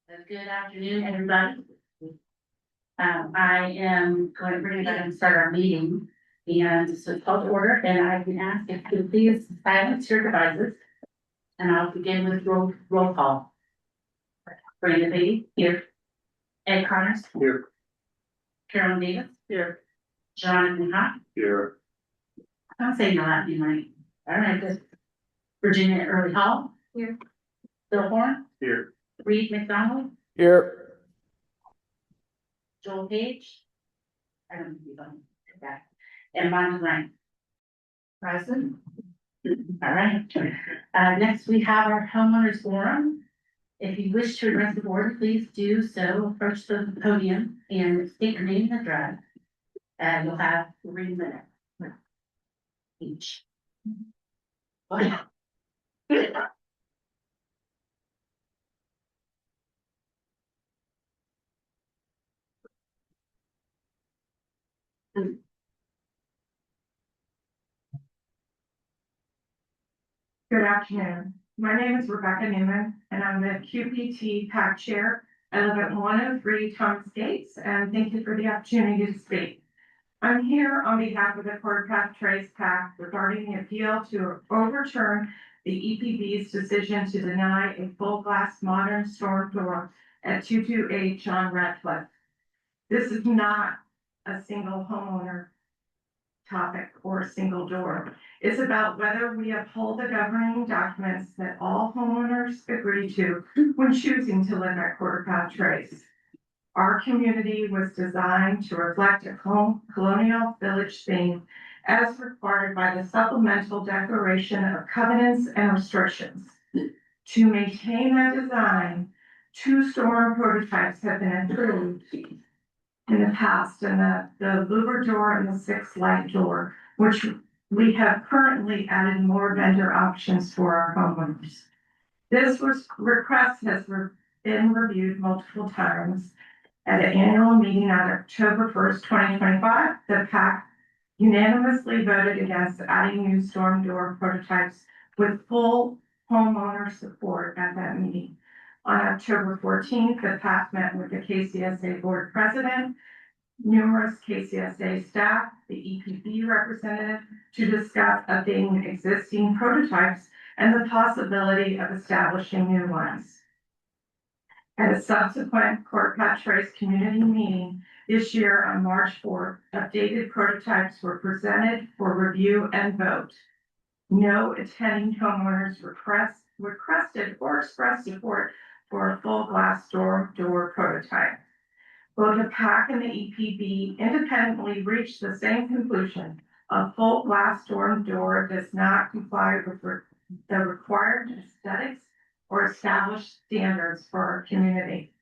Good afternoon, everybody. I am going to bring it back and start our meeting. And so it's called to order, and I can ask if you please silence your devices. And I'll begin with roll call. Brandon Beatty, here. Ed Connors, Here. Carolyn Davis, Here. Jonathan Hott. Here. I'm saying your last name right. All right, good. Virginia Early Hall. Here. Bill Horn. Here. Reed McDonald. Here. Joel Page. I don't think you're going to that. And Bonnie Ryan. Present. All right. Next we have our homeowners forum. If you wish to address the board, please do so. Approach the podium and state your name and address. And you'll have 3 minutes each. Oh, yeah. Good afternoon. My name is Rebecca Newman, and I'm the QPT PAC Chair. I live at 103 Thomas Gates, and thank you for the opportunity to speak. I'm here on behalf of the Quarter Path Trace PAC regarding the appeal to overturn the EPB's decision to deny a full glass modern storm door at 228 John Radcliffe. This is not a single homeowner topic or a single door. It's about whether we uphold the governing documents that all homeowners agree to when choosing to live at Quarter Path Trace. Our community was designed to reflect a colonial village theme as required by the Supplemental Declaration of Covenants and Restrictions. To maintain that design, 2 storm prototypes have been approved in the past, and the louver door and the 6 light door, which we have currently added more vendor options for our homeowners. This request has been reviewed multiple times. At an annual meeting on October 1st, 2025, the PAC unanimously voted against adding new storm door prototypes with full homeowner support at that meeting. On October 14th, the PAC met with the KCSA board president, numerous KCSA staff, the EPB representative to discuss updating existing prototypes and the possibility of establishing new ones. At a subsequent Quarter Path Trace community meeting this year on March 4th, updated prototypes were presented for review and vote. No attending homeowners requested or expressed support for a full glass storm door prototype. Both the PAC and the EPB independently reached the same conclusion. A full glass storm door does not comply with the required aesthetics or established standards for our community.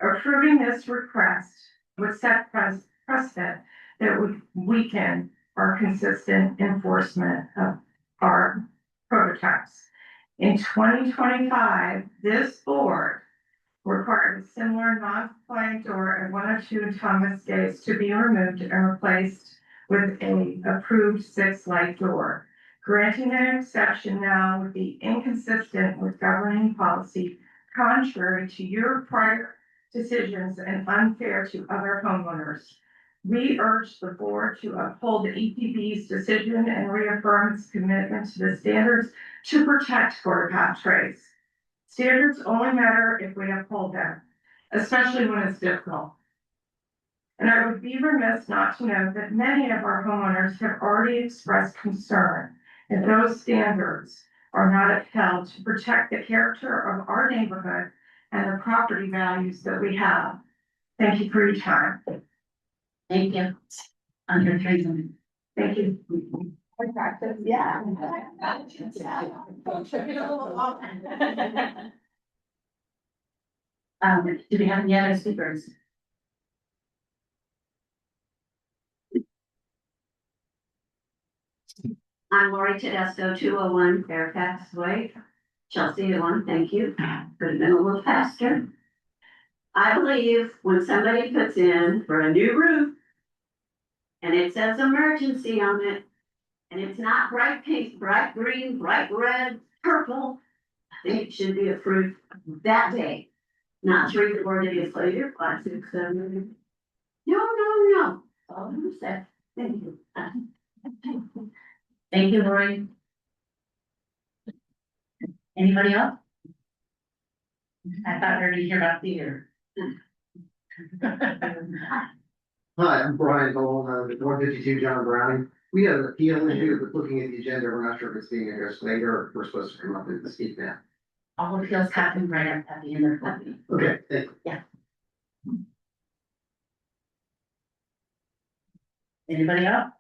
Approving this request would set precedent that would weaken our consistent enforcement of our prototypes. In 2025, this board required a similar non-compliant door at 102 Thomas Gates to be removed and replaced with an approved 6 light door. Granting an exception now would be inconsistent with governing policy, contrary to your prior decisions and unfair to other homeowners. We urge the board to uphold the EPB's decision and reaffirm its commitment to the standards to protect Quarter Path Trace. Standards only matter if we uphold them, especially when it's difficult. And I would be remiss not to note that many of our homeowners have already expressed concern if those standards are not upheld to protect the character of our neighborhood and the property values that we have. Thank you for your time. Thank you. Under 3 minutes. Thank you. Practice, yeah. Do we have any other speakers? I'm Lori Tedesco, 201 Fairfax Way, Chelsea 1, thank you. Could have been a little faster. I believe when somebody puts in for a new roof and it says emergency on it, and it's not bright pink, bright green, bright red, purple, I think it should be approved that day. Not 3 to 4 days later, 5, 6, 7. No. All I'm saying. Thank you. Thank you, Lori. Anybody else? I thought we were gonna hear about theater. Hi, I'm Brian Cole, the 152 John Browning. We have an appeal issue, but looking at the agenda, we're not sure if it's being addressed later, or if we're supposed to come up and speak now. All appeals happen right at the end of the meeting. Okay, thank you. Anybody else?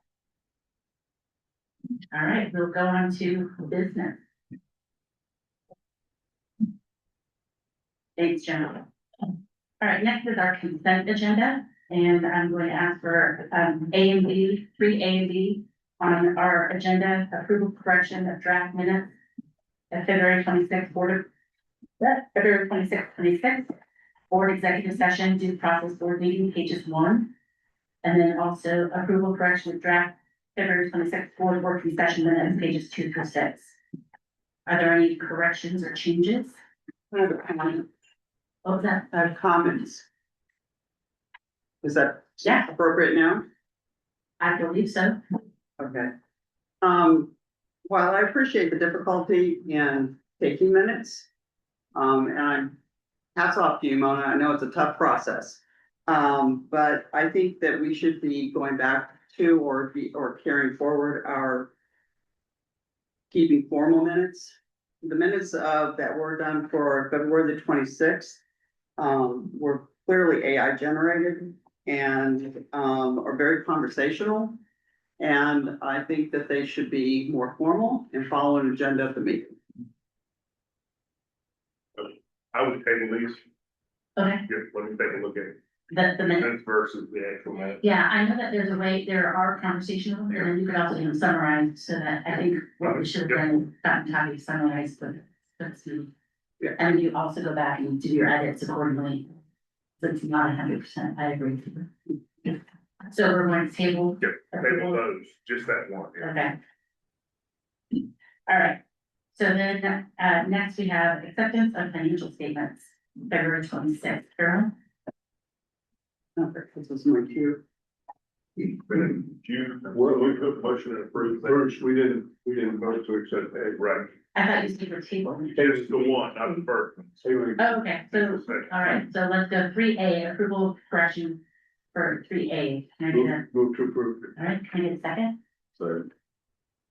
All right, we'll go on to business. Thanks, Jennifer. All right, next is our consent agenda, and I'm going to ask for A and B, 3A and B on our agenda, approval correction of draft minutes of February 26th, February 26th, board executive session, due process board meeting, pages 1. And then also approval correction of draft February 26th, board working session minutes, pages 2 through 6. Are there any corrections or changes? I have a comment. What was that? I have comments. Is that Yeah, appropriate now? I believe so. Okay. While I appreciate the difficulty in taking minutes, and I'm hats off to you, Mona. I know it's a tough process. But I think that we should be going back to or carrying forward our keeping formal minutes. The minutes that were done for February the 26th were clearly AI generated and are very conversational. And I think that they should be more formal and follow an agenda of the meeting. I would table these, Okay, let me take a look at the minutes. minutes versus the actual minutes. Yeah, I know that there's a way, there are conversational, and then you could also do them summarized, so that I think what we should have done, gotten Tabby summarized, but let's see. Yeah. And you also go back and do your edits accordingly. So it's not 100%, I agree. So we're going to table. Yep, table approval. those, just that one. Yeah. Okay. All right, so then, next we have acceptance of financial statements, February 26th, Carol. This is my cue. You, well, we took motion to approve. First, we didn't vote to accept that, right? I thought you said the table. It's the one, not the first. Oh, okay, so, all right, so let's go 3A, approval correction for 3A. Can I get a, Move to approve. all right, can I get a second? So.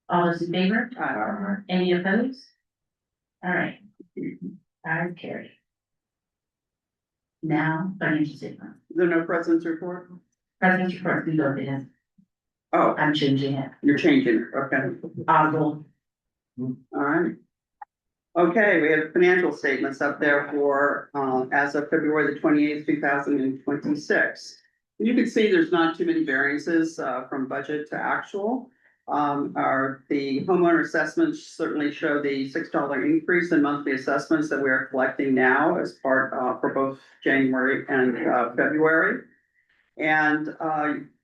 All those in favor? Uh, Any opposed? All right. I carry. Now, financial statement. Is there no president's report? President's report, we go to it. Oh, I'm changing it. you're changing it, okay. Audible. All right. Okay, we have financial statements up there for, as of February the 28th, 2026. You can see there's not too many variances, from budget to actual. The homeowner assessments certainly show the $6 increase in monthly assessments that we are collecting now as part, for both January and, February. And,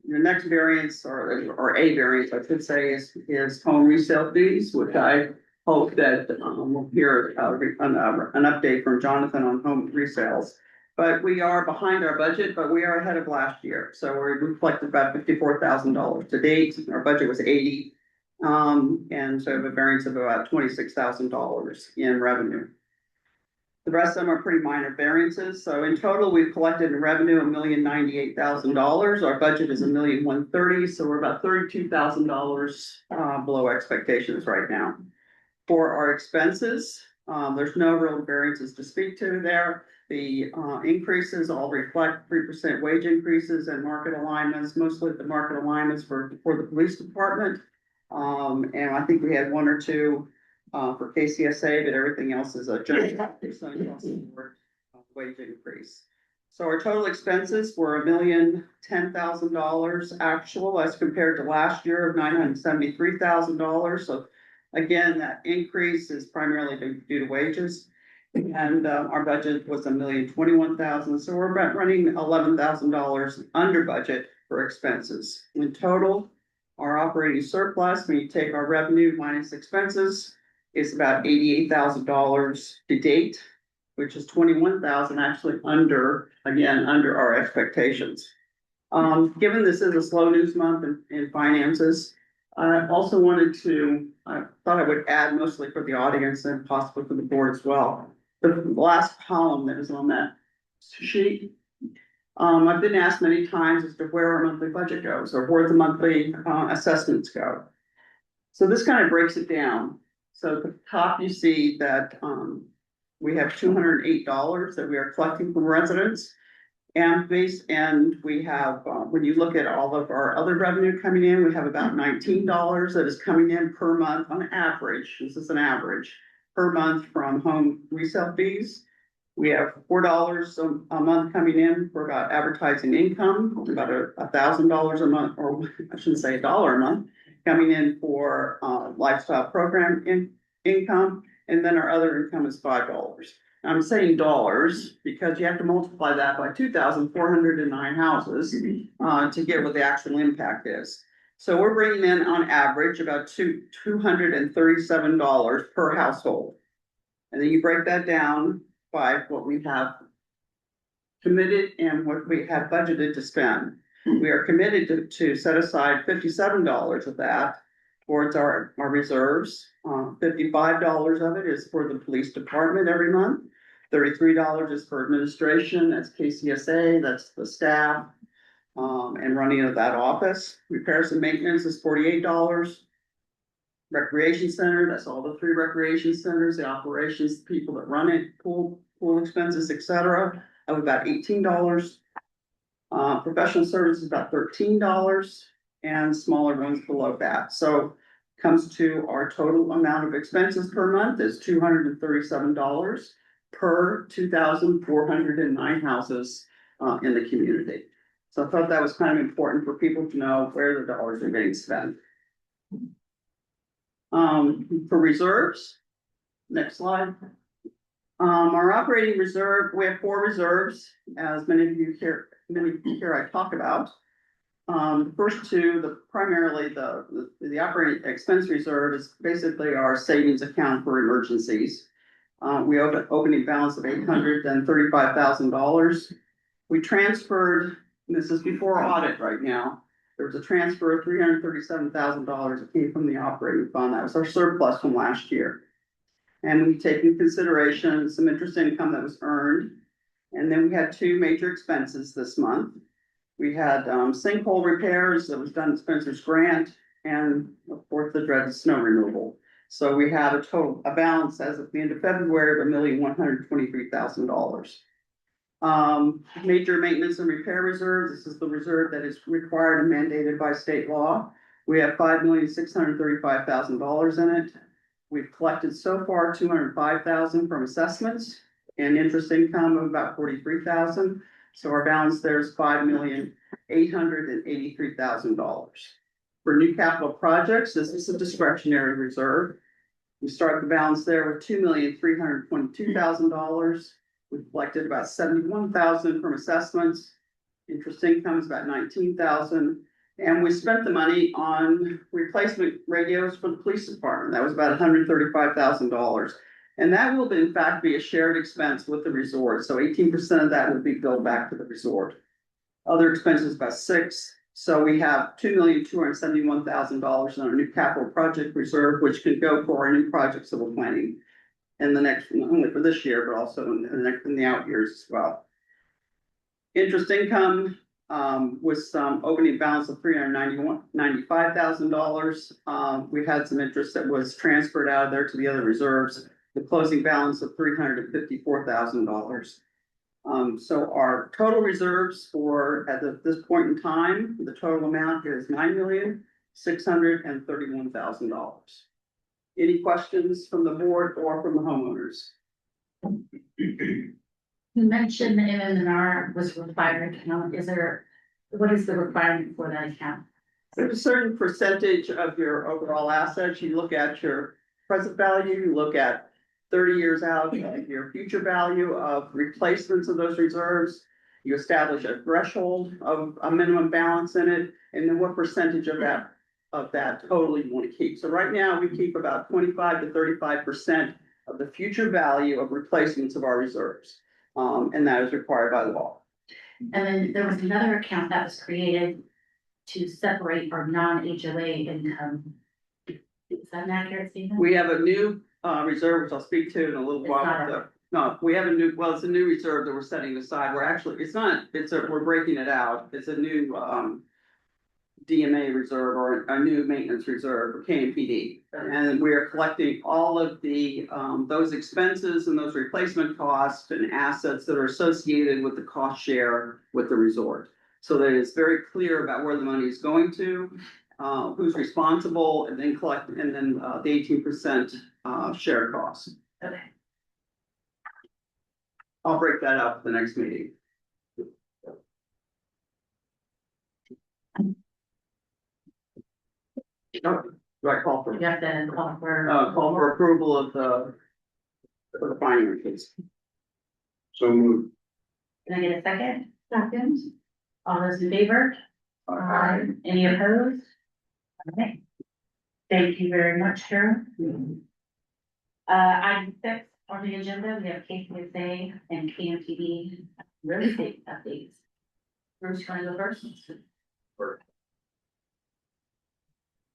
the next variance or a variance, I should say, is home resale fees, which I hope that we'll hear an update from Jonathan on home resales. But we are behind our budget, but we are ahead of last year. So we collected about $54,000 to date. Our budget was 80. And so we have a variance of about $26,000 in revenue. The rest of them are pretty minor variances. So in total, we've collected in revenue $1,098,000. Our budget is $1,130,000. So we're about $32,000 below expectations right now. For our expenses, there's no real variances to speak to there. The increases all reflect 3% wage increases and market alignments, mostly the market alignments for the police department. And I think we had one or two for KCSA, but everything else is a general wage increase. So our total expenses were $1,010,000 actual as compared to last year of $973,000. So again, that increase is primarily due to wages. And our budget was $1,021,000. So we're about running $11,000 under budget for expenses. In total, our operating surplus, when you take our revenue minus expenses, is about $88,000 to date. which is 21,000, actually under our expectations. Given this is a slow news month in finances, I also I thought I would add mostly for the audience and possibly for the board as well. The last column that is on that sheet. I've been asked many times as to where our monthly budget goes or where the monthly assessments go. So this kind of breaks it down. So at the top, you see that we have $208 that we are collecting from residents. And we have, when you look at all of our other revenue coming in, we have about $19 that is coming in per month on average. This is an average per month from home resale fees. We have $4 a month coming in for about advertising income, about $1,000 a month, or I shouldn't say $1 a month, coming in for lifestyle program income, and then our other income is $5. I'm saying dollars because you have to multiply that by 2,409 houses to get what the actual impact is. So we're bringing in on average about $237 per household. And then you break that down by what we have committed and what we have budgeted to spend. We are committed to set aside $57 of that towards our reserves. $55 of it is for the police department every month. $33 is for administration, that's KCSA, that's the staff, and running of that office. Repairs and maintenance is $48. Recreation center, that's all the 3 recreation centers, the operations, people that run it, pool expenses, etc., of about $18. Professional services about $13, and smaller ones below that. So comes to our total amount of expenses per month is $237 per 2,409 houses in the community. So I thought that was kind of important for people to know where the dollars are getting spent. For reserves, next slide. Our operating reserve, we have 4 reserves, as many of you here I talk about. The first 2, primarily the operating expense reserve is basically our savings account for emergencies. We have an opening balance of $835,000. We transferred, and this is before audit right now, there was a transfer of $337,000 that came from the operating fund. That was our surplus from last year. And we take into consideration some interest income that was earned. And then we had 2 major expenses this month. We had sinkhole repairs that was done at Spencer's Grant, and of course the dreaded snow removal. So we have a balance as of the end of February of $1,123,000. Major maintenance and repair reserves. This is the reserve that is required and mandated by state law. We have $5,635,000 in it. We've collected so far $205,000 from assessments and interest income of about $43,000. So our balance there is $5,883,000. For new capital projects, this is a discretionary reserve. We start the balance there with $2,322,000. We've collected about $71,000 from assessments. Interest income is about $19,000. And we spent the money on replacement radios for the police department. That was about $135,000. And that will in fact be a shared expense with the resort. So 18% of that will be billed back to the resort. Other expenses about $6,000. So we have $2,271,000 in our new capital project reserve, which can go for our new projects that we're planning in the next, not only for this year, but also in the out years as well. Interest income with some opening balance of $395,000. We had some interest that was transferred out of there to the other reserves. The closing balance of $354,000. So our total reserves at this point in time, the total amount is $9,631,000. Any questions from the board or from the homeowners? You mentioned the MMR was required account. What is the requirement for that account? There's a certain percentage of your overall assets. You look at your present value, you look at 30 years out, your future value of replacements of those reserves. You establish a threshold of a minimum balance in it, and then what percentage of that total you want to keep. So right now we keep about 25 to 35% of the future value of replacements of our reserves. And that is required by law. And then there was another account that was created to separate our non-HOA income. Is that an accurate statement? We have a new reserve, which I'll speak to in a little It's while. not a- No, we have a new, well, it's a new reserve that we're setting aside. We're actually, it's not, we're breaking it out. It's a new DMA reserve or a new maintenance reserve for KMPD. And we are collecting all of the those expenses and those replacement costs and assets that are associated with the cost share with the resort. So that it's very clear about where the money is going to, who's responsible, and then the 18% share costs. Okay. I'll break that out for the next meeting. Do I call for, You have to call for. call for approval of for the finances? So moved. Can I get a second? Second. All those in favor? Aye. Any opposed? Okay. Thank you very much, Sharon. Item 6 on the agenda, we have KCSA and KMTD real estate updates. Bruce, you wanna go first?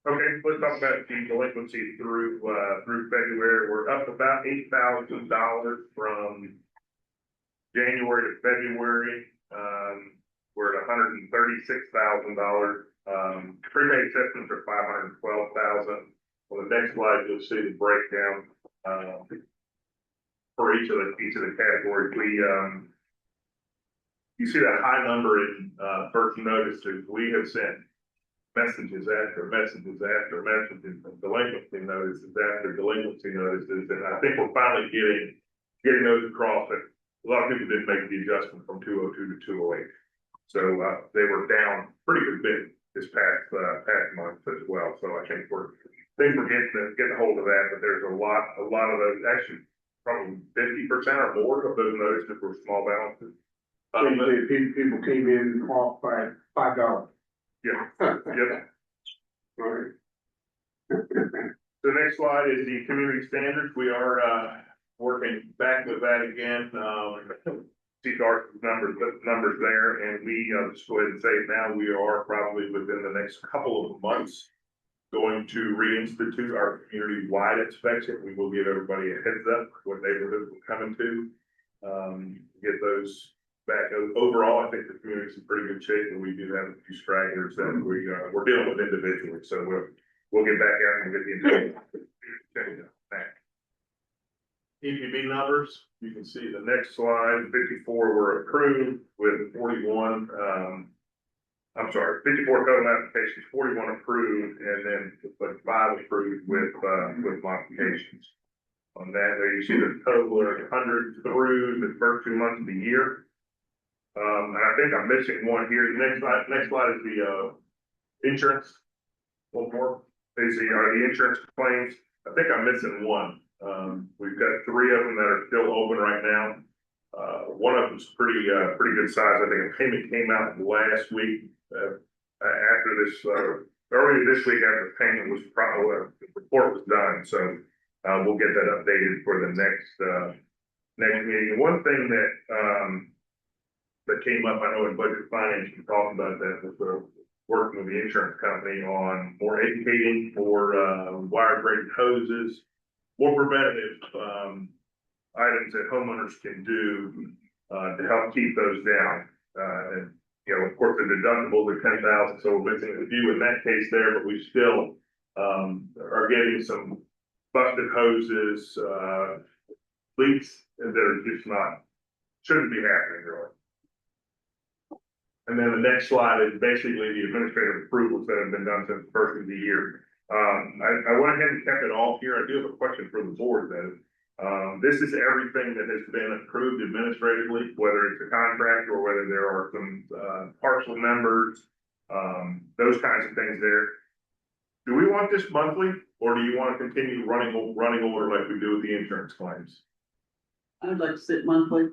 Okay, let's talk about the delinquency through February. We're up about $8,000 from January to February. We're at $136,000. Prepaid assessments are $512,000. On the next slide, you'll see the breakdown, for each of the categories. You see that high number in, first notices. We have sent messages after messages after messages, and delinquency notices after delinquency notices, and I think we're finally getting those across. That a lot of people didn't make the adjustment from 202 to 208, so they were down pretty good bit this past month as well. So I think we're getting a hold of that, but there's a lot of those, actually probably 50% or more of those notices were small balances. People came in off by $5. Yeah, yep. All right. The next slide is the community standards. We are working back with that again. See Dart's numbers there, and we just go ahead and say it now. We are probably within the next couple of months going to reinstitute our community-wide inspection. We will give everybody a heads up what neighborhoods we're coming to. Get those back. Overall, I think the community's in pretty good shape, and we do have a few stragglers that we're dealing with individually. So we'll get back out and get the individual back. EPB numbers, you can see the next slide. 54 were approved with 41. 54 total applications, 41 approved, and then but 5 approved with modifications. On that, there you see the total of 100 through the first 2 months of the year. And I think I'm missing one here. The next slide is the insurance. One more is the insurance claims. I think I'm missing one. We've got 3 of them that are still open right now. One of them's pretty good size. I think a payment came out last week after this earlier this week after the payment was the report was done. So we'll get that updated for the next meeting. One thing that came up, I know in budget finance, you talked about that, was working with the insurance company on more educating, more wire braided hoses, more preventative items that homeowners can do to help keep those down. And you know, of course, the deductibles are 10,000, so we're missing a few in that case there, but we still are getting some busted hoses, leaks that are just shouldn't be happening really. And then the next slide is basically the administrative approvals that have been done since the first of the year. I went ahead and kept it all here. I do have a question for the board though. This is everything that has been approved administratively, whether it's a contract or whether there are some partial members, those kinds of things there. Do we want this monthly, or do you want to continue running order like we do with the insurance claims? I would like to sit monthly.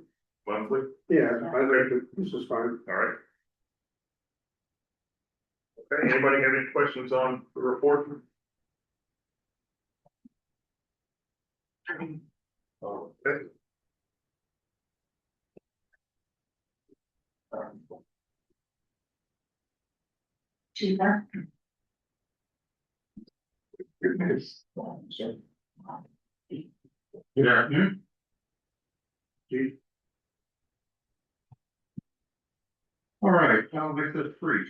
Monthly? Yeah, I think this is fine. All right. Okay, anybody have any questions on the report? Okay. Chica. Good afternoon. Chief. All right, I'll make this brief.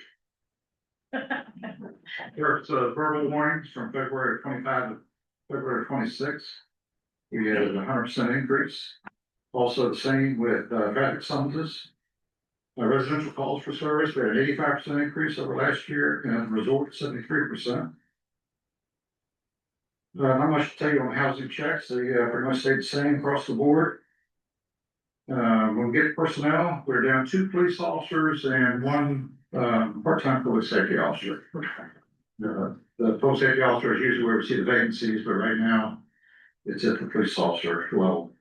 There's verbal warnings from February 25 to February 26. We had a 100% increase. Also the same with traffic summonses. Residential calls for service, we had an 85% increase over last year, and resort 73%. Not much to tell you on housing checks, they pretty much stayed the same across the board. When we get personnel, we're down 2 police officers and 1 part-time public safety officer. The public safety officer is usually where we see the vacancies, but right now it's at the police officer level.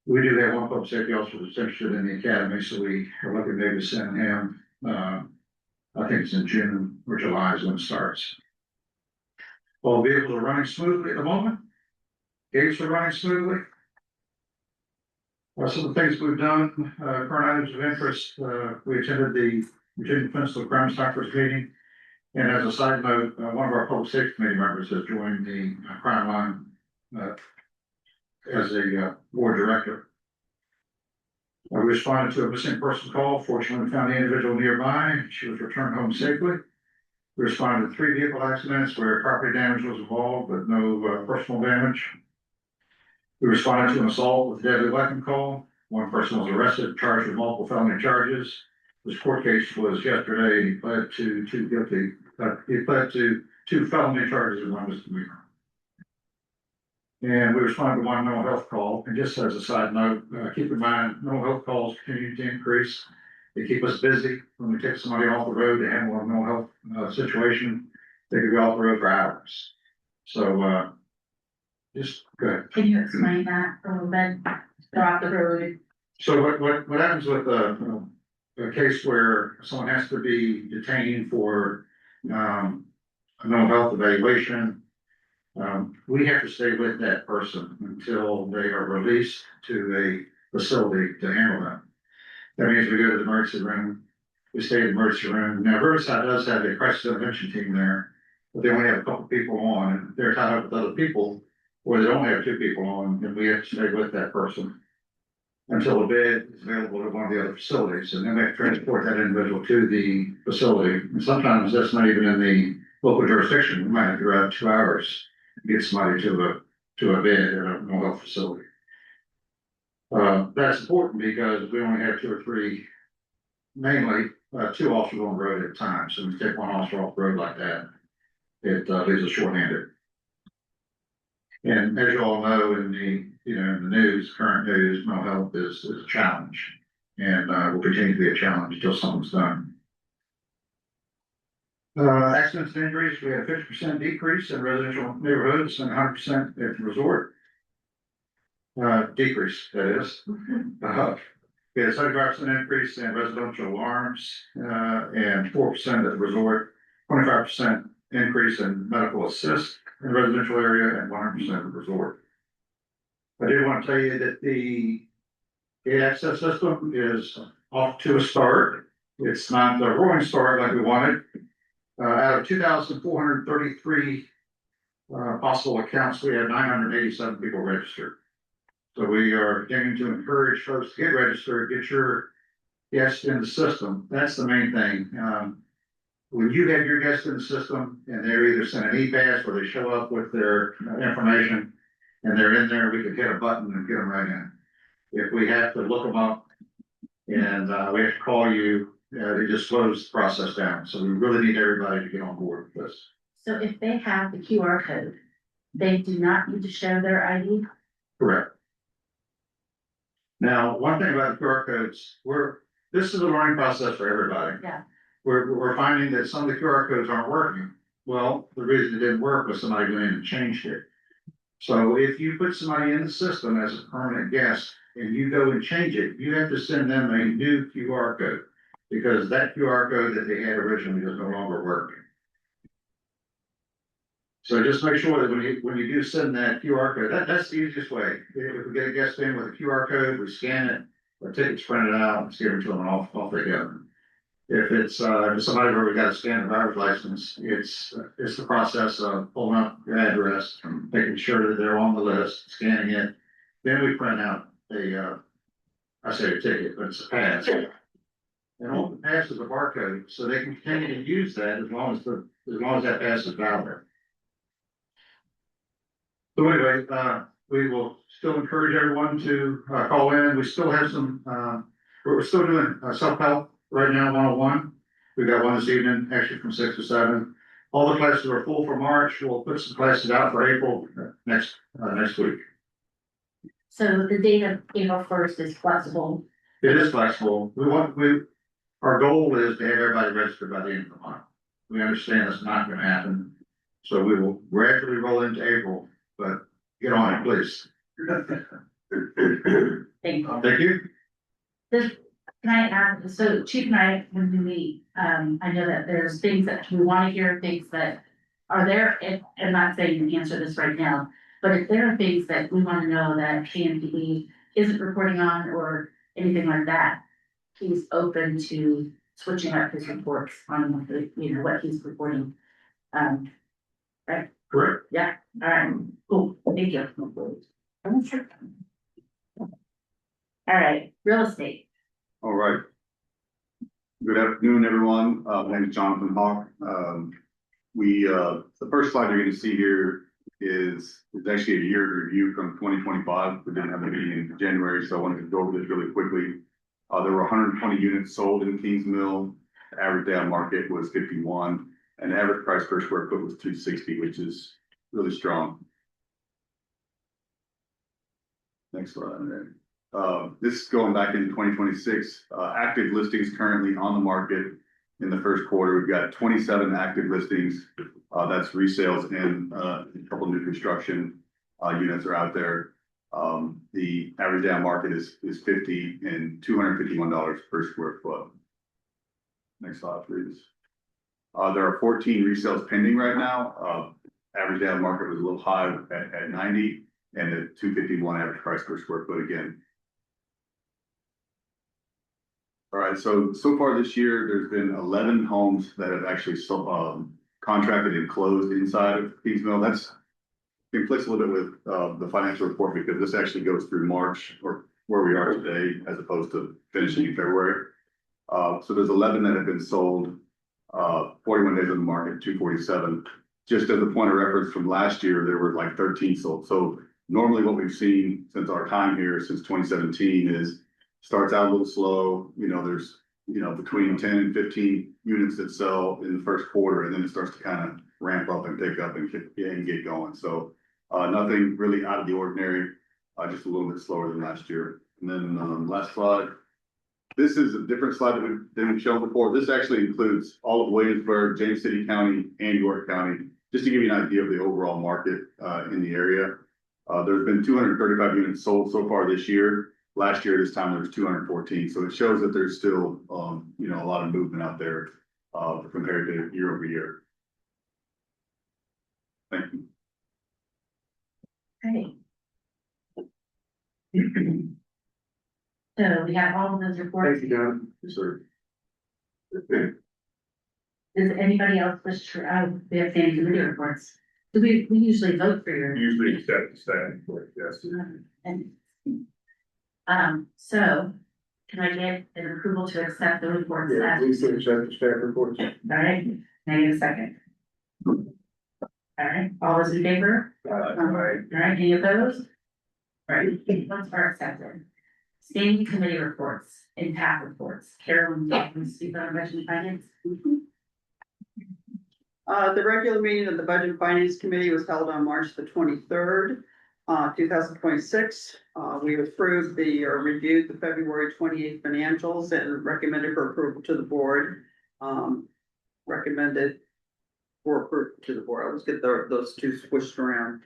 We do have 1 public safety officer that's interested in the academy, so we are looking maybe to send him. I think it's in June or July is when it starts. All vehicles are running smoothly at the moment. Gates are running smoothly. Some of the things we've done, current items of interest, we attended the Virginia Peninsula Crime Stoppers meeting. And as a side note, one of our public safety committee members has joined the crime line as a board director. We responded to a missing person call. Fortunately, we found the individual nearby. She was returned home safely. We responded to 3 vehicle accidents where property damage was involved, but no personal damage. We responded to an assault with a deadly weapon call. 1 person was arrested, charged with multiple felony charges. This court case was yesterday. He pled to 2 guilty. He pled to 2 felony charges and 1 misdemeanor. And we responded to 1 mental health call. And just as a side note, keep in mind, mental health calls continue to increase. They keep us busy. When we take somebody off the road to handle a mental health situation, they could be off the road for hours. So just good. Can you explain that a little bit? Go off the road. So what happens with a case where someone has to be detained for a mental health evaluation? We have to stay with that person until they are released to a facility to handle them. That means we go to the emergency room, we stay in the emergency room. Now, Riverside does have a crisis intervention team there, but they only have a couple people on, and they're tied up with other people, or they don't have 2 people on, and we have to stay with that person until a bed is available at one of the other facilities, and then they transport that individual to the facility. And sometimes that's not even in the local jurisdiction. We might have to drive 2 hours to get somebody to a bed at a mental health facility. That's important because we only have 2 or 3, mainly 2 officers on the road at a time. So when you take 1 officer off the road like that, it leaves us shorthanded. And as you all know, in the news, current news, mental health is a challenge, and will continue to be a challenge until something's done. Accidents and injuries, we had a 50% decrease in residential neighborhoods and 100% at the resort. Decrease, that is. We had a 75% increase in residential alarms, and 4% at the resort, 25% increase in medical assist in the residential area, and 100% at the resort. I do want to tell you that the gate access system is off to a start. It's not the roaring start like we wanted. Out of 2,433 possible accounts, we had 987 people registered. So we are continuing to encourage folks to get registered, get your guests in the system. That's the main thing. When you have your guests in the system and they're either sent an e-pass or they show up with their information and they're in there, we can hit a button and get them right in. If we have to look them up and we have to call you, it just slows the process down. So we really need everybody to get on board with this. So if they have the QR code, they do not need to show their ID? Correct. Now, one thing about the QR codes, this is a learning process for everybody. Yeah. We're finding that some of the QR codes aren't working. Well, the reason it didn't work was somebody went in and changed it. So if you put somebody in the system as a permanent guest and you go and change it, you have to send them a new QR code because that QR code that they had originally is no longer working. So just make sure that when you do send that QR code, that's the easiest way. If we get a guest in with a QR code, we scan it, or tickets printed out, and give it to them, and off they go. If it's somebody where we got to scan a driver's license, it's the process of pulling up your address, making sure that they're on the list, scanning it. Then we print out I say a ticket, but it's a pass. And all the pass is a barcode, so they can continue to use that as long as that pass is valid. So anyway, we will still encourage everyone to call in. We still have some, we're still doing self-help right now, 101. We got one this evening, actually from 6 to 7. All the classes are full for March. We'll put some classes out for April next week. So the date of April 1st is flexible. It is flexible. Our goal is to have everybody registered by the end of the month. We understand that's not gonna happen. So we will gradually roll into April, but get on it, please. Thank you. Thank you. Can I add, so Chief and I, when we meet, I know that there's things that we want to hear, things that are there, and I'm not saying you answer this right now, but if there are things that we want to know that KMPD isn't reporting on or anything like that, he's open to switching up his reports on what he's reporting. Right? Correct. Yeah, all right, cool, thank you. All right, real estate. All right. Good afternoon, everyone. My name is Jonathan Hawk. The first slide you're going to see here is actually a year review from 2025. We didn't have a meeting in January, so I wanted to go over this really quickly. There were 120 units sold in Kings Mill. The average day on market was 51, and the average price per square foot was 260, which is really strong. Next slide. This is going back into 2026. Active listings currently on the market in the first quarter. We've got 27 active listings. That's resales and a couple new construction units are out there. The average day on market is $50 and $251 per square foot. Next slide, please. There are 14 resales pending right now. Average day on market was a little high at 90 and a 251 average price per square foot again. All right, so far this year, there's been 11 homes that have actually contracted and closed inside of Kings Mill. That's conflicts a little bit with the financial report because this actually goes through March or where we are today as opposed to finishing in February. So there's 11 that have been sold, 41 days on the market, 247. Just as a point of reference from last year, there were like 13 sold. So normally what we've seen since our time here, since 2017 is starts out a little slow, there's, between 10 and 15 units that sell in the first quarter, and then it starts to kind of ramp up and pick up and get going. So nothing really out of the ordinary, just a little bit slower than last year. And then last slide. This is a different slide than we've shown before. This actually includes all of Williamsburg, James City County, and York County, just to give you an idea of the overall market in the area. There's been 235 units sold so far this year. Last year, this time there was 214. So it shows that there's still, a lot of movement out there compared to year over year. Thank you. Okay. So we have all of those reports. Thank you, John. Yes, sir. Does anybody else wish to, we have standing committee reports. Do we usually vote for your? Usually accept the staff report, yes. So can I get an approval to accept the reports? Yeah, please accept the staff reports. All right, can I get a second? All right, all those in favor? All right, any opposed? All right, reports are accepted. Standing committee reports, impact reports. Carolyn, can you speak on budget and finance? The regular meeting of the Budget and Finance Committee was held on March the 23rd, 2026. We approved or reviewed the February 28th financials and recommended for approval to the board. Recommended for approval to the board. Let's get those two switched around.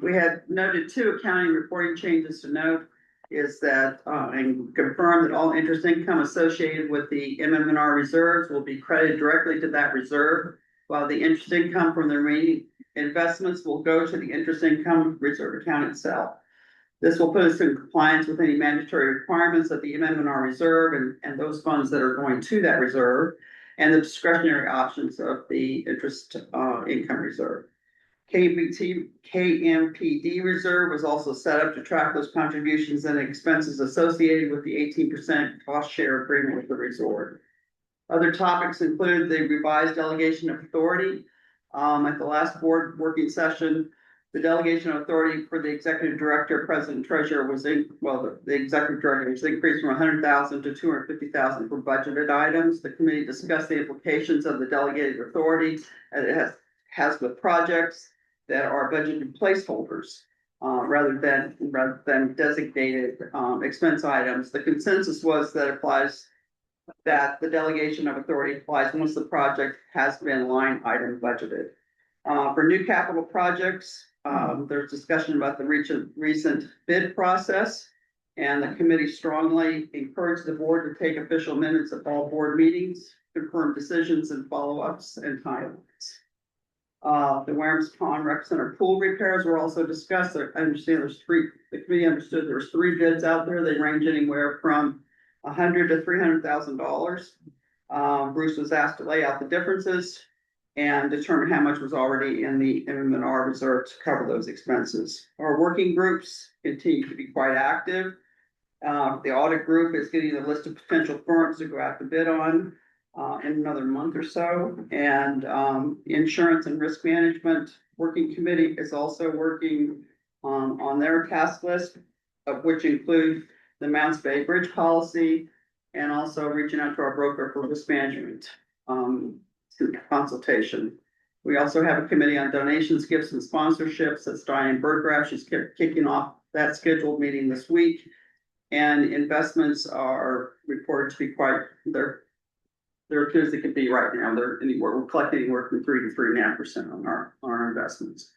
We had noted 2 accounting reporting changes to note is that and confirm that all interest income associated with the MM&R reserves will be credited directly to that reserve, while the interest income from the investments will go to the interest income reserve account itself. This will put us in compliance with any mandatory requirements of the MMR reserve and those funds that are going to that reserve and the discretionary options of the interest income reserve. KMPD reserve was also set up to track those contributions and expenses associated with the 18% cost share agreement with the resort. Other topics include the revised delegation of authority. At the last board working session, the delegation of authority for the executive director, president, treasurer the executive director was increased from 100,000 to 250,000 for budgeted items. The committee discussed the implications of the delegated authority as it has with projects that are budgeted placeholders, rather than designated, expense items. The consensus was that the delegation of authority applies once the project has been line item budgeted. For new capital projects, there's discussion about the recent bid process, and the committee strongly encouraged the board to take official minutes of all board meetings, confirm decisions and follow-ups and timelines. The Warehams Pond Rec Center pool repairs were also discussed. I understand the committee understood there was 3 bids out there. They range anywhere from $100,000 to $300,000. Bruce was asked to lay out the differences and determine how much was already in the M&R reserve to cover those expenses. Our working groups continue to be quite active. The audit group is getting a list of potential firms to go out to bid on in another month or so. And insurance and risk management working committee is also working on their task list, of which include the Mounts Bay Bridge policy, and also reaching out to our broker for risk management consultation. We also have a committee on donations, gifts, and sponsorships. That's Diane Birdgraff. She's kicking off that scheduled meeting this week. And investments are reported to be they're as good as they could be right now. We're collecting anywhere from 3 to 3.5% on our investments.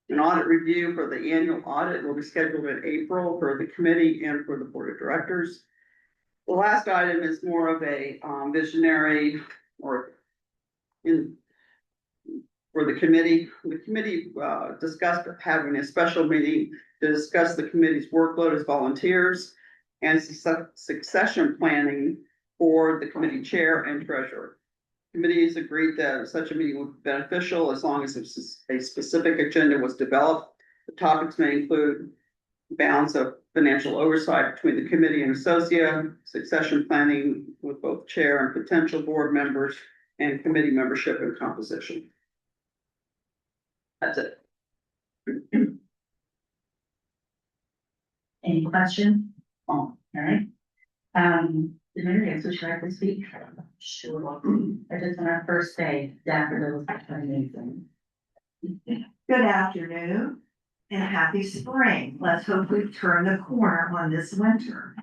An audit review for the annual audit will be scheduled in April for the committee and for the board of directors. The last item is more of a visionary for the committee. The committee discussed having a special meeting to discuss the committee's workload as volunteers and succession planning for the committee chair and treasurer. Committee has agreed that such a meeting would be beneficial as long as a specific agenda was developed. The topics may include balance of financial oversight between the committee and associate, succession planning with both chair and potential board members, and committee membership and composition. That's it. Any questions? All right. Mary, would you like to speak? Sure. I just on our first day, daffodils are amazing. Good afternoon and happy spring. Let's hope we've turned the corner on this winter.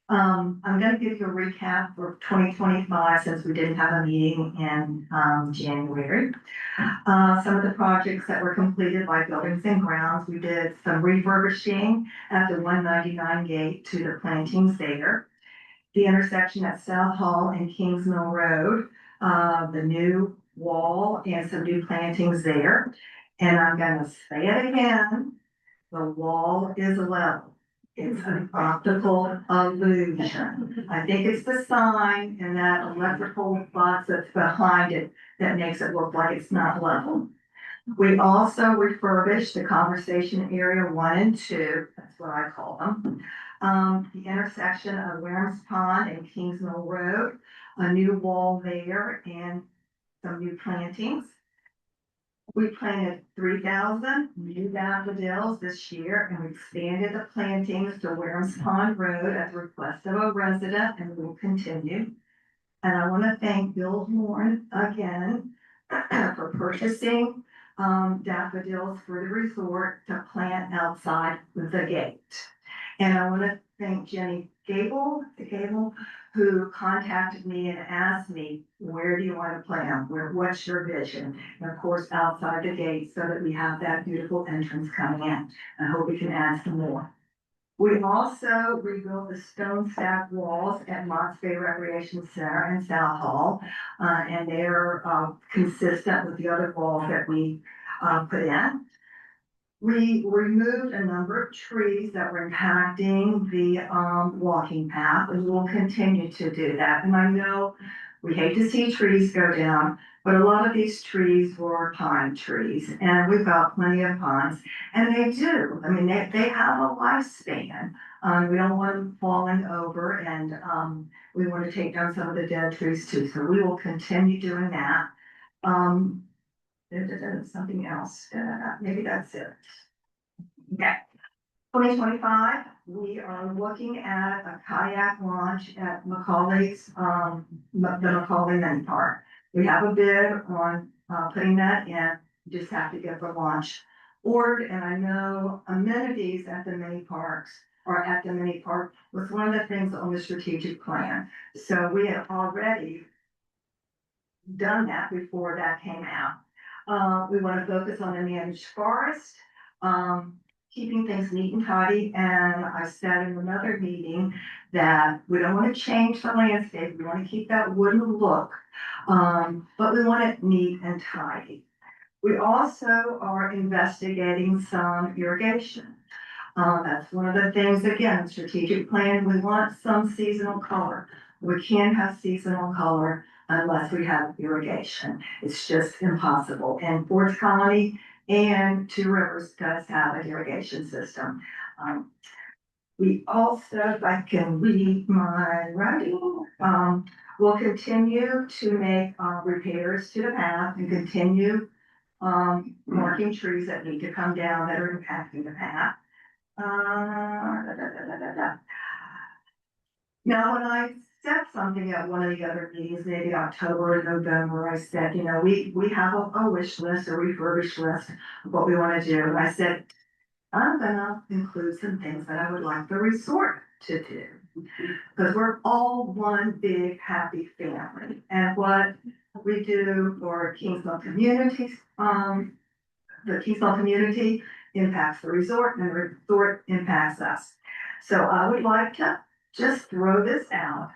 I'm gonna give you a recap for 2025 since we didn't have a meeting in January. Some of the projects that were completed by Buildings and Grounds, we did some refurbishing at the 199 gate to the plantings there. The intersection at South Hall and Kings Mill Road, the new wall and some new plantings there. And I'm gonna say it again, the wall is level. It's an optical illusion. I think it's the sign and that electrical box that's behind it that makes it look like it's not level. We also refurbished the conversation area 1 and 2, that's what I call them. The intersection of Warehams Pond and Kings Mill Road, a new wall there and some new plantings. We planted 3,000 new daffodils this year and we expanded the plantings to Warehams Pond Road at the request of a resident and will continue. And I want to thank Bill Horn again for purchasing daffodils for the resort to plant outside the gate. And I want to thank Jenny Gable, who contacted me and asked me, where do you want to plant? What's your vision? And of course, outside the gate so that we have that beautiful entrance coming in. I hope we can add some more. We also rebuilt the stone stack walls at Mott's Bay Recreation Center and South Hall. And they're consistent with the other walls that we put in. We removed a number of trees that were impacting the, walking path, and we'll continue to do that. And I know we hate to see trees go down, but a lot of these trees were pine trees, and we've got plenty of pines. And they do, I mean, they have a lifespan. We don't want them falling over, and, we want to take down some of the dead trees too, so we will continue doing that. Something else, maybe that's it. Okay. 2025, we are looking at a kayak launch at Macaulay's, the Macaulay Mini Park. We have a bid on, putting that in, just have to get the launch ordered, and I know amenities at the mini parks, or at the mini park, was one of the things on the strategic plan. So we have already done that before that came out. We want to focus on the managed forest, keeping things neat and tidy. And I said in another meeting that we don't want to change the landscape. We want to keep that wooden look, but we want it neat and tidy. We also are investigating some irrigation. That's one of the things, again, strategic plan, we want some seasonal color. We can't have seasonal color unless we have irrigation. It's just impossible. And Ford's Colony and Two Rivers does have an irrigation system. We also, if I can read my writing, we'll continue to make repairs to the path and continue marking trees that need to come down that are impacting the path. Now, when I said something at one of the other meetings, maybe October or November, I said, you know, we have a wish list, a refurbished list of what we want to do. And I said, I'm gonna include some things that I would like the resort to do. Because we're all one big happy family. And what we do for Kingsville communities, the Kingsville community impacts the resort, and the resort impacts us. So I would like to just throw this out.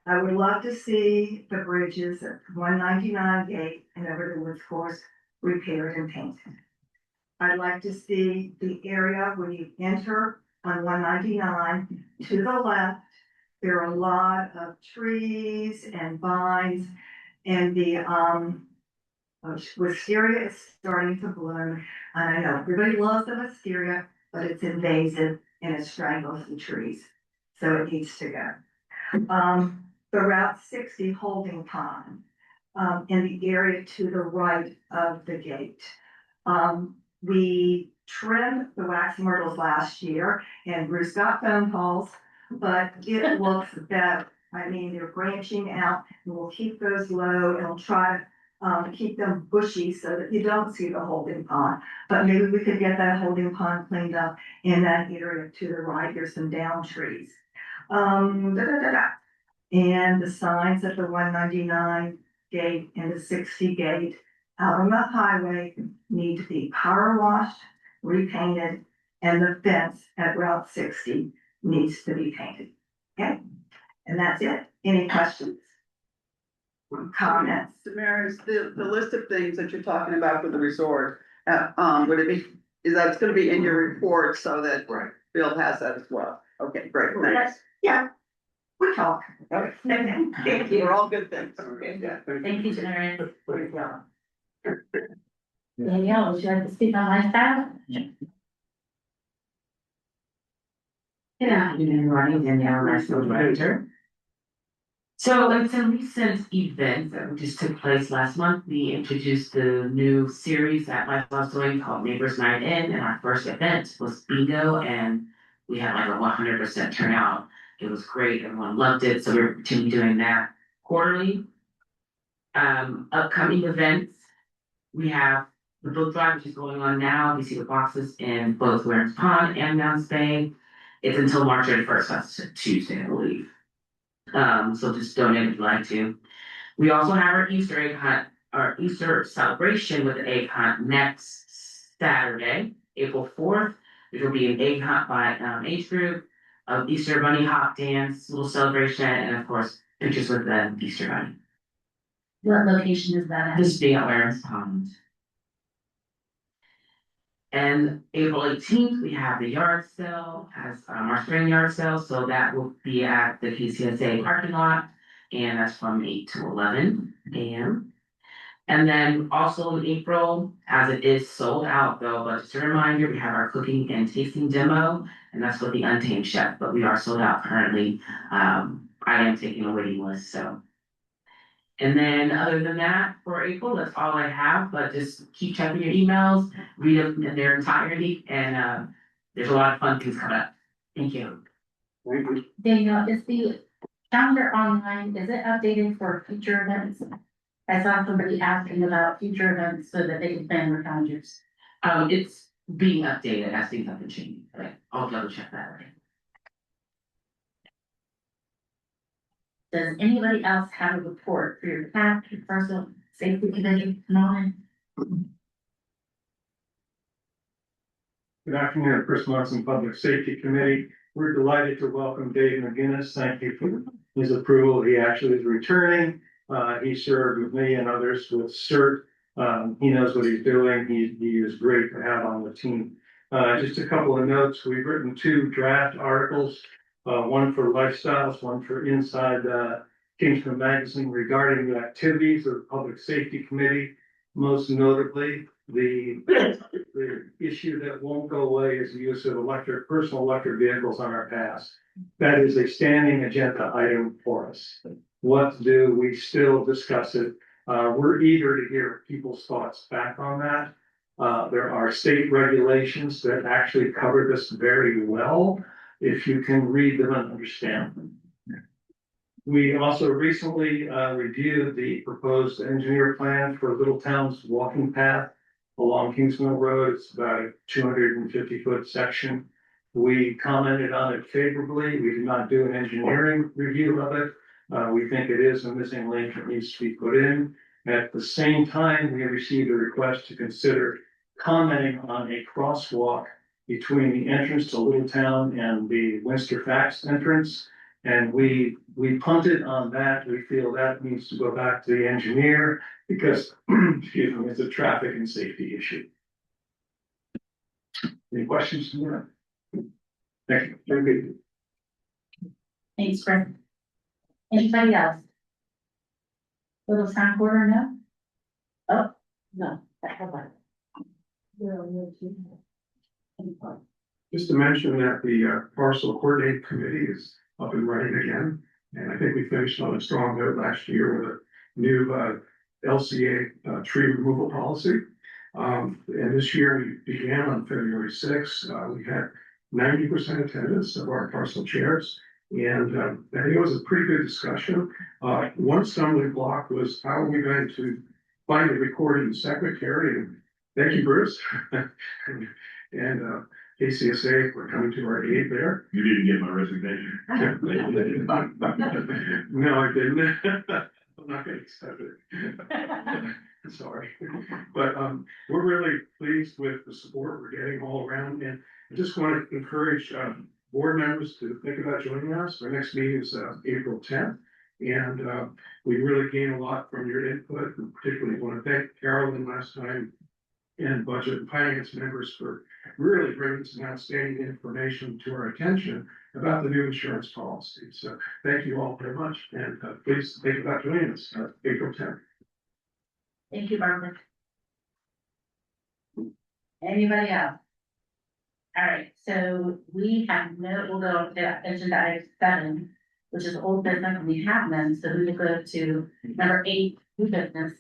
I would love to see the bridges at 199 Gate and over the Woods Course repaired and painted. I'd like to see the area when you enter on 199 to the left. There are a lot of trees and vines, and the wisteria is starting to bloom. And I know everybody loves the wisteria, but it's invasive and it strangles the trees, so it needs to go. The Route 60 holding pond in the area to the right of the gate. We trimmed the wax myrtles last year, and Bruce got phone calls, but it looks better. I mean, they're branching out, and we'll keep those low, and we'll try to keep them bushy so that you don't see the holding pond. But maybe we could get that holding pond cleaned up in that area to the right. There's some down trees. And the signs at the 199 gate and the 60 gate out on the highway need to be power washed, repainted, and the fence at Route 60 needs to be painted. Okay, and that's it. Any questions? Comments? Damaris, the list of things that you're talking about for the resort, would it be, is that it's gonna be in your report so that Right. Bill has that as well? Okay, great, thanks. Yeah, we talk. Okay. Thank you. We're all good things. Okay, yeah. Thank you, Jennifer. Danielle, would you like to speak on lifestyle? Good afternoon, Ronnie, Danielle, National Director. So it's a recent event that just took place last month. We introduced the new series that Lifestyle's doing called Neighbors Night In, and our first event was bingo, and we had like a 100% turnout. It was great, everyone loved it, so we're continuing doing that quarterly. Upcoming events, we have the book drive, which is going on now. We see the boxes in both Warren's Pond and Mounds Bay. It's until March 31st, that's Tuesday, I believe. So just donate if you'd like to. We also have our Easter egg hunt, our Easter celebration with the egg hunt next Saturday, April 4th. There will be an egg hunt by age group, Easter bunny hop dance, little celebration, and of course, pictures with the Easter bunny. What location is that at? This will be at Warren's Pond. And April 18th, we have the yard sale, as our spring yard sale, so that will be at the KCSA parking lot. And that's from 8 to 11 a.m. And then also in April, as it is sold out though, but just a reminder, we have our cooking and tasting demo, and that's with the Untamed Chef, but we are sold out currently. I am taking a waiting list, so. And then other than that, for April, that's all I have, but just keep checking your emails, read them in their entirety, and there's a lot of fun things coming up. Thank you. Thank you. Daniel, is the calendar online, is it updated for future events? I saw somebody asking about future events so that they can plan their calendars. It's being updated as things have been changing, but I'll double check that. Does anybody else have a report for your PAC, your personal safety committee, Norman? Good afternoon, Chris Munson, Public Safety Committee. We're delighted to welcome Dave McGinnis. Thank you for his approval. He actually is returning. He served with me and others with CERT. He knows what he's doing. He is great to have on the team. Just a couple of notes. We've written 2 draft articles, one for Lifestyles, one for Inside Kingston Magazine regarding the activities of the Public Safety Committee. Most notably, the issue that won't go away is the use of personal electric vehicles on our paths. That is a standing agenda item for us. What to do, we still discuss it. We're eager to hear people's thoughts back on that. There are state regulations that actually cover this very well, if you can read them and understand them. We also recently reviewed the proposed engineer plan for Little Town's walking path along Kingsmill Road. It's about a 250-foot section. We commented on it favorably. We did not do an engineering review of it. We think it is a missing link that needs to be put in. At the same time, we have received a request to consider commenting on a crosswalk between the entrance to Little Town and the Winster Fax entrance. And we punted on that. We feel that needs to go back to the engineer because, excuse me, it's a traffic and safety issue. Any questions? Thank you. Thanks, Chris. Anybody else? Little Town Quarter, no? Oh, no, that had one. Just to mention that the parcel coordinating committee is up and running again. And I think we finished on a strong note last year with a new LCA tree removal policy. And this year we began on February 6th. We had 90% attendance of our parcel chairs. And I think it was a pretty good discussion. One stumbling block was how are we going to find a recording secretary? And thank you, Bruce. and KCSA for coming to our aid there. You didn't get my resignation. No, I didn't. I'm not gonna accept it. Sorry. But we're really pleased with the support we're getting all around. And I just want to encourage board members to think about joining us. Our next meeting is April 10th. And we really gain a lot from your input. And particularly want to thank Carolyn last time and budget and finance members for really bringing some outstanding information to our attention about the new insurance policy. So thank you all very much. And please think about joining us April 10th. Thank you, Barbara. Anybody else? All right, so we'll go to agenda item 7, which is old business, and we have none, so we will go to number 8, new business.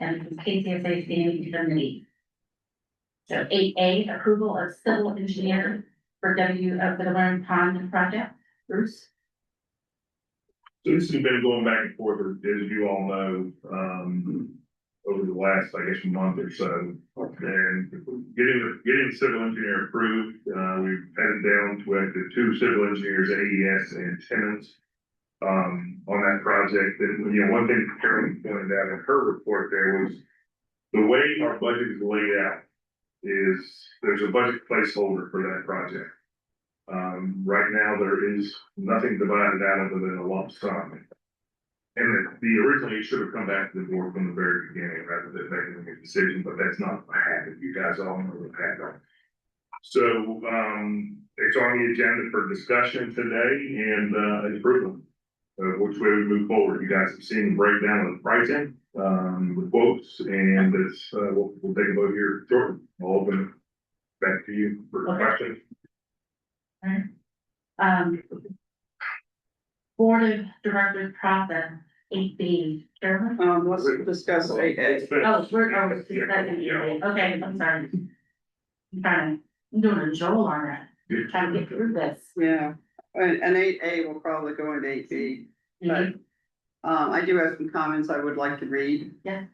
And this is KCSA standing committee. So 8A, approval of civil engineer for the Lone Pond project. Bruce? So this has been going back and forth, as you all know, over the last, I guess, month or so. And getting the civil engineer approved, we've headed down to 2 civil engineers, AES and Timmons, on that project. And, one thing Carolyn pointed out in her report there was the way our budget is laid out is there's a budget placeholder for that project. Right now, there is nothing divided out other than a lump sum. And the originally, it should have come back to the board from the very beginning rather than making a decision, but that's not what happened. You guys all know what happened. So, it's on the agenda for discussion today and approval. Which way we move forward. You guys have seen the breakdown of the pricing, the quotes, and it's, we'll take a vote here shortly. I'll open it back to you for Okay. questions. Board of Directors process, 8B, Chairman? Let's discuss eight A. Oh, okay, I'm sorry. I'm doing a Joel on that, trying to get through this. Yeah, and eight A will probably go into eight B, but, I do have some comments I would like to read. Yeah.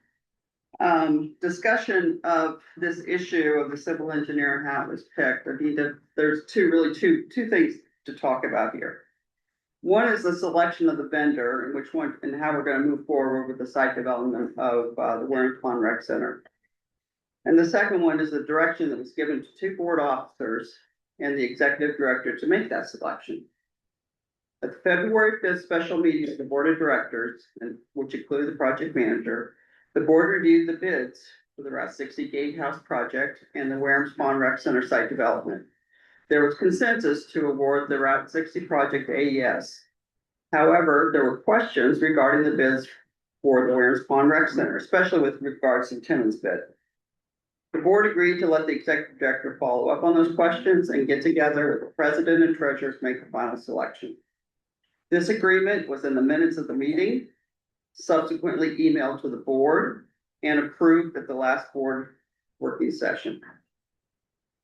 Discussion of this issue of the civil engineer and how it was picked. I mean, there's two things to talk about here. One is the selection of the vendor and which one and how we're gonna move forward with the site development of, the Warren Pond Rec Center. And the second one is the direction that was given to two board officers and the executive director to make that selection. At the February 5th special meeting of the board of directors, and which included the project manager, the board reviewed the bids for the Route 60 Gatehouse project and the Wareham Pond Rec Center site development. There was consensus to award the Route 60 project to AES. However, there were questions regarding the bids for the Wareham Pond Rec Center, especially with regards to Timmons bid. The board agreed to let the executive director follow up on those questions and get together with the president and treasurer to make the final selection. This agreement was in the minutes of the meeting, subsequently emailed to the board, and approved at the last board working session.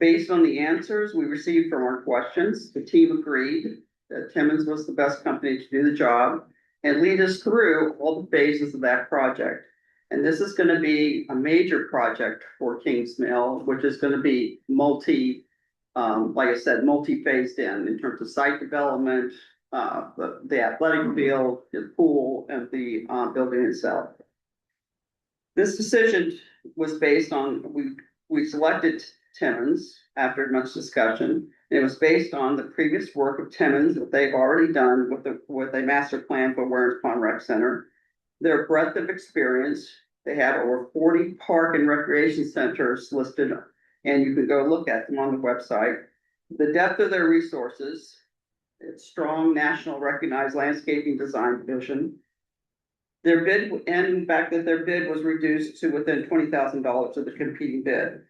Based on the answers we received from our questions, the team agreed that Timmons was the best company to do the job and lead us through all the phases of that project. And this is gonna be a major project for Kings Mill, which is gonna be like I said, multi-phased in terms of site development, the athletic field, the pool, and the building itself. This decision was based on, we selected Timmons after much discussion. It was based on the previous work of Timmons that they've already done with a master plan for Warren's Pond Rec Center. Their breadth of experience, they have over 40 park and recreation centers listed, and you can go look at them on the website. The depth of their resources, its strong national recognized landscaping design division. Their bid, and the fact that their bid was reduced to within $20,000 of the competing bid.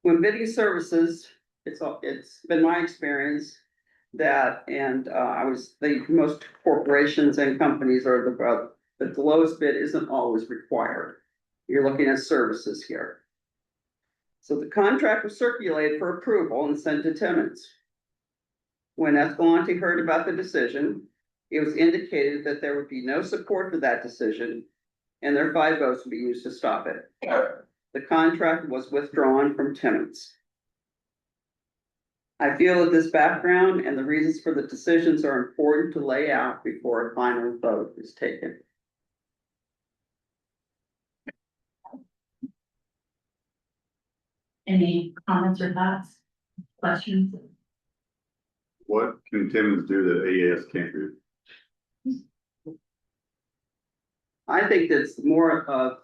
When bidding services, it's been my experience that, and I think most corporations and companies are the lowest bid isn't always required. You're looking at services here. So the contract was circulated for approval and sent to Timmons. When Escalante heard about the decision, it was indicated that there would be no support for that decision and their 5 votes would be used to stop it. The contract was withdrawn from Timmons. I feel that this background and the reasons for the decisions are important to lay out before a final vote is taken. Any comments or thoughts, questions? What can Timmons do that AES can't do? I think that's more of,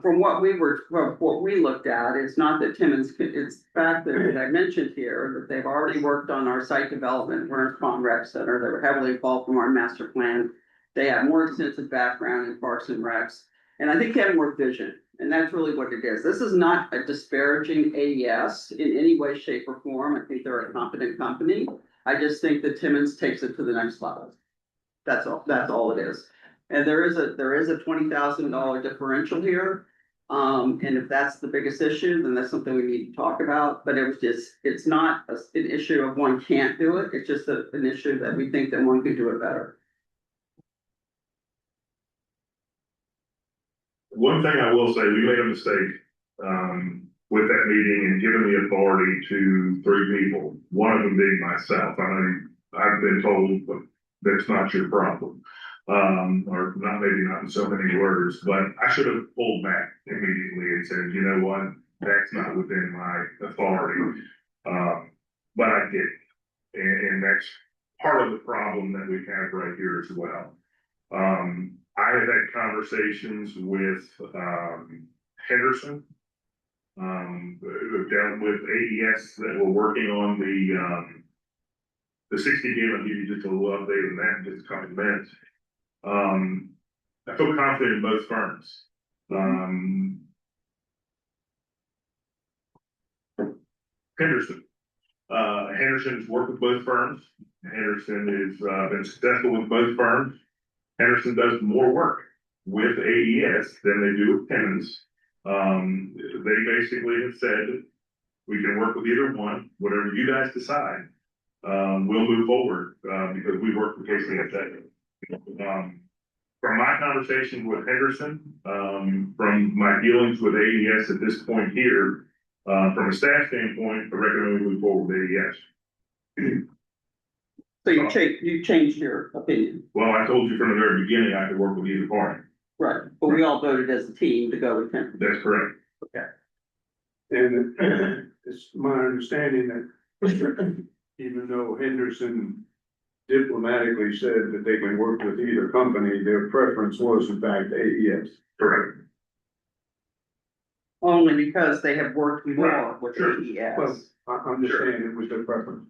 from what we looked at, it's not that Timmons, it's the fact that I mentioned here, that they've already worked on our site development, Warren's Pond Rec Center, they were heavily involved from our master plan. They have more extensive background in parks and recs, and I think they have more vision, and that's really what it is. This is not a disparaging AES in any way, shape, or form. I think they're a competent company. I just think that Timmons takes it to the next level. That's all it is. And there is a $20,000 differential here. And if that's the biggest issue, then that's something we need to talk about. But it's not an issue of one can't do it. It's just an issue that we think that one could do it better. One thing I will say, we made a mistake, with that meeting and giving the authority to 3 people, one of them being myself. I know I've been told, but that's not your problem. Or maybe not in so many words, but I should have pulled back immediately and said, you know what, that's not within my authority. But I did, and that's part of the problem that we have right here as well. I have had conversations with, Henderson. Down with AES that we're working on the 60 gig. I'll give you just a little update on that in just a couple of minutes. I feel confident in both firms. Henderson. Henderson's worked with both firms. Henderson has been successful with both firms. Henderson does more work with AES than they do with Timmons. They basically have said, we can work with either one, whatever you guys decide. We'll move forward, because we work with KCSA. From my conversation with Henderson, from my dealings with AES at this point here, from a staff standpoint, I recommend we move forward with AES. So you changed your opinion, Well, I told you from the very beginning, I could work with either party. right? But we all voted as a team to go with him. That's correct. And it's my understanding that even though Henderson diplomatically said that they can work with either company, their preference was in fact AES. Correct. Only because they have worked more with Sure. AES. Well, I'm just saying it was their preference.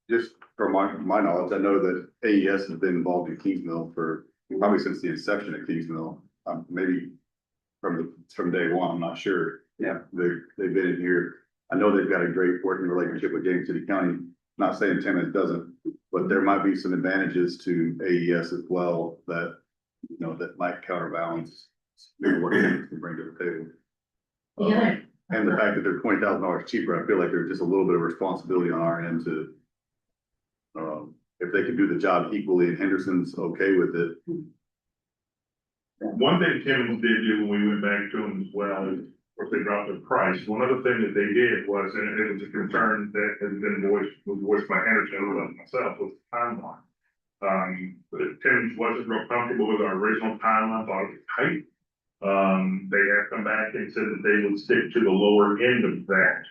Just from my knowledge, I know that AES has been involved in Kingsmill for probably since the inception of Kingsmill. Maybe from day one, I'm not sure. Yeah. They've been in here. I know they've got a great working relationship with James City County. Not saying Timmins doesn't, but there might be some advantages to AES as well that, you know, that might counterbalance maybe what Timmins can bring to the table. Yeah. And the fact that they're $20,000 cheaper, I feel like there's just a little bit of responsibility on our end to, if they can do the job equally and Henderson's okay with it. One thing Timmons did do when we went back to them as well is, of course, they dropped the price. One other thing that they did was, and it was a concern that has been voiced by Henderson and myself, was the timeline. But Timmons wasn't real comfortable with our original timeline, thought it was tight. They have come back and said that they would stick to the lower end of that,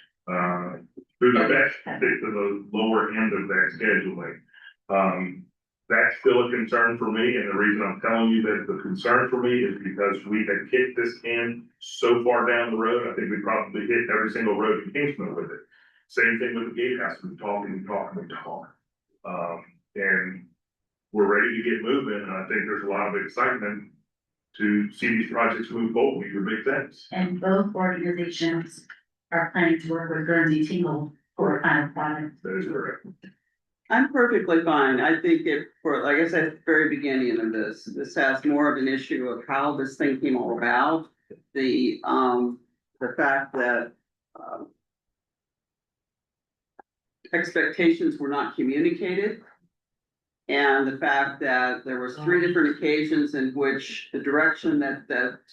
do the best, stick to the lower end of that scheduling. That's still a concern for me, and the reason I'm telling you that the concern for me is because we had kicked this in so far down the road. I think we probably hit every single road in Kingsmill with it. Same thing with the gatehouse, we talk and talk and talk. And we're ready to get moving, and I think there's a lot of excitement to see these projects move forward. These are big things. And both organizations are planning to work with Guernsey Tingle for a final product. That is correct. I'm perfectly fine. I think like I said at the very beginning of this has more of an issue of how this thing came all about. The fact that expectations were not communicated. And the fact that there was 3 different occasions in which the direction that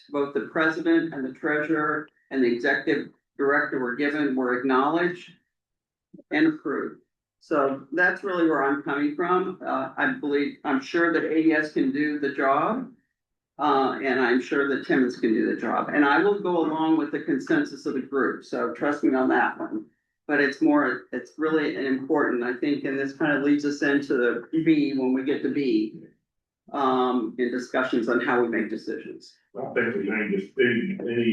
both the president and the treasurer and the executive director were given were acknowledged and approved. So that's really where I'm coming from. I'm sure that AES can do the job. And I'm sure that Timmons can do the job. And I will go along with the consensus of the group. So trust me on that one. But it's really important, I think, and this kind of leads us into the B when we get to B. In discussions on how we make decisions. I think there's anybody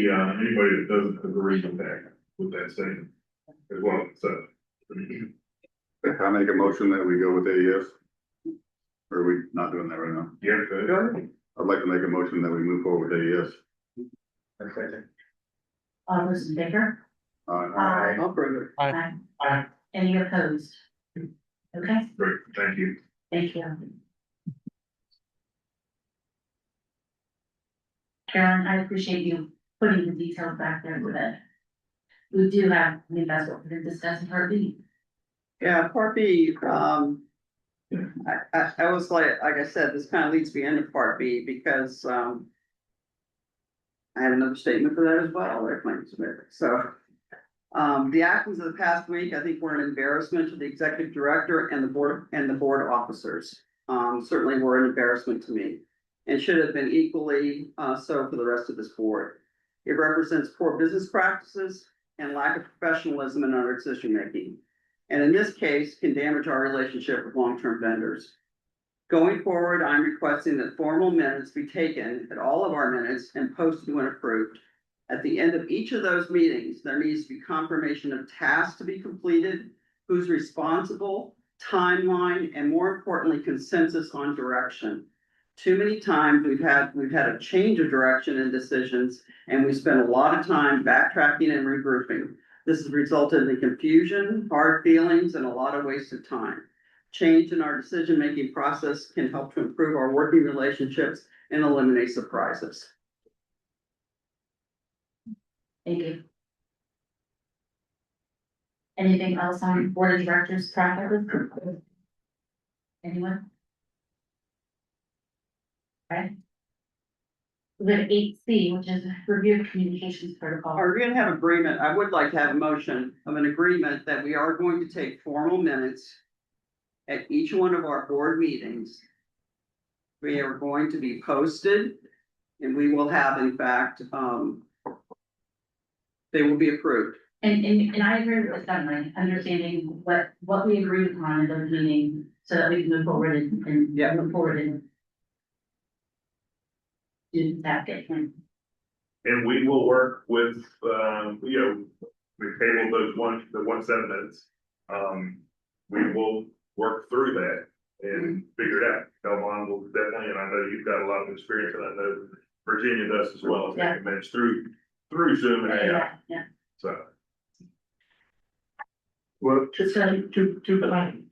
that doesn't agree with that statement as well, so. Can I make a motion that we go with AES? Or are we not doing that right now? Yeah, good. Go ahead. I'd like to make a motion that we move forward with AES. All those in favor? I'll approve it. Aye. Any opposed? Okay, Great, thank you. thank you. Karen, I appreciate you putting the details back there with it. We do have, I mean, that's what we're gonna discuss in part B. Yeah, Part B, I was like I said, this kind of leads me into Part B because, I had another statement for that as well, like my submitted. So, the actions of the past week, I think were an embarrassment to the executive director and the board officers. Certainly were an embarrassment to me and should have been equally, so for the rest of this board. It represents poor business practices and lack of professionalism in our decision making. And in this case, can damage our relationship with long-term vendors. Going forward, I'm requesting that formal minutes be taken at all of our minutes and posted when approved. At the end of each of those meetings, there needs to be confirmation of tasks to be completed, who's responsible, timeline, and more importantly, consensus on direction. Too many times we've had a change of direction and decisions, and we spent a lot of time backtracking and regrouping. This has resulted in confusion, hard feelings, and a lot of wasted time. Change in our decision-making process can help to improve our working relationships and eliminate surprises. Thank you. Anything else on board of directors practices? Anyone? Okay. We have 8C, which is review of communications protocol. Are we gonna have agreement? I would like to have a motion of an agreement that we are going to take formal minutes at each one of our board meetings. We are going to be posted, and we will have, in fact, they will be approved. And I agree with the summary, understanding what we agreed upon in those meetings, so that we can move forward and Yeah. move forward and do that bit. And we will work with, we tabled the 1 7 minutes. We will work through that and figure it out. Belmont will definitely, and I know you've got a lot of experience, and I know Virginia does as well, as they can manage through Zoom and AI, Yeah. so. Well, So- two things.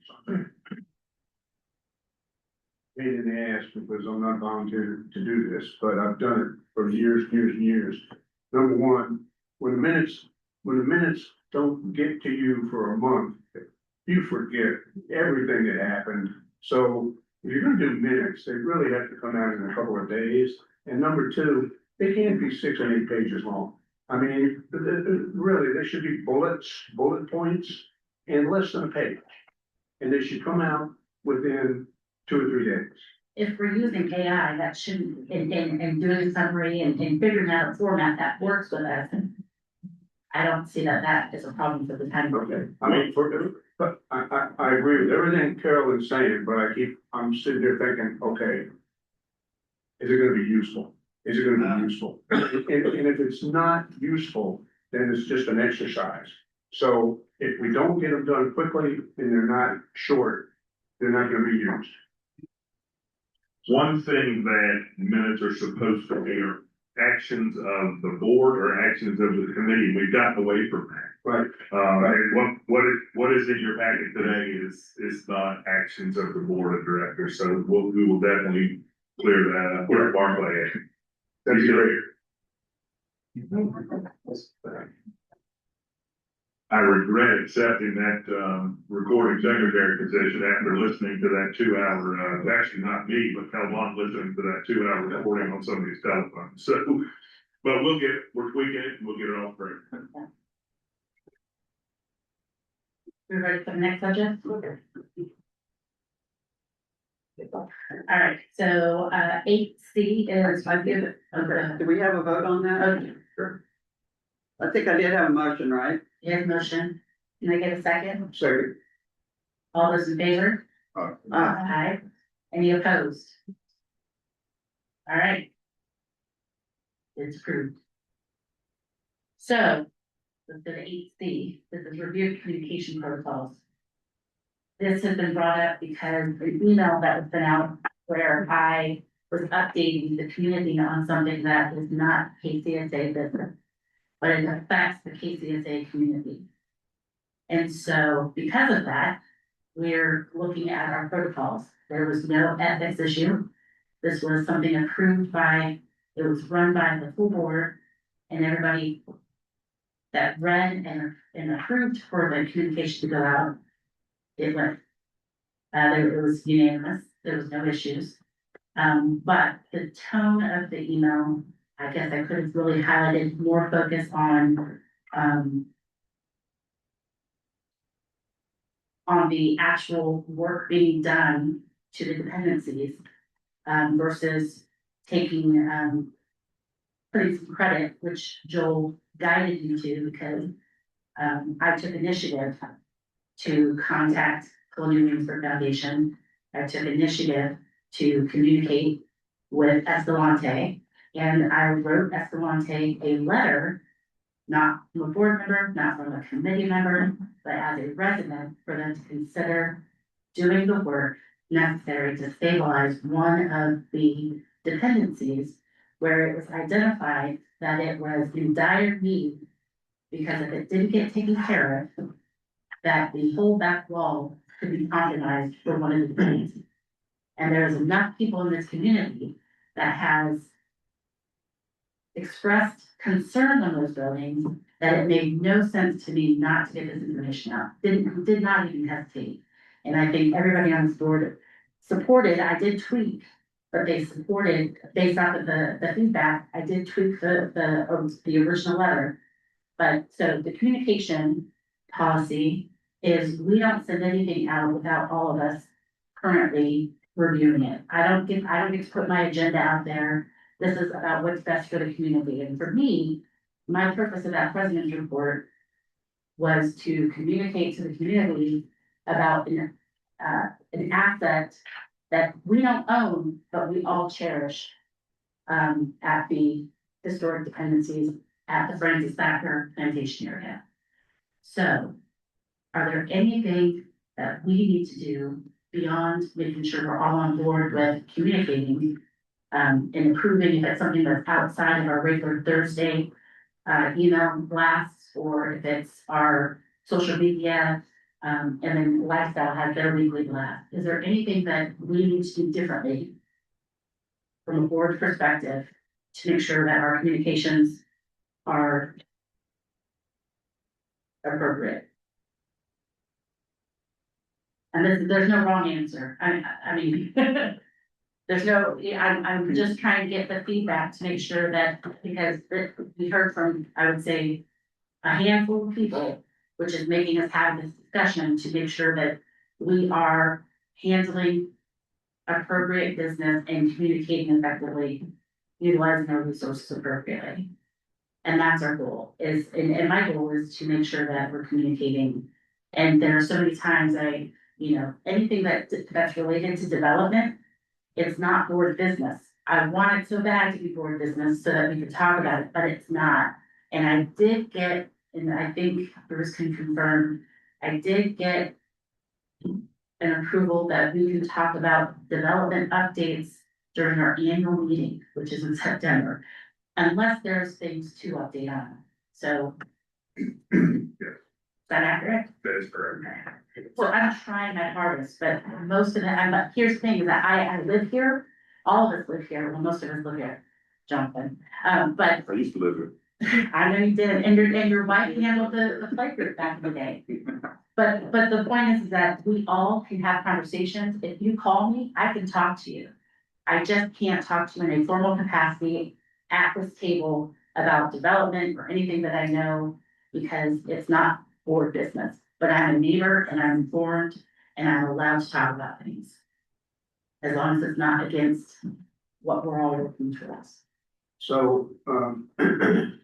Pain in the ass because I'm not volunteering to do this, but I've done it for years and years. Number one, when the minutes don't get to you for a month, you forget everything that happened. So if you're gonna do minutes, they really have to come out in a couple of days. And number two, they can't be 6 and 8 pages long. I mean, really, they should be bullet points in less than a page. And they should come out within 2 or 3 days. If we're using AI, that shouldn't, and doing a summary and figuring out a format that works with us. I don't see that is a problem for the time. Okay, I mean, but I agree with everything Carol is saying, but I'm sitting there thinking, okay. Is it gonna be useful? Is it gonna be useful? And if it's not useful, then it's just an exercise. So if we don't get them done quickly and they're not short, they're not gonna be used. One thing that minutes are supposed to be are actions of the board or actions of the committee. We've gotten away from that. Right. And what is in your packet today is not actions of the board of directors, so we will definitely clear that up with Barclay. That's great. I regret accepting that, recording secretary position after listening to that 2 hour, actually not me, but Calvin listening to that 2 hour recording on somebody's telephone. So, but we're tweaking it and we'll get it all straight. We're ready for the next subject? All right, so 8C is. Okay, do we have a vote on that? Okay, Sure. I think I did have a motion, right? here's motion. Can I get a second? Second. All those in favor? Uh, Aye. Any opposed? All right. It's approved. So, the 8C, this is review of communication protocols. This has been brought up because an email that was sent out where I was updating the community on something that is not KCSA business, but it affects the KCSA community. And so because of that, we're looking at our protocols. There was no ethics issue. This was something approved by, it was run by the full board, and everybody that read and approved for the communication to go out, it went. It was unanimous, there was no issues. But the tone of the email, I guess I could have really highlighted more focus on the actual work being done to the dependencies, versus taking, putting some credit, which Joel guided you to, because, I took initiative to contact Colonial Williamsburg Foundation. I took initiative to communicate with Escalante. And I wrote Escalante a letter, not from a board member, not from a committee member, but as a resident, for them to consider doing the work necessary to stabilize one of the dependencies where it was identified that it was in dire need, because if it didn't get taken care of, that the whole back wall could be compromised for one of the dependencies. And there's enough people in this community that has expressed concern on those buildings that it made no sense to me not to get this information out. Did not even hesitate. And I think everybody on this board supported. I did tweak, but they supported based off of the feedback. I did tweak the original letter. But so the communication policy is we don't send anything out without all of us currently reviewing it. I don't get to put my agenda out there. This is about what's best for the community. And for me, my purpose of that president's report was to communicate to the community about an asset that we don't own, but we all cherish at the historic dependencies at the Francis Thacker Plantation area. So, are there anything that we need to do beyond making sure we're all on board with communicating and improving if it's something that's outside of our regular Thursday email blasts, or if it's our social media, and then lifestyle has their weekly blast? Is there anything that we need to do differently from a board perspective to make sure that our communications are appropriate? And there's no wrong answer. I mean, there's no, I'm just trying to get the feedback to make sure that, because we heard from, I would say, a handful of people, which is making us have this discussion to make sure that we are handling appropriate business and communicating effectively, utilizing our resources appropriately. And that's our goal and my goal is to make sure that we're communicating. And there are so many times anything that's related to development, it's not board business. I want it so bad to be board business so that we can talk about it, but it's not. And I did get, and I think Bruce can confirm, I did get an approval that we can talk about development updates during our annual meeting, which is in September, unless there's things to update on. So, is that accurate? That is correct. So I'm trying my hardest, but most of it, but here's the thing, is that I live here, all of us live here, well, most of us live here, Jonathan. But I used to live here. I know you did, and your wife handled the play group back in the day. But the point is that we all can have conversations. If you call me, I can talk to you. I just can't talk to you in a formal capacity at this table about development or anything that I know, because it's not board business. But I'm a neighbor and I'm informed and I'm allowed to talk about things. As long as it's not against what we're all working towards. So, I'm gonna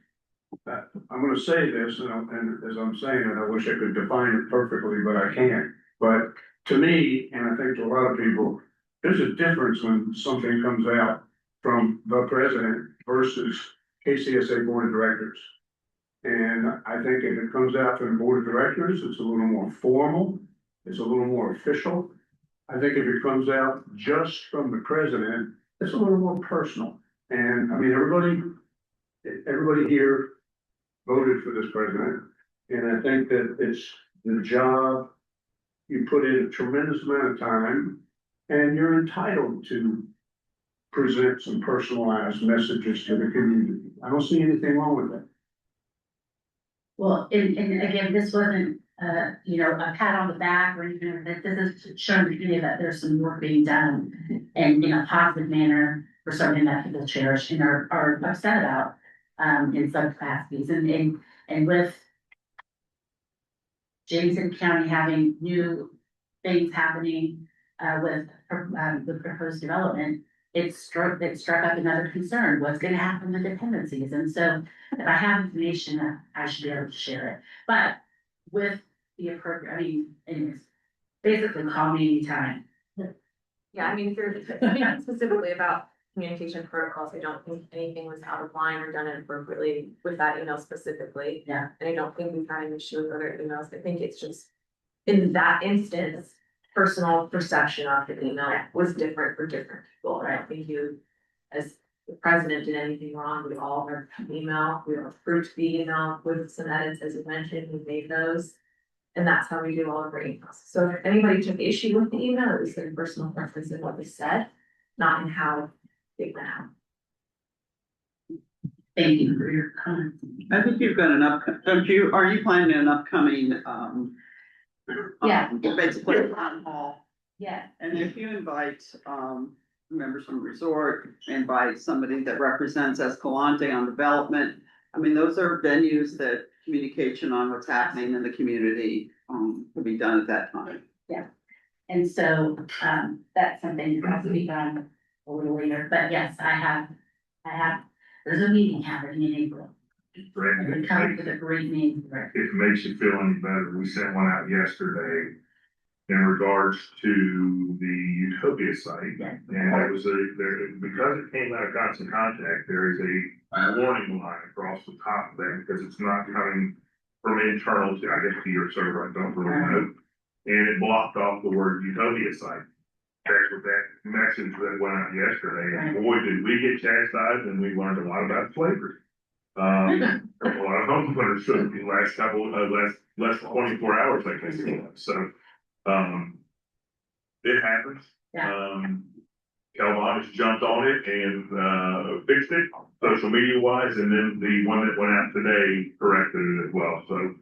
say this, and as I'm saying it, I wish I could define it perfectly, but I can't. But to me, and I think to a lot of people, there's a difference when something comes out from the president versus KCSA board of directors. And I think if it comes out from the board of directors, it's a little more formal, it's a little more official. I think if it comes out just from the president, it's a little more personal. And I mean, everybody here voted for this president. And I think that it's the job, you put in a tremendous amount of time, and you're entitled to present some personalized messages to the community. I don't see anything wrong with that. Well, and again, this wasn't, a pat on the back or anything, that this is showing the community that there's some work being done and in a positive manner for something that people cherish and are upset about, in some capacities. And with Jameson County having new things happening, with proposed development, it struck up another concern. What's gonna happen to dependencies? And so if I have information, I should be able to share it. But with the appropriate, anyways, basically call me anytime. Yeah, I mean, if you're speaking specifically about communication protocols, I don't think anything was out of line or done inappropriately with that email specifically. Yeah. And I don't think we've had an issue with other emails. I think it's just, in that instance, personal perception of the email was different for different people. I don't think you, as the president, did anything wrong. We all read the email, we all approved the email with some edits, as you mentioned, we made those. And that's how we do all of our emails. So if anybody took issue with the email, it was their personal preference in what was said, not in how it went out. Thank you for your comments. I think you've got are you planning an upcoming, Yeah. basically town hall? Yeah. And if you invite, members from the resort, invite somebody that represents Escalante on development, I mean, those are venues that communication on what's happening in the community, will be done at that time. And so, that's something that has to be done a little later, but yes, I have, there's a meeting happening in April. And we come up with a great name for it. If it makes you feel any better, we sent one out yesterday in regards to the Utopia site. Yeah. And it was because it came out of constant contact, there is a warning line across the top of that, because it's not coming from internal to, I guess, to your server, I don't really know. And it blocked off the word Utopia site. That's what that message that went out yesterday, and boy, did we get chastised, and we learned a lot about slavery. A lot of homeowners in the last couple, less than 24 hours, I guess. So, it happens. Yeah. Calvin has jumped on it and, fixed it, social media wise, and then the one that went out today corrected it as well. So,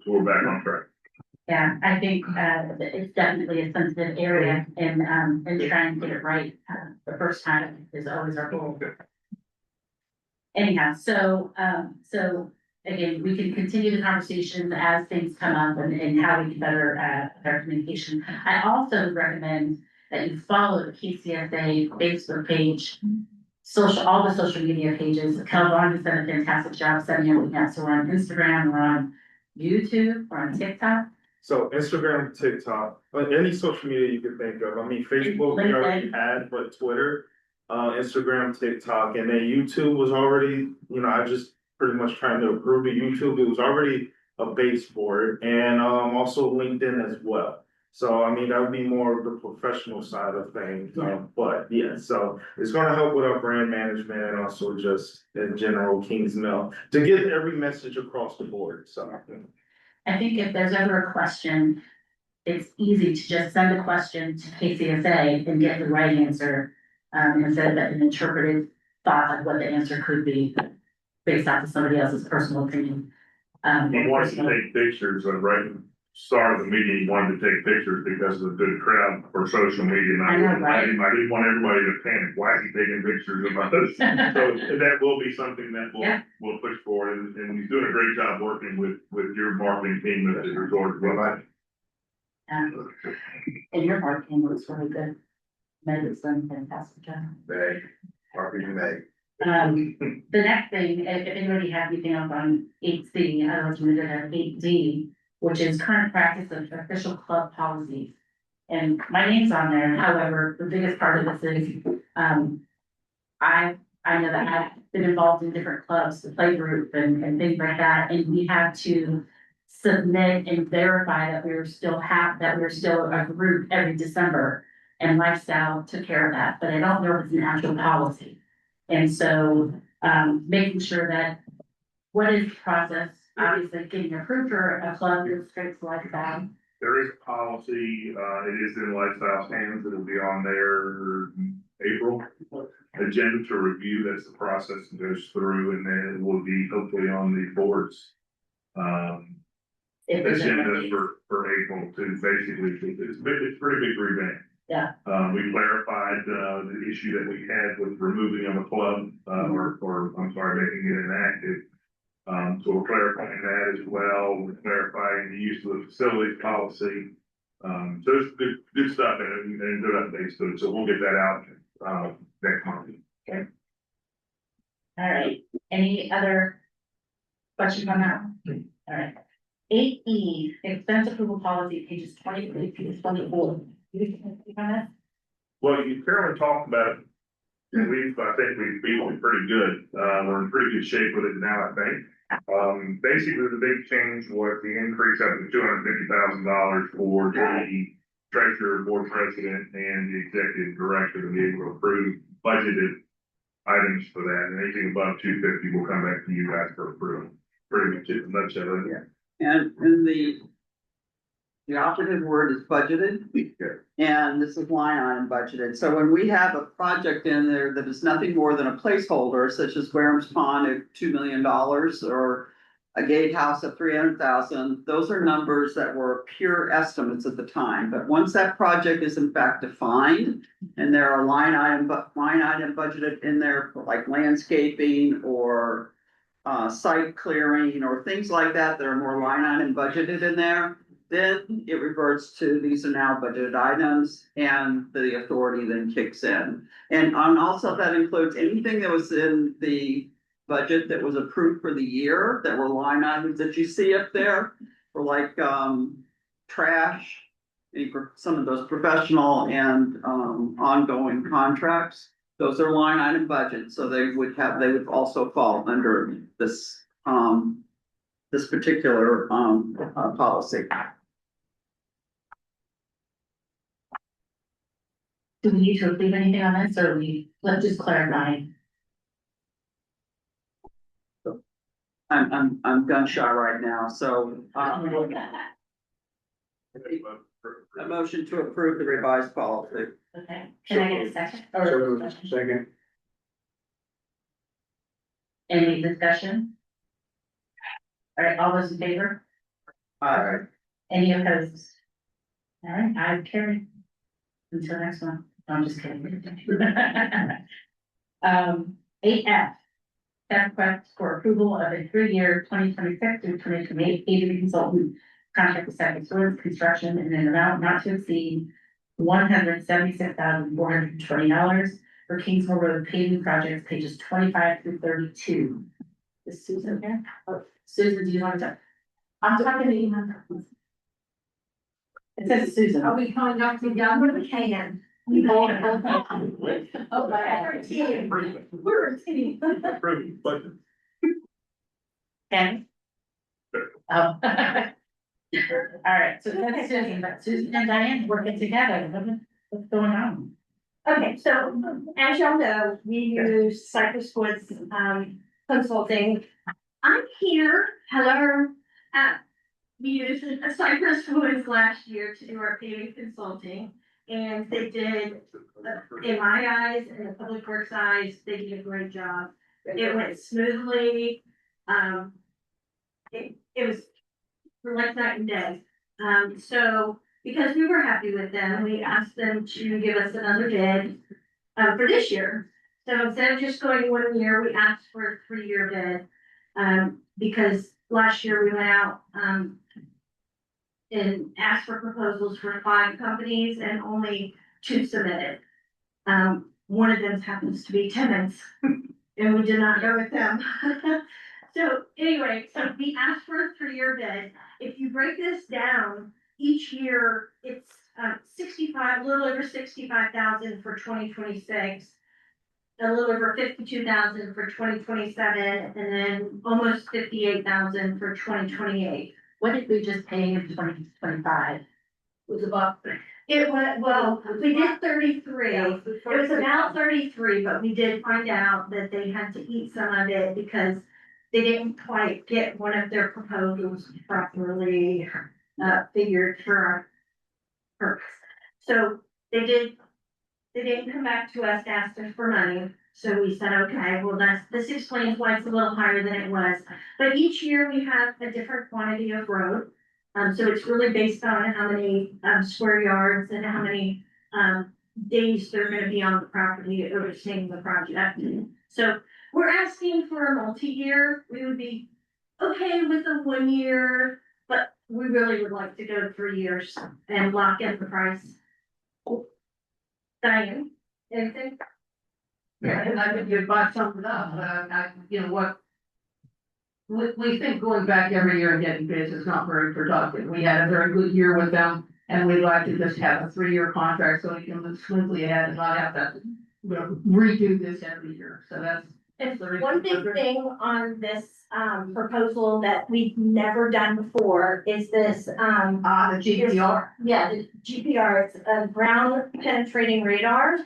so we're back on track. Yeah, I think, it's definitely a sensitive area and trying to get it right, the first time is always our goal. Anyhow, so again, we can continue the conversation as things come up and how we can better, our communication. I also recommend that you follow the KCSA Facebook page, all the social media pages. Calvin has done a fantastic job setting everything up. So we're on Instagram, we're on YouTube, we're on TikTok. So Instagram, TikTok, any social media you can think of. I mean, Facebook we already had, but Twitter, Instagram, TikTok, and then YouTube was already, I just pretty much trying to improve the YouTube. It was already a base for it, and also LinkedIn as well. So, I mean, that would be more of the professional side of things. But yeah, so it's going to help with our brand management and also just in general Kings Mill to get every message across the board. So. I think if there's ever a question, it's easy to just send a question to KCSA and get the right answer, instead of an interpretive thought of what the answer could be based off of somebody else's personal opinion. He wanted to take pictures of right at the start of the meeting, he wanted to take pictures because of the good crowd for social media. And I know, right? I didn't want everybody to panic. Why is he taking pictures of us? So that will be something that we'll push forward, and he's doing a great job working with your marketing team at the resort. And your marketing looks really good. Meg's done a fantastic job. Marketing Meg. The next thing, if anybody has anything else on 8C, I don't know if you have 8D, which is current practice of official club policies. And my name's on there, however, the biggest part of this is, I know that I've been involved in different clubs, the play group and things like that, and we have to submit and verify that we're still a group every December. And Lifestyle took care of that, but I don't know if it's an actual policy. And so, making sure that, what is the process, obviously getting approved for a club that restricts Lifestyle. There is a policy, it is in Lifestyle's hands, it'll be on their April agenda to review. That's the process that goes through, and then it will be hopefully on the board's agenda for April to basically, it's a pretty big revamp. Yeah. We clarified, the issue that we had with removing of a club, or I'm sorry, making it inactive. So we're clarifying that as well. We're clarifying the use of the facilities policy. So it's good stuff and good updates to it. So we'll get that out, next month. Okay. All right. Any other questions on that? All right. 8E, expense approval policy, pages 23 to 24. Well, you Carolyn talked about it. And I think we've been pretty good. We're in pretty good shape with it now, I think. Basically, the big change was the increase up to $250,000 for the treasurer, board president, and the executive director to be able to approve budgeted items for that. And anything above 250 will come back to you guys for approval. Pretty much it, much of it. And the operative word is budgeted. And this is line item budgeted. So when we have a project in there that is nothing more than a placeholder, such as Wareham's Pond at $2 million or a gatehouse at 300,000, those are numbers that were pure estimates at the time. But once that project is in fact defined and there are line item budgeted in there for like landscaping or site clearing or things like that that are more line item budgeted in there, then it reverts to these are now budgeted items and the authority then kicks in. And also that includes anything that was in the budget that was approved for the year that were line items that you see up there for like trash, some of those professional and ongoing contracts. Those are line item budgets, so they would also fall under this this particular policy. Do we need to leave anything on this, or let's just clarify? I'm gun shy right now, so a motion to approve the revised policy. Okay, can I get a second? Second. Any discussion? All right, all those in favor? Any opposed? All right, I've carried. Until next one. No, I'm just kidding. 8F. Request for approval of a 3-year 2026 through 2028 paving consultant contract with Second Source Construction in an amount not to exceed $176,420 for Kingsville Road paving projects, pages 25 through 32. Is Susan here? Oh, Susan, do you want to? I'm talking to you. It says Susan. Are we coming up to down with the can? Oh, We're a team. We're a team. Approved budget. Okay. Oh. All right, so that's Susan, but Susan and Diane working together. What's going on? Okay, so as y'all know, we use Cypress Woods Consulting. I'm here, hello, we used Cypress Woods last year to do our paving consulting. And they did, in my eyes and the public works eyes, they did a great job. It went smoothly. It was like night and day. So because we were happy with them, we asked them to give us another bid for this year. So instead of just going 1 year, we asked for a 3-year bid. Because last year we went out and asked for proposals for 5 companies and only 2 submitted. One of them happens to be Timmons, and we did not go with them. So anyway, so we asked for a 3-year bid. If you break this down, each year it's a little over 65,000 for 2026, a little over 52,000 for 2027, and then almost 58,000 for 2028. What did we just pay in 2025? Was about, it went, well, we did 33, it was about 33, but we did find out that they had to eat some of it because they didn't quite get one of their proposals properly figured for our purpose. So they didn't come back to us to ask us for money. So we said, okay, well, this explains why it's a little higher than it was. But each year we have a different quantity of road. So it's really based on how many square yards and how many days they're gonna be on the property overseeing the project. So we're asking for a multi-year. We would be okay with a 1 year, but we really would like to go 3 years and lock in the price. Diane, anything? Yeah, and I think you bought something up, you know what? We think going back every year and getting bids is not very productive. We had a very good year with them, And we'd like to just have a 3-year contract so we can move smoothly ahead and not have to redo this every year. So that's. And one big thing on this, proposal that we've never done before is this, The GPR. yeah, the GPR, it's a ground penetrating radar,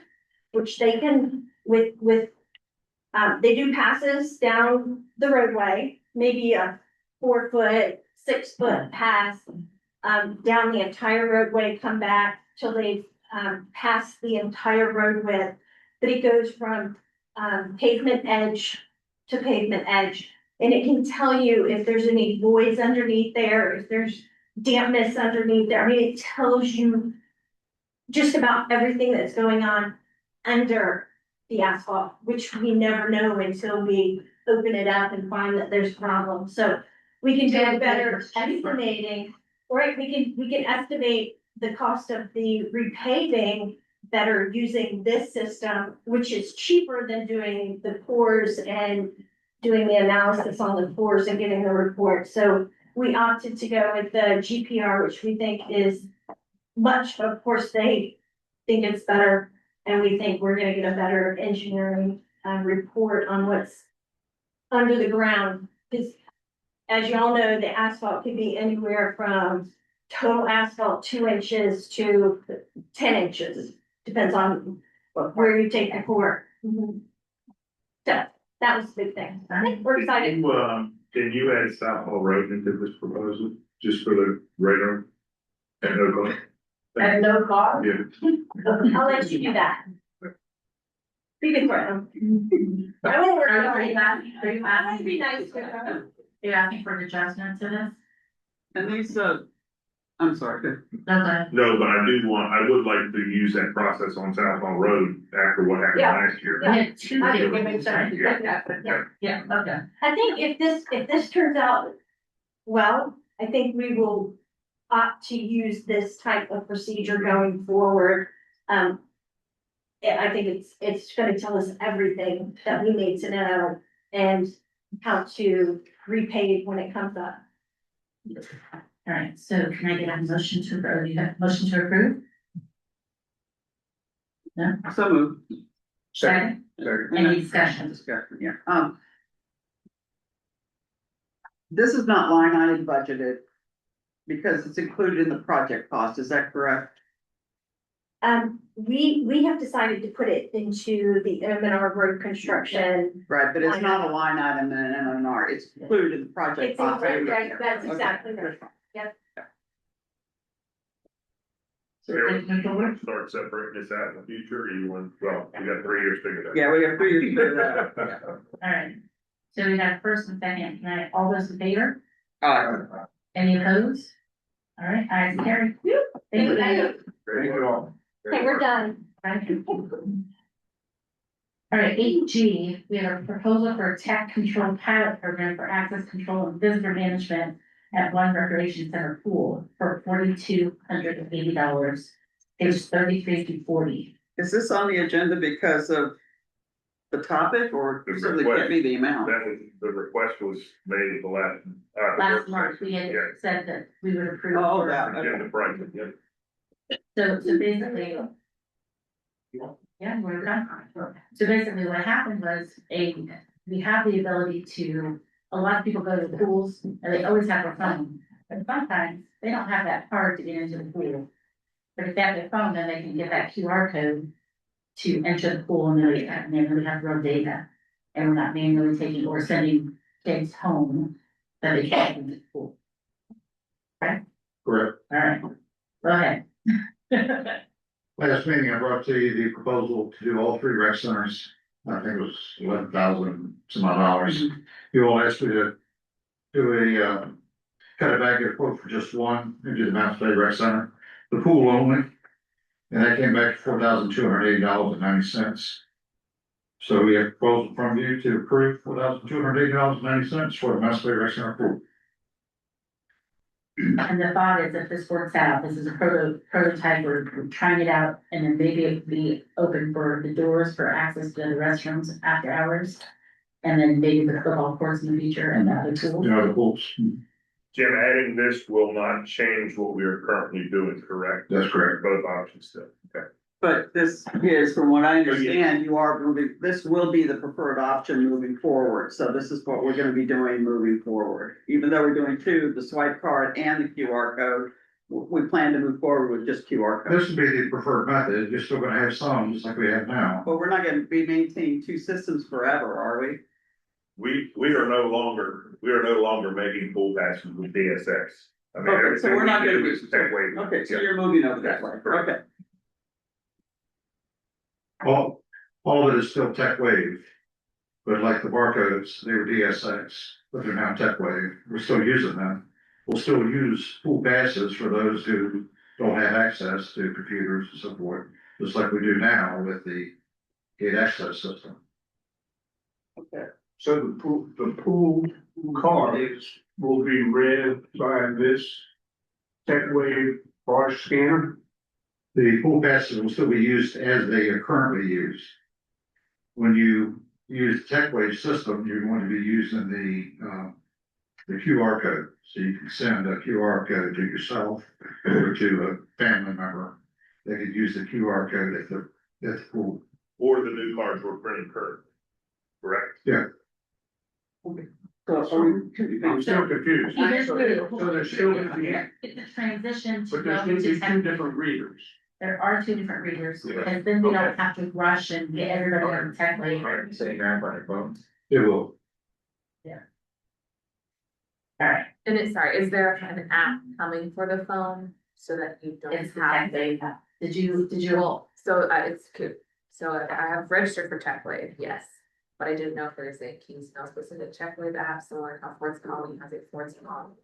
which they can, they do passes down the roadway, maybe a 4-foot, 6-foot pass, down the entire roadway, come back till they've, passed the entire road width. But it goes from, pavement edge to pavement edge. And it can tell you if there's any voids underneath there, if there's dampness underneath there. I mean, it tells you just about everything that's going on under the asphalt, which we never know until we open it up and find that there's problems. So we can do better estimating, right? We can estimate the cost of the repaving better using this system, which is cheaper than doing the pours and doing the analysis on the pours and getting the report. So we opted to go with the GPR, which we think is much, of course, they think it's better. And we think we're gonna get a better engineering, report on what's under the ground. Because as you all know, the asphalt can be anywhere from total asphalt 2 inches to 10 inches. Depends on where you take the pour. So that was the big thing. We're excited. Can you add South Hall Road into this proposal, just for the radar? At no cost? At no cost? Yeah. I'll let you do that. Be good for them. I won't work on that. I want to be nice to them. You're asking for an adjustment to this? And these, I'm sorry, good. Okay. No, but I would like to use that process on South Hall Road after what happened Yeah. last year. We had 2 I think it days. makes sense. Yeah, okay. I think if this turns out well, I think we will opt to use this type of procedure going forward. I think it's gonna tell us everything that we need to know and how to repay when it comes up. All right, so can I get a motion to approve? You have a motion to approve? No? So moved. Second? Any discussion? Discussion, yeah. This is not line item budgeted because it's included in the project cost, is that correct? We have decided to put it into the M&R road construction. Right, but it's not a line item in an M&R, it's included in the project It's cost. right, that's Okay. exactly right. Yep. Sarah, do you want to start separating this out in the future, or you want, well, you got 3 years figured out. Yeah, we have 3 years to do that. All right, so we have first and second, can I, all those in favor? Any opposed? All right, ayes carried. Thank you. Thank Great. Okay, we're done. Thank you. All right, 8G, we have a proposal for a tech control pilot program for access control and visitor management at One Recreation Center Pool for $4,280, pages 33 to 40. Is this on the agenda because of the topic or The simply request. can't be the amount? That was, the request was made at the last. Last month, we had Yeah, said that we would approve. Oh, for- that. yeah, the price, yeah. So basically. Yeah, we're done. So basically what happened was we have the ability to, a lot of people go to the pools and they always have their phone. But sometimes they don't have that card to get into the pool. But if they have their phone, then they can get that QR code to enter the pool and they really have real data. And we're not manually taking or sending kids home that they can't get into the pool. Correct. All right, go ahead. Last meeting, I brought to you the proposal to do all 3 rec centers. I think it was 11,000 some odd dollars. You all asked me to do a, cut it back, get a quote for just one, and do the Mountain Bay Rec Center, the pool only. And that came back to $4,280.90. So we have a proposal from you to approve $4,280.90 for the Mountain Bay Rec Center pool. And the thought is if this works out, this is a prototype, we're trying it out, and then maybe it would be open for the doors for access to the restrooms after hours. And then maybe the football courts in the future and the other You tools. know, the pools. Jim, adding this will not change what we are currently doing, correct? That's correct. Both options still, okay. But this is, from what I understand, you are moving, this will be the preferred option moving forward. So this is what we're gonna be doing moving forward. Even though we're doing two, the swipe card and the QR code, we plan to move forward with just QR code. This would be the preferred method. You're still gonna have some, just like we have now. But we're not gonna be maintaining two systems forever, are we? We are no longer making pool passes with DSX. I mean, Okay, so we're not gonna everything we be, do is tech wave. okay, so you're moving over that way, okay. All of it is still tech wave. But like the barcodes, they were DSX, but they're now tech wave. We're still using them. We'll still use pool passes for those who don't have access to computers and so forth, just like we do now with the gate access system. Okay. So the pool cards will be read by this tech wave bar scanner. The pool passes will still be used as they are currently used. When you use the TechWave system, you're going to be using the QR code. So you can send a QR code to yourself or to a family member. They could use the QR code at the pool. Or the new cards we're printing currently, correct? Yeah. So I'm still confused. Here's So there's still gonna be, It's a transition to but there's go gonna be to two tech. different readers. There are two different readers, Yeah. because then we don't Okay. have to rush and get everybody on tech wave. It will. Alright, And it's, sorry, is there an app coming for the phone so that you don't it's the have? tech wave. Did you, Well, so it's good, so I have registered for TechWave, yes. But I didn't know if there's a Kingsville specific TechWave app, similar to how Ford's Calling has a Ford's Calling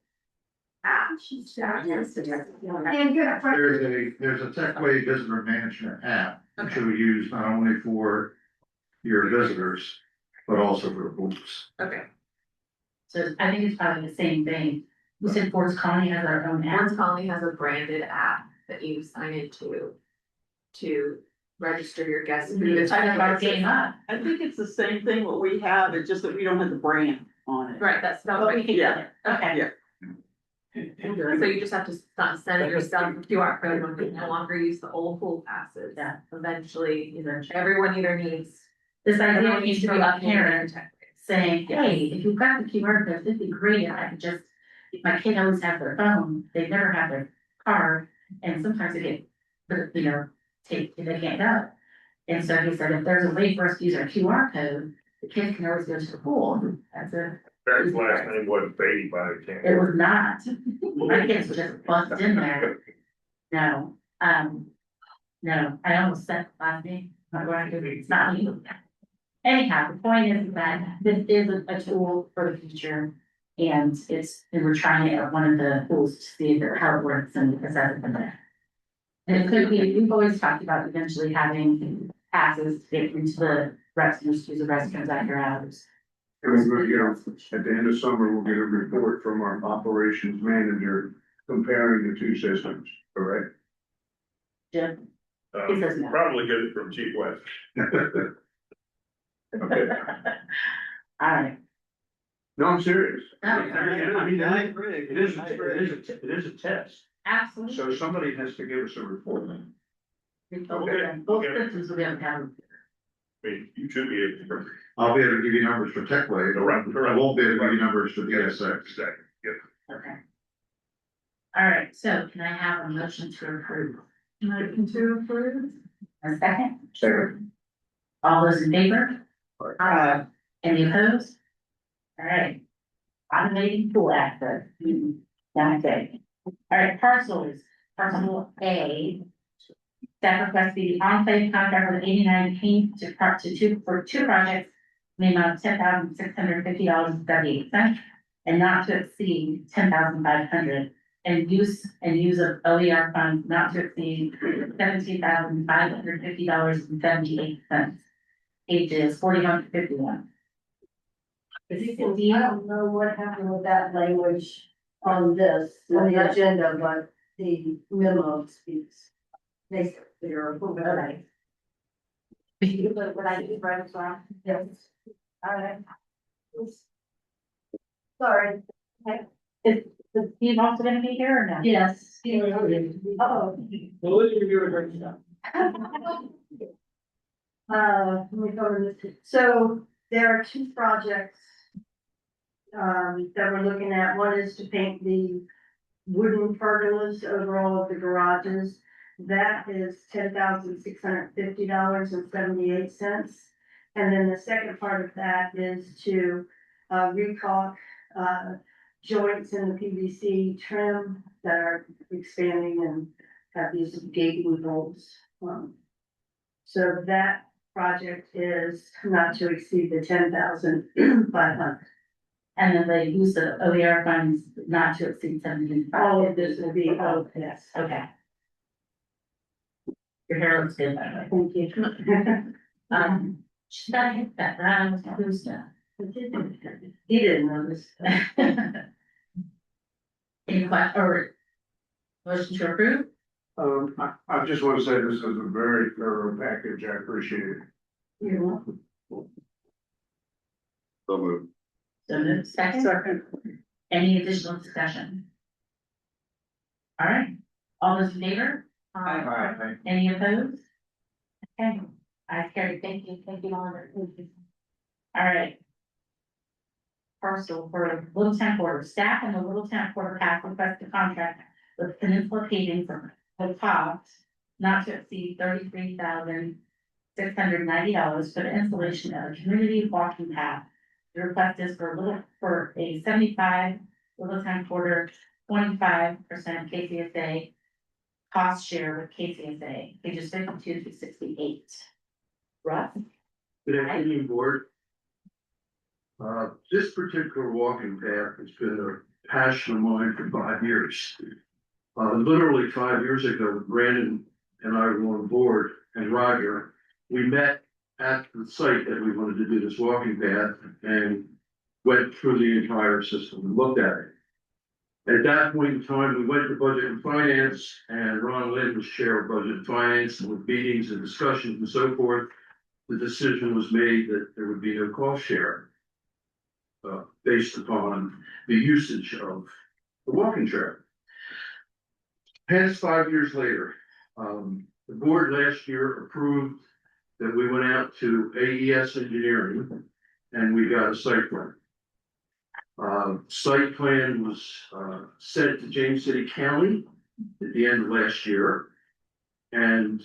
app. Yes, the TechWave app. And good. There's a TechWave visitor management app, which you'll use not only for your visitors, but also for the pools. Okay, so I think it's probably the same thing. We said Ford's Colony has our own app. Ford's Calling has a branded app that you sign into to register your guests. We're talking about getting up. I think it's the same thing what we have, it's just that we don't have the brand on it. Right, that But was we right. can get it, okay. Yeah. So you just have to send it yourself, QR code, when we no longer use the old pool passes. Yeah. Eventually, everyone either needs. This idea everyone needs to be go a up here parent and saying, hey, if you've got the QR code, it'd be great if I could just, my kid always have their phone, they never have their card, and sometimes they get, they can't go. And so he said, if there's a way for us to use our QR code, the kids can always go to the pool. That's a, Barrett's last name wasn't Beatty by any chance. it was not, my kids just bust in there. No, no, I almost said last name, not going to, it's not me. Anyhow, the point is that this is a tool for the future. And we're trying it at one of the pools to see how it works and assess it from there. And it could be, we've always talked about eventually having passes to get into the restrooms, use the restrooms after hours. And we're gonna get, at the end of summer, we'll get a report from our operations manager comparing the two systems, correct? Jim? He says no. Probably get it from Chief West. Okay. Alright. No, I'm serious. No, I mean, I agree. it is a test, Absolutely. so somebody has to give us a report. Both systems will be able to have. I mean, you should be able to. I'll be able to give you numbers for TechWave. I won't be able to give you numbers for DSX. Exactly, yep. Okay. Alright, so can I have a motion to approve? Motion to approve. A second? Sure. All those in favor? Any opposed? Alright. Automating pool access. Okay. Alright, parcels, parcel A. Staff request the on-site contract with 89 King for two projects. In the amount of $10,650.78 and not to exceed $10,500. And use of OER funds not to exceed $17,550.78. Ages 41 to 51. I don't know what happened with that language on the agenda, but the memo speaks. Basically, or whatever. What I did right as well? Yes. All right. Sorry. Okay. Is Steve also gonna be here or no? Yes. Oh. Let me go over this. So there are two projects that we're looking at. One is to paint the wooden pergolas over all of the garages. That is $10,650.78. And then the second part of that is to recaulk joints in the PVC trim that are expanding and have these gaping holes. So that project is not to exceed the 10,500. And then they use the OER funds not to exceed 17. All of this will be, oh, yes. Okay. Your hair looks good, by the way. Thank you. She's gotta hit that round, who's that? He didn't know this. Any question, or motion to approve? I just want to say this is a very thorough package. I appreciate it. You're welcome. So moved. So moved. Second, any additional discussion? All right, all those in favor? Aye. Any opposed? Okay, I carry, thank you, Oliver. All right. Parcel for Littleton Quarter, staff and the Littleton Quarter Path request a contract with Peninsula Paving for the cost not to exceed $33,690 for the installation of a community walking path. The request is for a 75 Littleton Quarter, 25% KCSA cost share with KCSA, pages 52 to 68. Russ? Good afternoon, board. This particular walking path has been a passion of mine for 5 years. Literally 5 years ago, Brandon and I were on board, and Roger, we met at the site that we wanted to do this walking path and went through the entire system and looked at it. At that point in time, we went to Budget and Finance, and Ron Lynn was chair of Budget and Finance, and with meetings and discussions and so forth, the decision was made that there would be no cost share based upon the usage of the walking trail. Past 5 years later, the board last year approved that we went out to AES Engineering and we got a site plan. Site plan was sent to James City County at the end of last year. And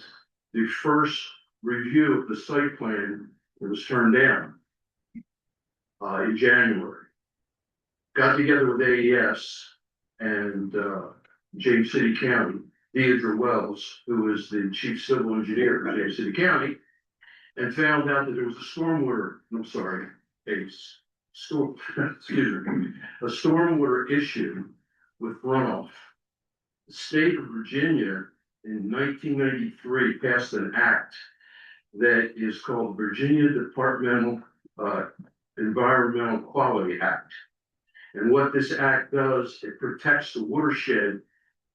the first review of the site plan, it was turned down in January. Got together with AES and James City County, Deidre Wells, who is the chief civil engineer for James City County, and found out that there was a stormwater issue with runoff. The state of Virginia in 1993 passed an act that is called Virginia Departmental Environmental Quality Act. And what this act does, it protects the watershed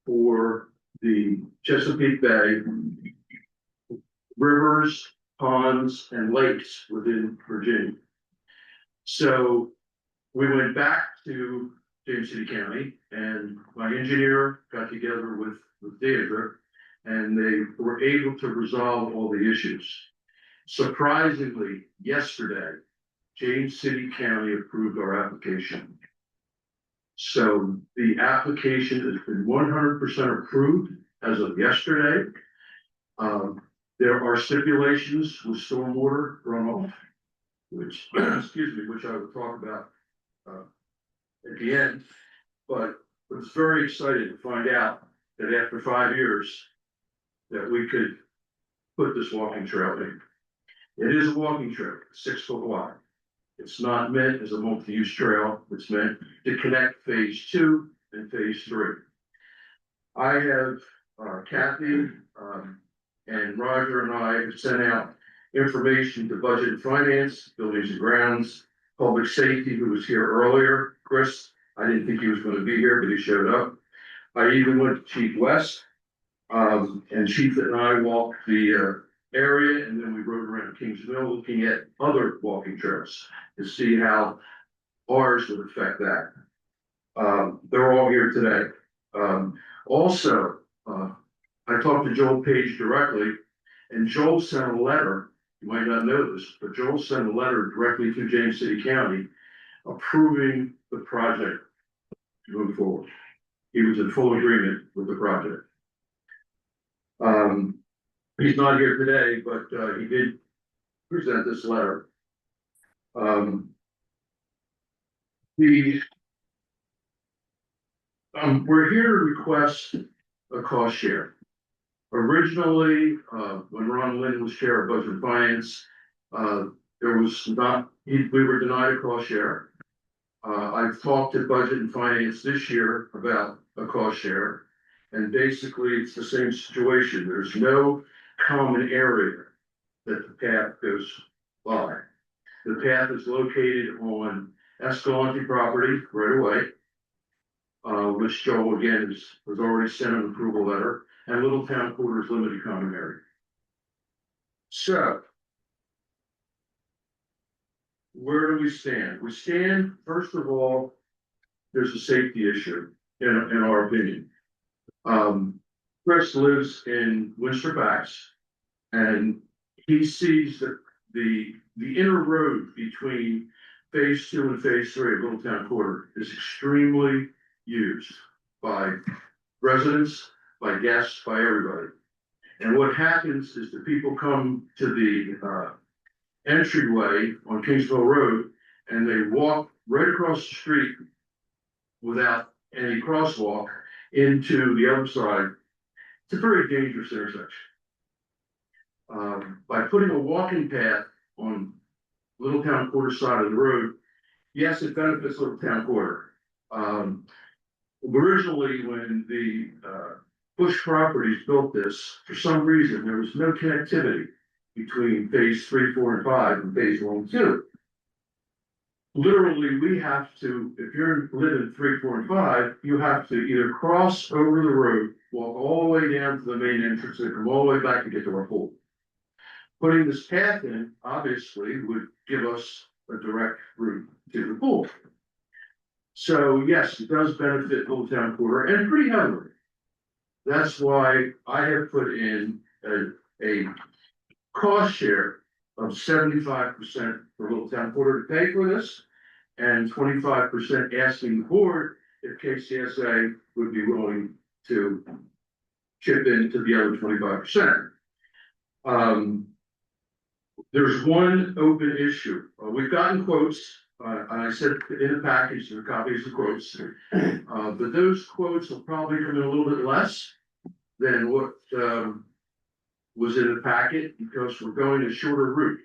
for the Chesapeake Bay, rivers, ponds, and lakes within Virginia. So we went back to James City County, and my engineer got together with Deidre, and they were able to resolve all the issues. Surprisingly, yesterday, James City County approved our application. So the application has been 100% approved as of yesterday. There are stipulations with stormwater runoff, which, which I will talk about at the end. But I was very excited to find out that after 5 years that we could put this walking trail in. It is a walking trail, 6 foot wide. It's not meant as a multi-use trail. It's meant to connect phase 2 and phase 3. I have Kathy and Roger and I have sent out information to Budget and Finance, Buildings and Grounds, Public Safety, who was here earlier. Chris, I didn't think he was going to be here, but he showed up. I even went to Chief West, and Chief and I walked the area, and then we rode around Kingsville looking at other walking trails to see how ours would affect that. They're all here today. Also, I talked to Joel Page directly, and Joel sent a letter. You might not know this, but Joel sent a letter directly to James City County approving the project to move forward. He was in full agreement with the project. He's not here today, but he did present this letter. We're here to request a cost share. Originally, when Ron Lynn was chair of Budget and Finance, there was not, we were denied a cost share. I've talked to Budget and Finance this year about a cost share, and basically it's the same situation. There's no common area that the path goes by. The path is located on Escalante property right away, which Joe again was already sent an approval letter, and Little Town Quarters Limited Common Area. So, where do we stand? We stand, first of all, there's a safety issue, in our opinion. Chris lives in Winster Backs, and he sees that the inner road between phase 2 and phase 3 of Little Town Quarter is extremely used by residents, by guests, by everybody. And what happens is the people come to the entryway on Kingsville Road, and they walk right across the street without any crosswalk into the other side. It's a very dangerous intersection. By putting a walking path on Little Town Quarter side of the road, yes, it benefits Little Town Quarter. Originally, when the Bush Properties built this, for some reason, there was no connectivity between phase 3, 4, and 5 and phase 1 and 2. Literally, we have to, if you're living 3, 4, and 5, you have to either cross over the road, walk all the way down to the main entrance, and come all the way back to get to our pool. Putting this path in, obviously, would give us a direct route to the pool. So yes, it does benefit Little Town Quarter, and pretty heavily. That's why I have put in a cost share of 75% for Little Town Quarter to pay for this, and 25% asking the board if KCSA would be willing to chip into the other 25%. There's one open issue. We've gotten quotes, and I said in the package, there are copies of quotes. But those quotes will probably come in a little bit less than what was in the packet, because we're going a shorter route.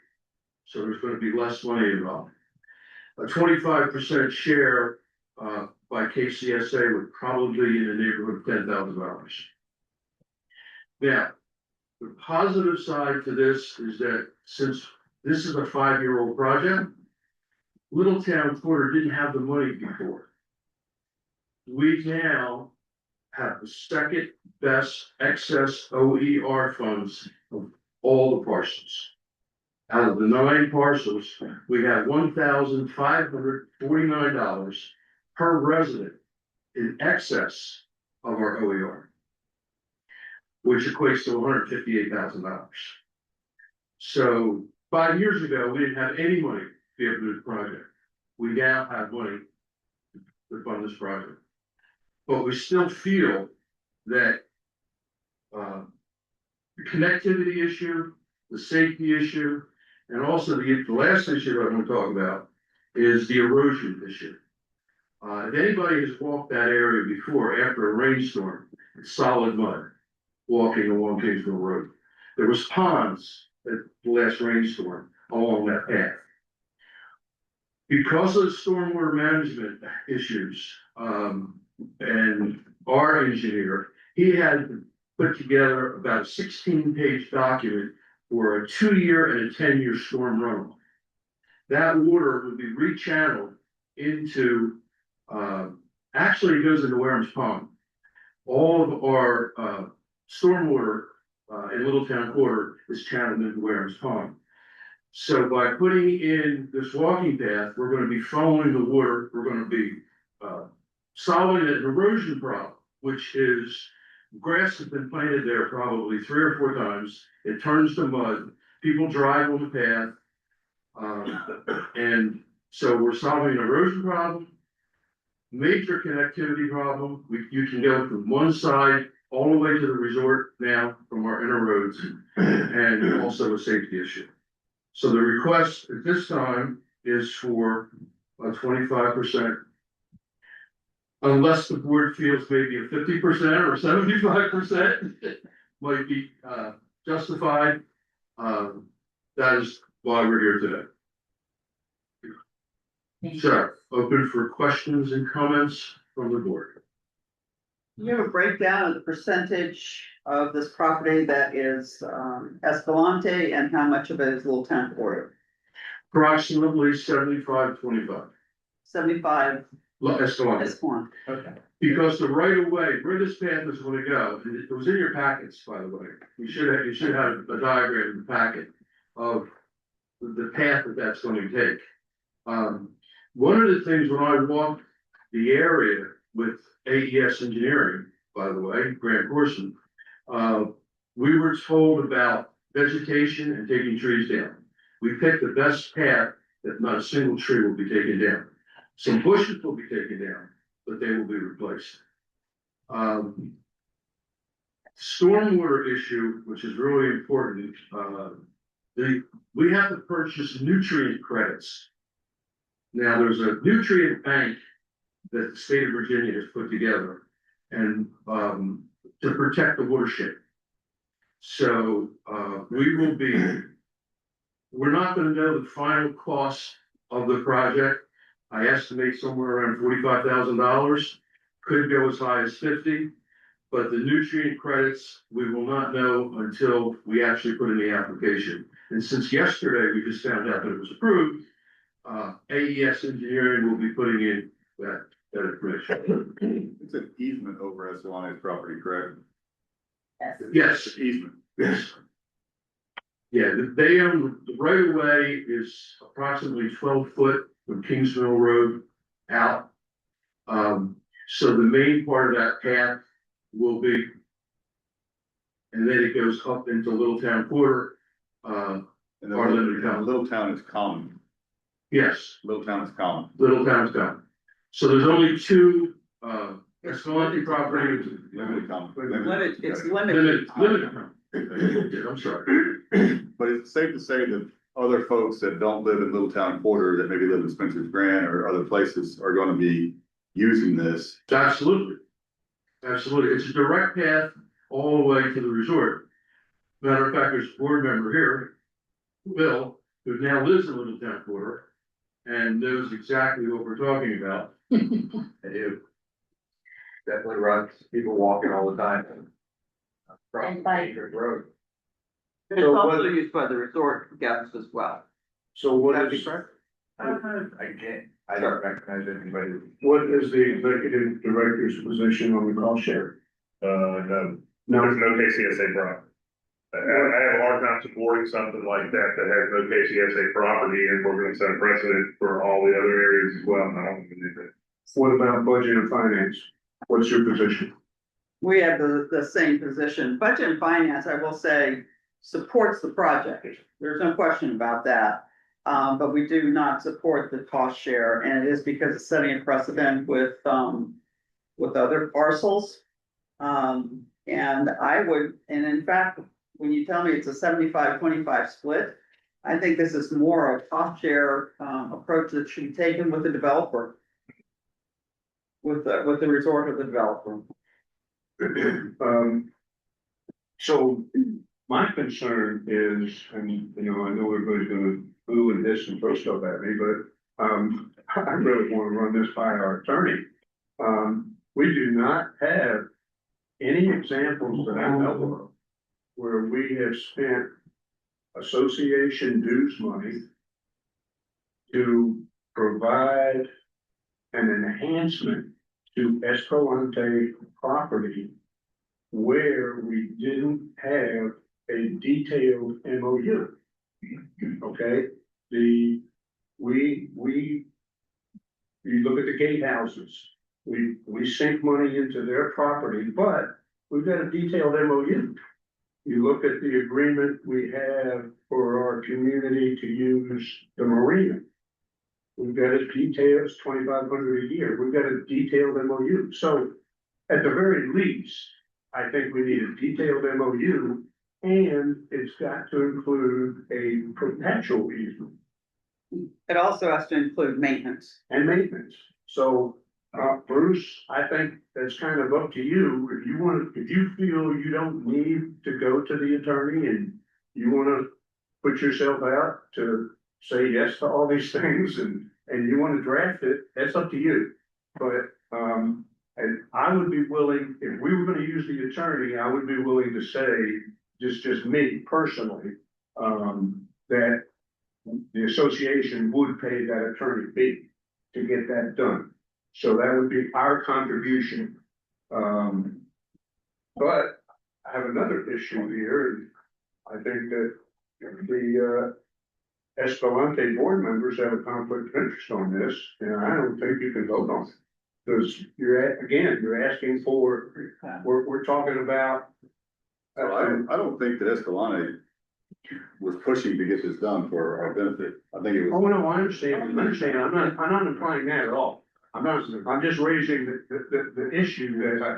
So there's going to be less money involved. A 25% share by KCSA would probably be in the neighborhood of $10,000. Now, the positive side to this is that since this is a 5-year-old project, Little Town Quarter didn't have the money before. We now have the second best excess OER funds of all the parcels. Out of the 9 parcels, we have $1,549 per resident in excess of our OER, which equates to $158,000. So 5 years ago, we didn't have any money to be able to do the project. We now have money to fund this project. But we still feel that the connectivity issue, the safety issue, and also the last issue that I want to talk about is the erosion issue. If anybody has walked that area before after a rainstorm, it's solid mud walking along Kingsville Road. There was ponds at the last rainstorm along that path. Because of the stormwater management issues, and our engineer, he had put together about a 16-page document for a 2-year and a 10-year storm runoff. That water would be rechanneled into, actually it goes into Warehams Pond. All of our stormwater in Little Town Quarter is channeled into Warehams Pond. So by putting in this walking path, we're going to be following the water. We're going to be solving an erosion problem, which is grass has been planted there probably 3 or 4 times. It turns to mud. People drive on the path. And so we're solving an erosion problem, major connectivity problem. You can go from one side all the way to the resort now from our inner roads, and also a safety issue. So the request at this time is for a 25%. Unless the board feels maybe a 50% or 75% might be justified. That is why we're here today. So, open for questions and comments from the board. You have a breakdown of the percentage of this property that is Escalante and how much of it is Little Town Quarter? Approximately 75-25. 75 Escalante. Escalante, okay. Because the right of way, where this path is going to go, and it was in your packets, by the way. You should have a diagram in the packet of the path that's going to take. One of the things when I walked the area with AES Engineering, by the way, Grant Corson, we were told about vegetation and taking trees down. We picked the best path that not a single tree will be taken down. Some bushes will be taken down, but they will be replaced. Stormwater issue, which is really important, we have to purchase nutrient credits. Now, there's a nutrient bank that the state of Virginia has put together and to protect the watershed. So we're not going to know the final cost of the project. I estimate somewhere around $45,000, could go as high as 50, but the nutrient credits, we will not know until we actually put in the application. And since yesterday, we just found out that it was approved, AES Engineering will be putting in that information. It's an easement over Escalante's property, correct? Yes, Easement. yes. Yeah, they own, the right of way is approximately 12 foot from Kingsville Road out. So the main part of that path will be, and then it goes up into Little Town Quarter. And the Our limited town. Little Town is common. Yes, Little Town is common. Little Town's done. So there's only 2, Escalante properties. Limited common. It's limited. Limited. I'm sorry. But it's safe to say that other folks that don't live in Little Town Quarter, that maybe live in Spencer's Grant or other places, are going to be using this. Absolutely. Absolutely. It's a direct path all the way to the resort. Matter of fact, there's a board member here, Bill, who now lives in Little Town Quarter and knows exactly what we're talking about. I do. Definitely runs people walking all the time. And bike. Road. It's also used by the resort guests as well. So what That'd be is, correct? I don't recognize anybody. what is the executive director's position on the cost share? No, No. there's no KCSA property. I have a hard time supporting something like that has no KCSA property, and we're gonna set a precedent for all the other areas as well. I don't think we do that. What about budget and finance? What's your position? We have the same position. Budget and finance, I will say, supports the project. There's no question about that. But we do not support the cost share, and it is because it's setting a precedent with other parcels. And I would, and in fact, when you tell me it's a 75-25 split, I think this is more a cost share approach that should be taken with the developer. With the resort of the developer. So my concern is, and you know, I know everybody's gonna boo and hiss and throw stuff at me, but I really wanna run this by our attorney. We do not have any examples that I know of where we have spent association dues money to provide an enhancement to Escalante property where we didn't have a detailed MOU. Okay, you look at the gatehouses, we sink money into their property, but we've got a detailed MOU. You look at the agreement we have for our community to use the marina. We've got it detailed, $2,500 a year. We've got a detailed MOU. So at the very least, I think we need a detailed MOU, and it's got to include a perpetual easement It also has to include maintenance. and maintenance. So, Bruce, I think that's kind of up to you. If you feel you don't need to go to the attorney and you wanna put yourself out to say yes to all these things and you wanna draft it, that's up to you. But, and I would be willing, if we were gonna use the attorney, I would be willing to say, just me personally, that the association would pay that attorney fee to get that done. So that would be our contribution. But I have another issue here, and I think that the Escalante board members have a conflict of interest on this, and I don't think you can vote on it. Because you're asking for, we're talking about. I don't think that Escalante was pushing to get this done for our benefit. I think it was. Oh, no, I understand, I'm not implying that at all. I'm just raising the issue that I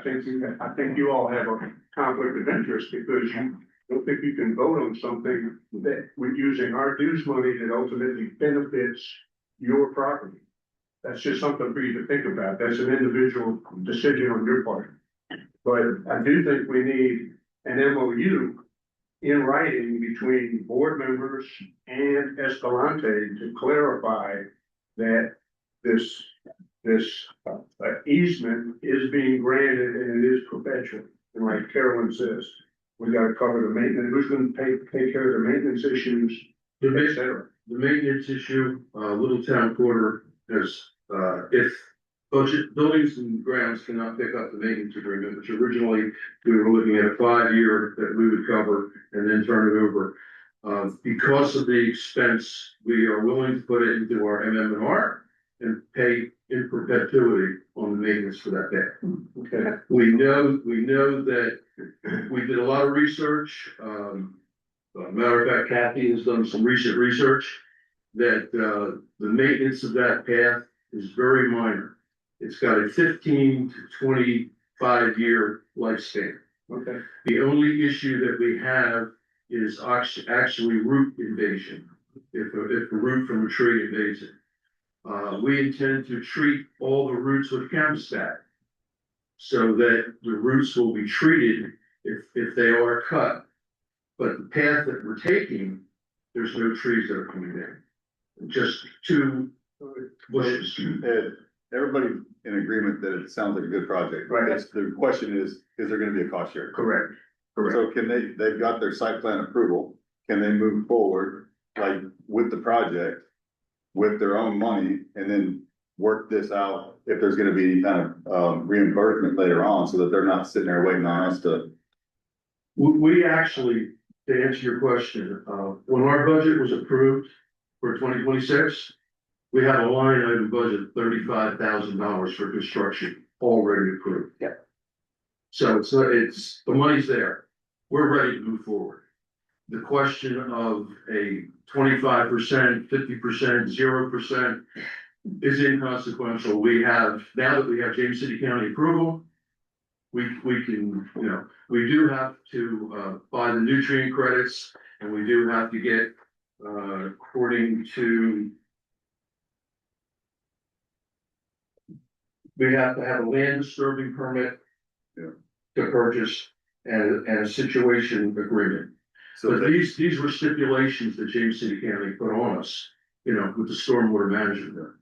think you all have a conflict of interest because you don't think you can vote on something that we're using our dues money that ultimately benefits your property. That's just something for you to think about. That's an individual decision on your part. But I do think we need an MOU in writing between board members and Escalante to clarify that this easement is being granted and it is perpetual. And like Carolyn says, we gotta cover the maintenance, who's gonna take care of the maintenance issues, et cetera. The maintenance issue, Little Town Quarter, there's, if buildings and grounds cannot pick up the maintenance agreement, which originally we were looking at a 5-year that we would cover and then turn it over. Because of the expense, we are willing to put it into our MM&R and pay in perpetuity on the maintenance for that day. Okay. We know that we did a lot of research. Matter of fact, Kathy has done some recent research that the maintenance of that path is very minor. It's got a 15 to 25 year lifespan. Okay. The only issue that we have is actually root invasion. If a root from a tree invades it. We intend to treat all the roots with Chemstat so that the roots will be treated if they are cut. But the path that we're taking, there's no trees that are coming in. Just two bushes. Everybody in agreement that it sounds like a good project. Right. The question is there gonna be a cost share? Correct. So can they've got their site plan approval, can they move forward, like, with the project, with their own money, and then work this out if there's gonna be any kind of, reimbursement later on, so that they're not sitting there waiting on us to. We actually, to answer your question, when our budget was approved for 2026, we had a line item budget $35,000 for construction already approved. Yeah. So it's the money's there. We're ready to move forward. The question of a 25%, 50%, 0% is inconsequential. Now that we have James City County approval, we can, we do have to buy the nutrient credits, and we do have to get according to. We have to have a land disturbing permit. Yeah. To purchase and a situation agreement. So But these were stipulations that James City County put on us, with the stormwater management.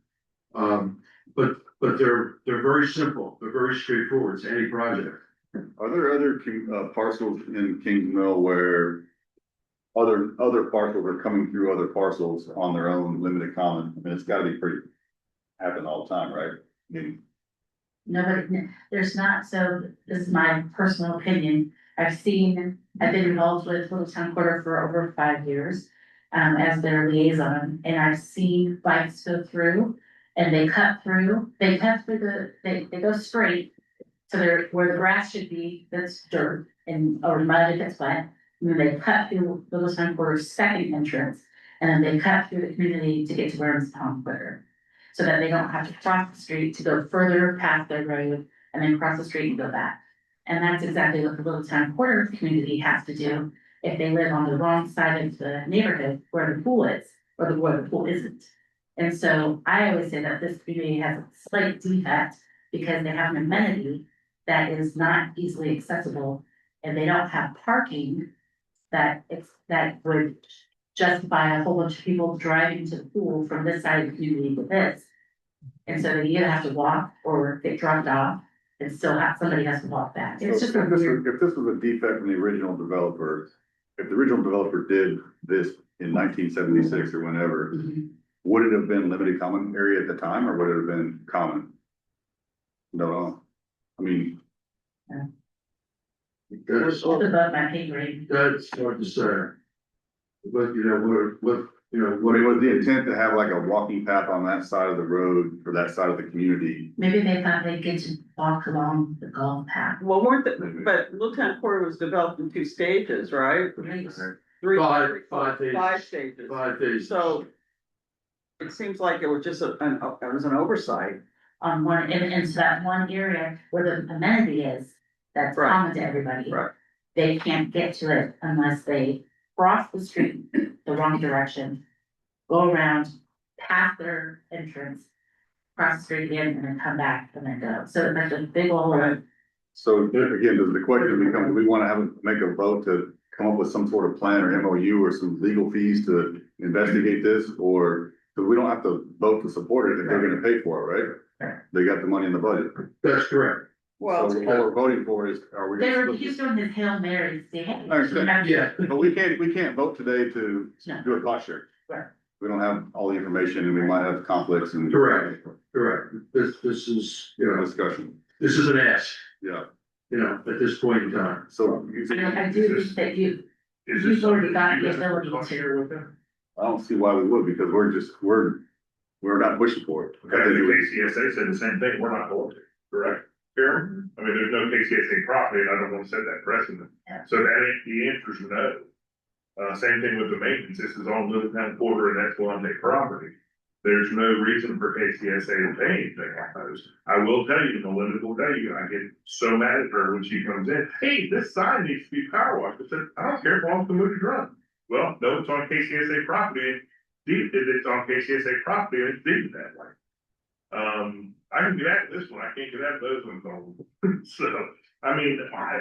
But they're very simple, they're very straightforward, it's any project. Are there other parcels in Kings Mill where other parcels are coming through other parcels on their own limited common? I mean, it's gotta be pretty, happen all the time, right? I mean, Nobody, there's not, so this is my personal opinion. I've been involved with Little Town Quarter for over 5 years, as their liaison, and I've seen bikes go through And they cut through they go straight. So they're, where the grass should be, that's dirt and, or mud if it's wet. And then they cut through Littlestown Quarter's second entrance. And then they cut through the community to get to Worms Pond Quarter. So that they don't have to cross the street to go further past their road and then cross the street and go back. And that's exactly what the Littlestown Quarter community has to do if they live on the wrong side of the neighborhood where the pool is, or where the pool isn't. And so I always say that this community has a slight defect because they have an amenity that is not easily accessible, and they don't have parking that would justify a whole bunch of people driving to the pool from this side of the community to this. And so they either have to walk or get dropped off and still have, somebody has to walk back. It's just a weird. If this was a defect from the original developer, if the original developer did this in 1976 or whenever, would it have been limited common area at the time, or would it have been common? No, I mean. That's Above my pay grade. That's hard to say. But you know, what, you know, What was the intent to have like a walking path on that side of the road for that side of the community? Maybe they thought they'd get to walk along the golf path. Well, but Littleton Quarter was developed in 2 stages, right? Five stages. 5 days. So it seems like it was just it was an oversight. On one, and so that one area where the amenity is, that's Right. common to everybody. Right. They can't get to it unless they cross the street the wrong direction, go around, past their entrance, cross the street again, and then come back and then go. So it's like a big old. Right. So again, does the question become, do we want to make a vote to come up with some sort of plan or MOU or some legal fees to investigate this? Or, because we don't have to vote to support it if they're gonna pay for it, right? They got the money in the budget. That's correct. Well, So all we're voting for is, are we? He's doing his Hail Mary, say, hey. I understand. Yeah. But we can't vote today to do a cost share. Right. We don't have all the information and we might have conflicts and. Correct. Correct. This is, you know, Discussion, this is an ask, yeah. you know, at this point in time. So. I do think that you've already got the ability to. I don't see why we would, because we're not pushing for it. Okay, the KCSA said the same thing, we're not going to, correct? Fair? I mean, there's no KCSA property, and I don't want to set that precedent. Yeah. So that ain't, the answer is no. Same thing with the maintenance, this is on Littleton Quarter and that's on their property. There's no reason for KCSA to pay anything on those. I will tell you, Melinda will tell you, I get so mad at her when she comes in, hey, this sign needs to be power washed. I said, I don't care if I'm the movie drum. Well, no, it's on KCSA property, it's on KCSA property, and it's deeded that way. I can get at this one, I can't get at those ones on. So, I mean, I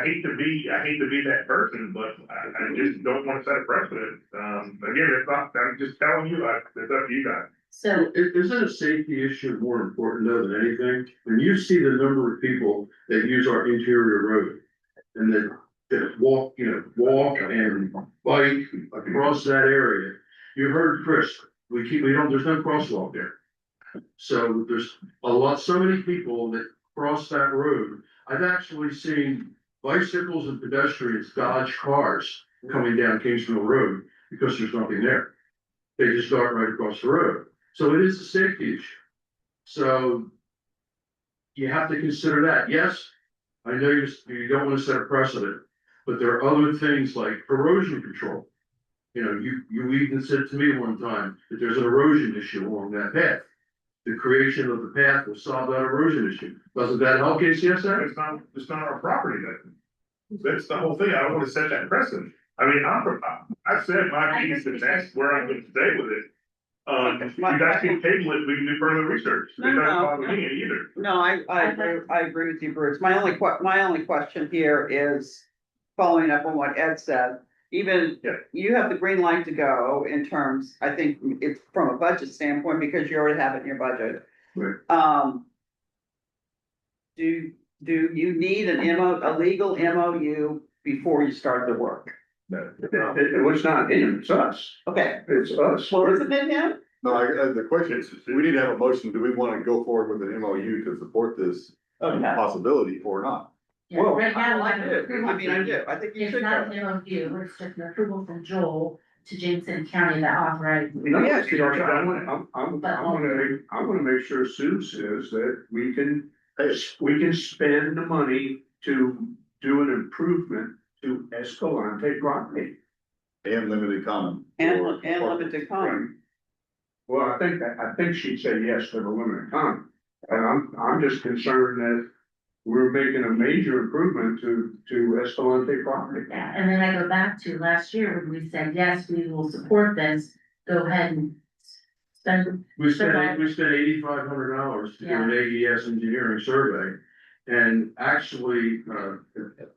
hate to be that person, but I just don't want to set a precedent. Again, it's not, I'm just telling you, it's up to you guys. So Isn't a safety issue more important though than anything? When you see the number of people that use our interior road and that walk and bike across that area, you heard Chris, there's no crosswalk there. So there's so many people that cross that road. I've actually seen bicycles and pedestrians dodge cars coming down Kingsville Road because there's nothing there. They just dart right across the road. So it is a safety issue. So you have to consider that. Yes, I know you don't want to set a precedent, but there are other things like erosion control. You know, you even said to me one time that there's an erosion issue along that path. The creation of the path will solve that erosion issue. Doesn't that help KCSA? It's not our property then. That's the whole thing. I don't want to set that precedent. I mean, I've said my piece and that's where I'm going to stay with it. You guys can table it, we can do further research. It doesn't bother me either. No, I agree with you, Bruce. My only question here is following up on what Ed said. Even you have the green light to go in terms, I think it's from a budget standpoint because you already have it in your budget. Right. Do you need a legal MOU before you start the work? No, it's not him, it's us. Okay. It's us. Well, isn't it him? No, the question is, we need to have a motion, do we want to go forward with an MOU to support this possibility or not? Yeah, right now, I do. I mean, I do. I think you it's should not go. an MOU, it's just an approval from Joel to James City County that authorized. No, Yeah, see, I wanna make sure Sue says that we can spend the money to do an improvement to Escalante property. And limited comment. And limited comment. Well, I think she'd say yes to the limited comment, and I'm just concerned that we're making a major improvement to Escalante property. Yeah, and then I go back to last year when we said, yes, we will support this, go ahead and spend. We spent $8,500 to do an AES engineering survey. And actually,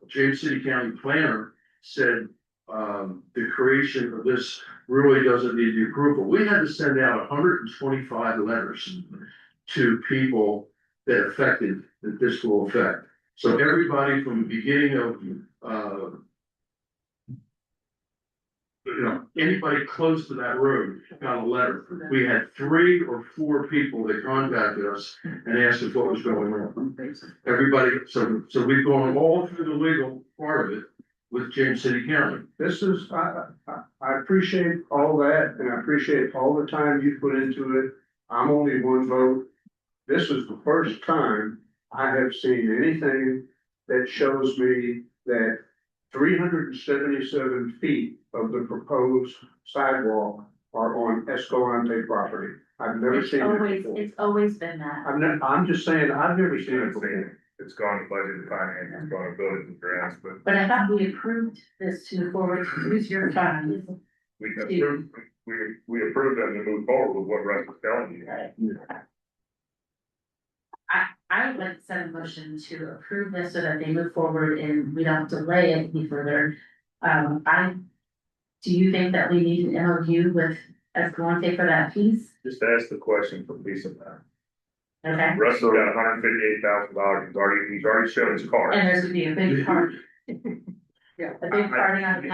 James City County Planner said, the creation of this really doesn't need the approval. We had to send out 125 letters to people that this will affect. So everybody from the beginning of, anybody close to that road got a letter. We had 3 or 4 people that contacted us and asked us what was going on. Everybody, so we've gone all through the legal part of it with James City County. This is, I appreciate all that, and I appreciate all the time you put into it. I'm only one vote. This is the first time I have seen anything that shows me that 377 feet of the proposed sidewalk are on Escalante property. I've never seen it before. It's always been that. I'm just saying, I've never seen it before. It's gone to budget and finance, it's gone to buildings and grounds, but But I thought we approved this to move forward to use your funds. we approved, we approved them to move forward with what Russ was telling you. Right. I would like to send a motion to approve this so that they move forward and we don't delay it any further. Do you think that we need an MOU with Escalante for that piece? Just ask the question for peace of mind. Okay, Russ has got $158,000, he's already shown his card. and there's gonna be a big part. Yeah. A big party on the.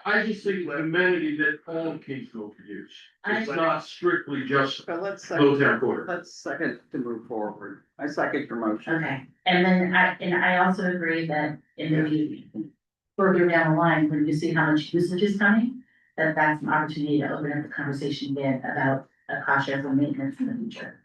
I just think the amenity that all Kingsville could use. It's I- not strictly just So let's Old second, Town Quarter. let's second to move forward. I second your motion. Okay, and then I also agree that in the further down the line, when you see how much usage is coming, that's an opportunity to open up the conversation again about a cost share for maintenance in the future.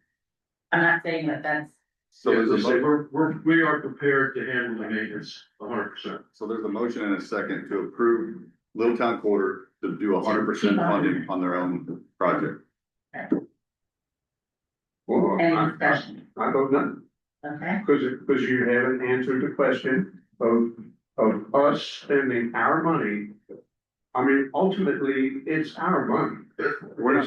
I'm not saying that that's. So Yeah, there's a, we are prepared to handle the maintenance 100%. so there's a motion and a second to approve Little Town Quarter to do 100% funding on their own project. Well, Any discussion, I vote no. okay? Because you haven't answered the question of us spending our money. I mean, ultimately, it's our money. We're not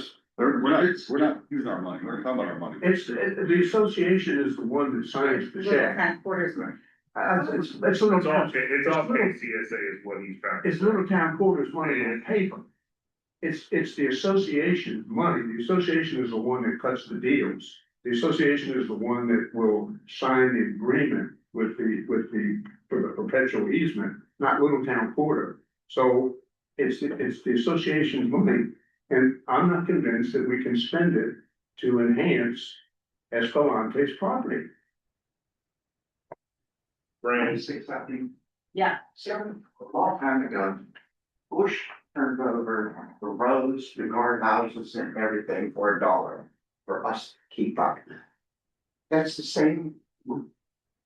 using our money, we're talking about our money. It's, the association is the one that signs the Little check. Town Quarters. It's little It's all, town, it's all KCSA is what he's trying to. it's little town quarters money on paper. It's the association's money. The association is the one that cuts the deals. The association is the one that will sign the agreement with for the perpetual easement, not Little Town Quarter. So it's the association's money, and I'm not convinced that we can spend it to enhance Escalante's property. Brand. Say something. Yeah. So, a long time ago, Bush turned over the roads, the guardhouses and everything for $1 for us to keep up. That's the same,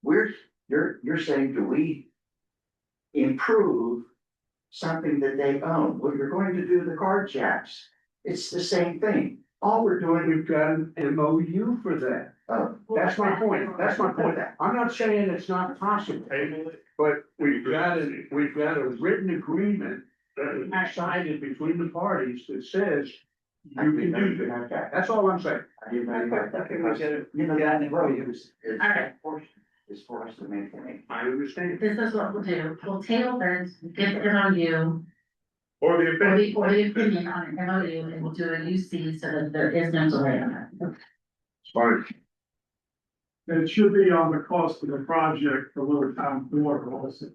you're saying, do we improve something that they own? Well, you're going to do the guard jacks. It's the same thing. All we're doing, We've got an MOU for that. That's my point. That's my point. I'm not saying it's not possible, but we've got a written agreement that is decided between the parties that says you can do that. That's all I'm saying. I didn't know that, because, you know, that MOU is Alright. for us to maintain. I understand. This is what we'll do, we'll table this, get the MOU, Or the opinion. or the opinion on an MOU, and we'll do a UC so that there is no delay on it. Fine. It should be on the cost of the project for Little Town Quarter also.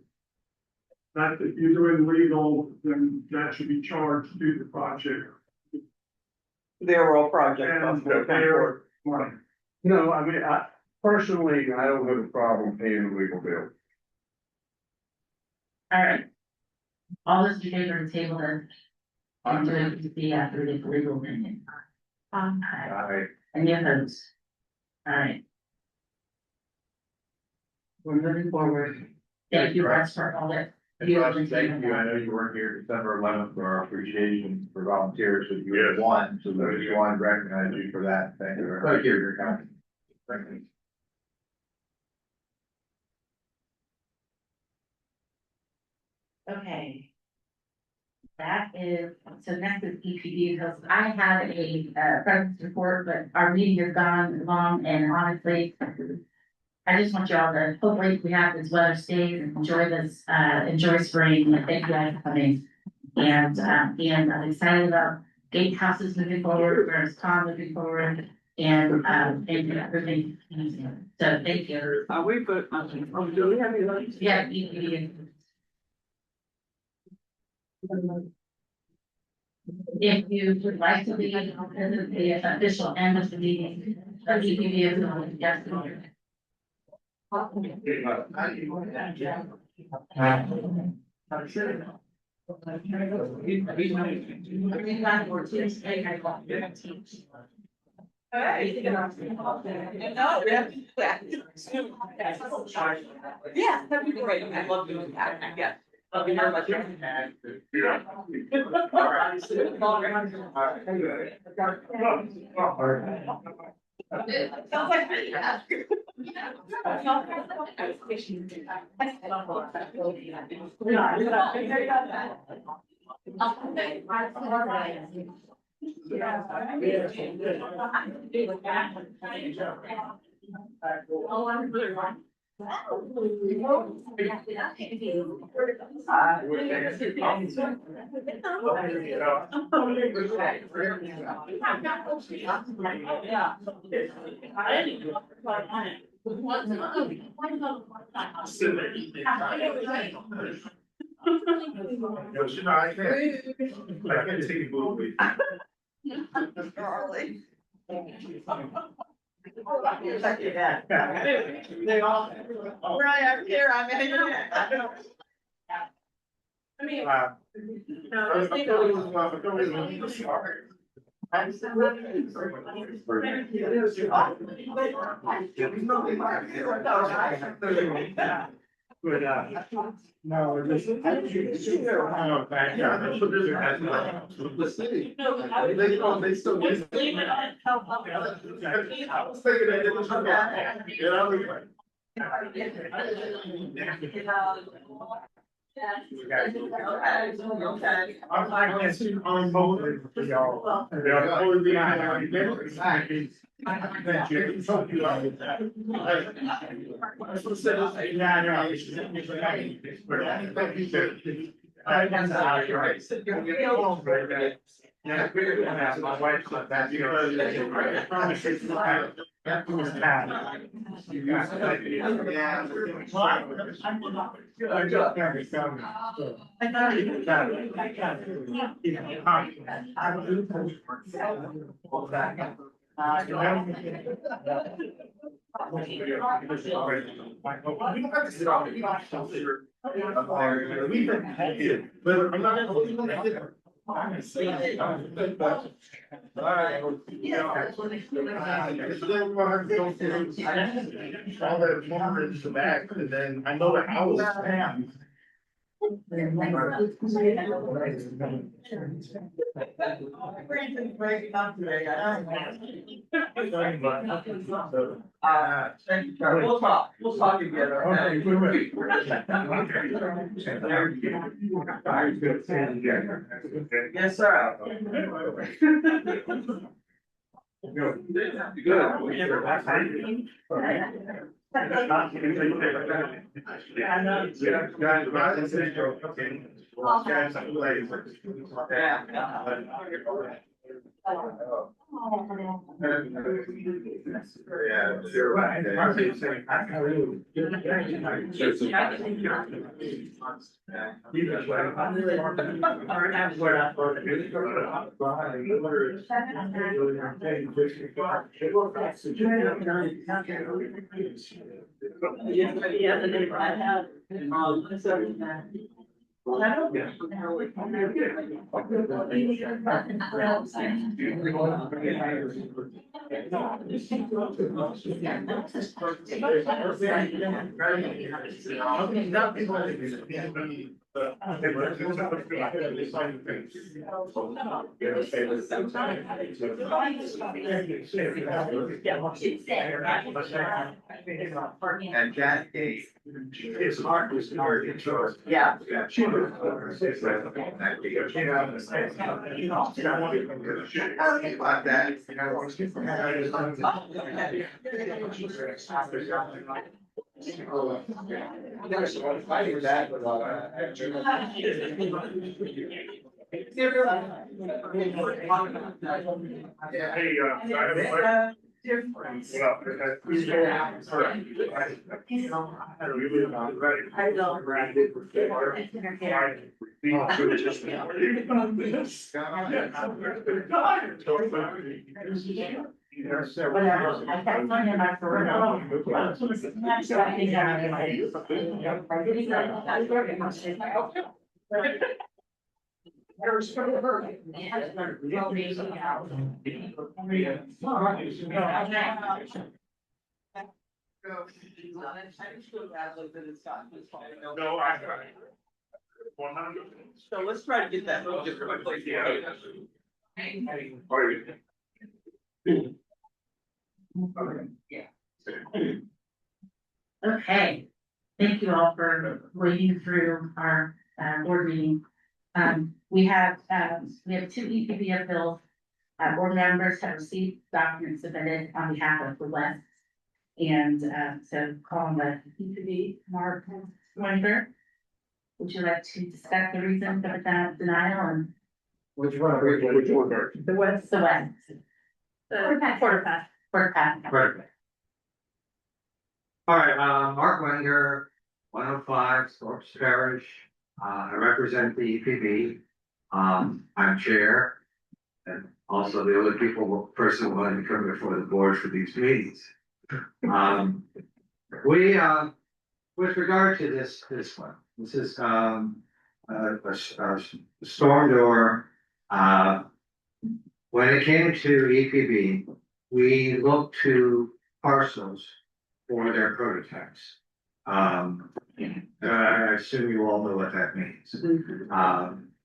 That if you're doing legal, then that should be charged to the project. The overall project. And cost of their money. No, I mean, personally, I don't have a problem paying a legal bill. Alright. All those in favor of the table then, And do it the after the legal opinion. Aye. Any opposed? All right. We're moving forward. Thank you, Russ, for all that. Thank you. I know you weren't here December 11th for our appreciation for volunteers, but you were one, so I just wanted to recognize you for that. Thank you very much for your comment. Thank you. Okay. That is, so next is EPD, because I had a presence report, but our meeting has gone long, and honestly, I just want y'all to, hopefully we have this weather stays and enjoy this, enjoy spring, and thank you guys for coming. And I'm excited about gatehouses moving forward, whereas Tom moving forward, and everything. So thank you. We put, do we have any? Yeah, EPD. If you would like to be the official end of the meeting, EPD is on, yes. Yeah, that'd be great. I'd love doing that, yeah. Love you very much. Sounds like me. Oh, I'm really wrong. I can't take a movie. Charlie. They all. Right, I'm here, I'm in it. I mean. No, I think it was, I'm so but, no, this is. Oh, thank you. The city. They still. I was thinking they didn't. You know? I'm like, this is unmotivated for y'all. They're always behind our identity. That you told you all that. I was supposed to say, yeah, yeah, my wife said that, you know, I promise you, that was bad. You got it. Yeah. I just never found it. I got it. I got it. We've been hated, but I'm not gonna leave it. All that lumber in the back, and then I know the house. We'll talk together. Yes, sir. Yeah, you're right. And that day. It's hard, it's hard. Yeah. About that. Hey, I have a question. Whatever, I kept finding my peripheral. No, I. 100. So let's try to get that just quickly. Okay, thank you all for waiting through our board meeting. We have two EPB appeals. Board members have received documents submitted on behalf of the West. And so calling the EPB, Mark Winter. Would you like to discuss the reason for the denial and? Which one? The West. The West. Quarter past. Quarter past. Right. All right, Mark Wenger, 105 Thorpe's Parish. I represent the EPB. I'm chair. And also the only person wanting to come before the board for these meetings. With regard to this one, this is a storm door. When it came to EPB, we looked to parcels for their prototypes. I assume you all know what that means.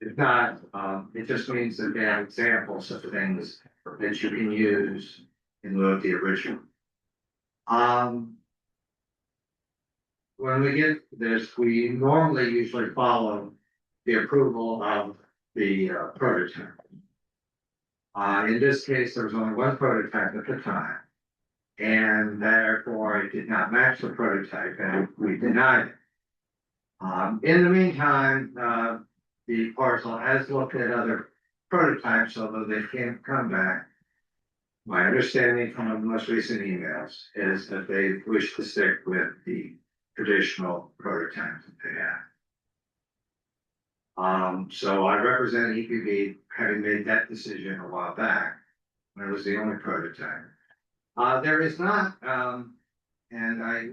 If not, it just means that they have examples of things that you can use in lieu of the original. When we get this, we normally usually follow the approval of the prototype. In this case, there was only one prototype at the time, and therefore it did not match the prototype, and we denied it. In the meantime, the parcel has looked at other prototypes, although they can't come back. My understanding from the most recent emails is that they wish to stick with the traditional prototypes that they have. So I represent EPB, having made that decision a while back, when it was the only prototype. There is not, and I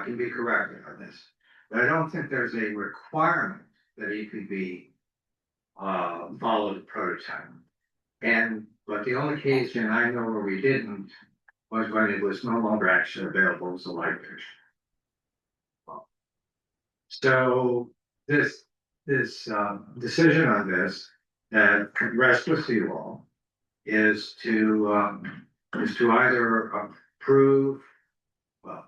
can be corrected on this, but I don't think there's a requirement that EPB follow the prototype. But the only occasion I know where we didn't was when it was no longer actually available as a light fish. So this decision on this that rests with you all is to either approve, well,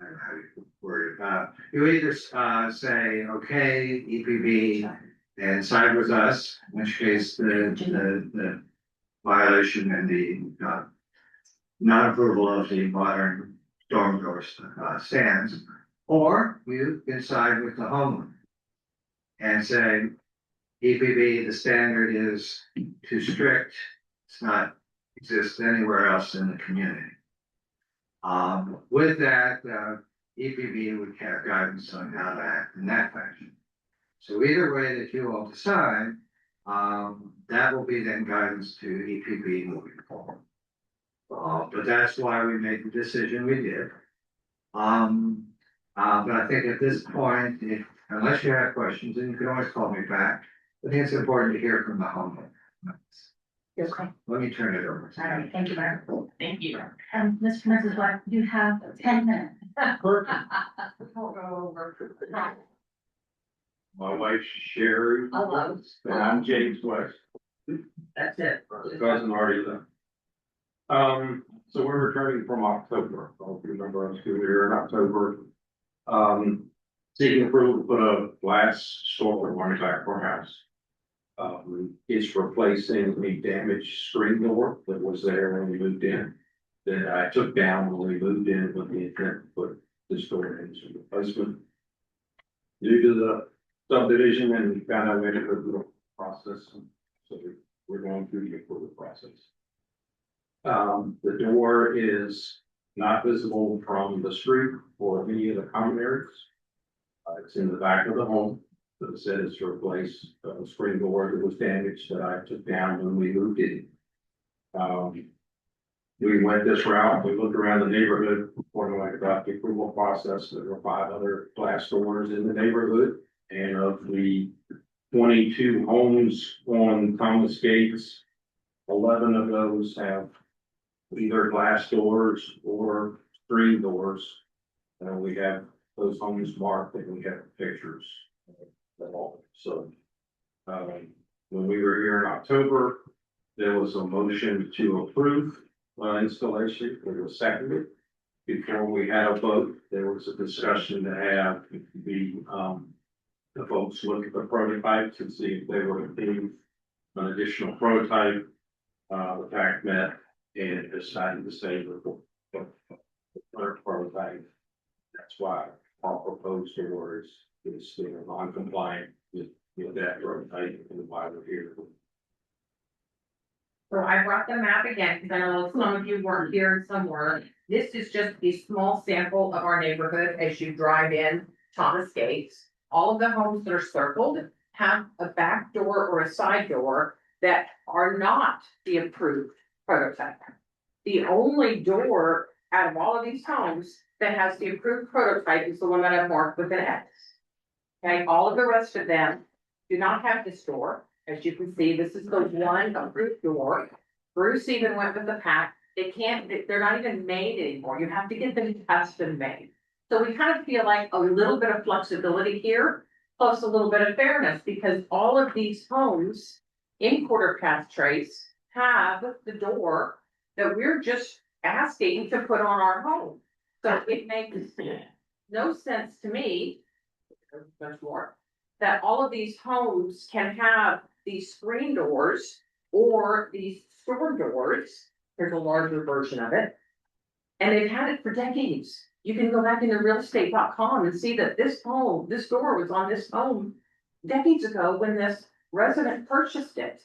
I don't know how you word it. You either say, okay, EPB, and side with us, in which case the violation and the non-approval of the modern storm door stands, or you can side with the homeowner and say, EPB, the standard is too strict, it's not exist anywhere else in the community. With that, EPB would have guidance on how to act in that fashion. So either way that you all decide, that will be then guidance to EPB moving forward. But that's why we made the decision we did. But I think at this point, if unless you have questions, and you can always call me back. I think it's important to hear from the homeowner. Yes. Let me turn it over. All right, thank you, Mayor. Thank you. Mr. and Mrs. White, you have 10 minutes. Perfect. We'll go over. My wife's Sherry. Hello. And I'm James West. That's it. Cousin already left. So we're returning from October. I hope you remember us, we were here in October. Seeking approval to put a glass door on the back of our house. It's replacing a damaged screen door that was there when we moved in. That I took down when we moved in with the intent to put this door in as a replacement. Due to the subdivision and we found out we had to go through the process, so we're going through the approval process. The door is not visible from the street or any of the common areas. It's in the back of the home. That says to replace a screen door that was damaged that I took down when we moved in. We went this route, we looked around the neighborhood before I got the approval process. There were 5 other glass doors in the neighborhood. And of the 22 homes on Thomas Gates, 11 of those have either glass doors or screen doors. And we have those homes marked and we have pictures. So, when we were here in October, there was a motion to approve installation. It was seconded. Before we had a vote, there was a discussion to have the folks look at the prototypes and see if they were approved an additional prototype. The fact met and decided to say the third prototype. That's why our proposed door is still non-compliant with that prototype and why we're here. So I brought the map again, because I know some of you weren't here somewhere. This is just a small sample of our neighborhood as you drive in Thomas Gates. All of the homes that are circled have a back door or a side door that are not the approved prototype. The only door out of all of these homes that has the approved prototype is the one that I've marked with an X. Okay, all of the rest of them do not have this door. As you can see, this is the one approved door. Bruce even went with the pack. They're not even made anymore. You have to get them custom made. So we kind of feel like a little bit of flexibility here, plus a little bit of fairness, because all of these homes in Quarter Path Trace have the door that we're just asking to put on our home. So it makes no sense to me, much more, that all of these homes can have these screen doors or these store doors. There's a larger version of it. And they've had it for decades. You can go back into realestate.com and see that this door was on this home decades ago when this resident purchased it.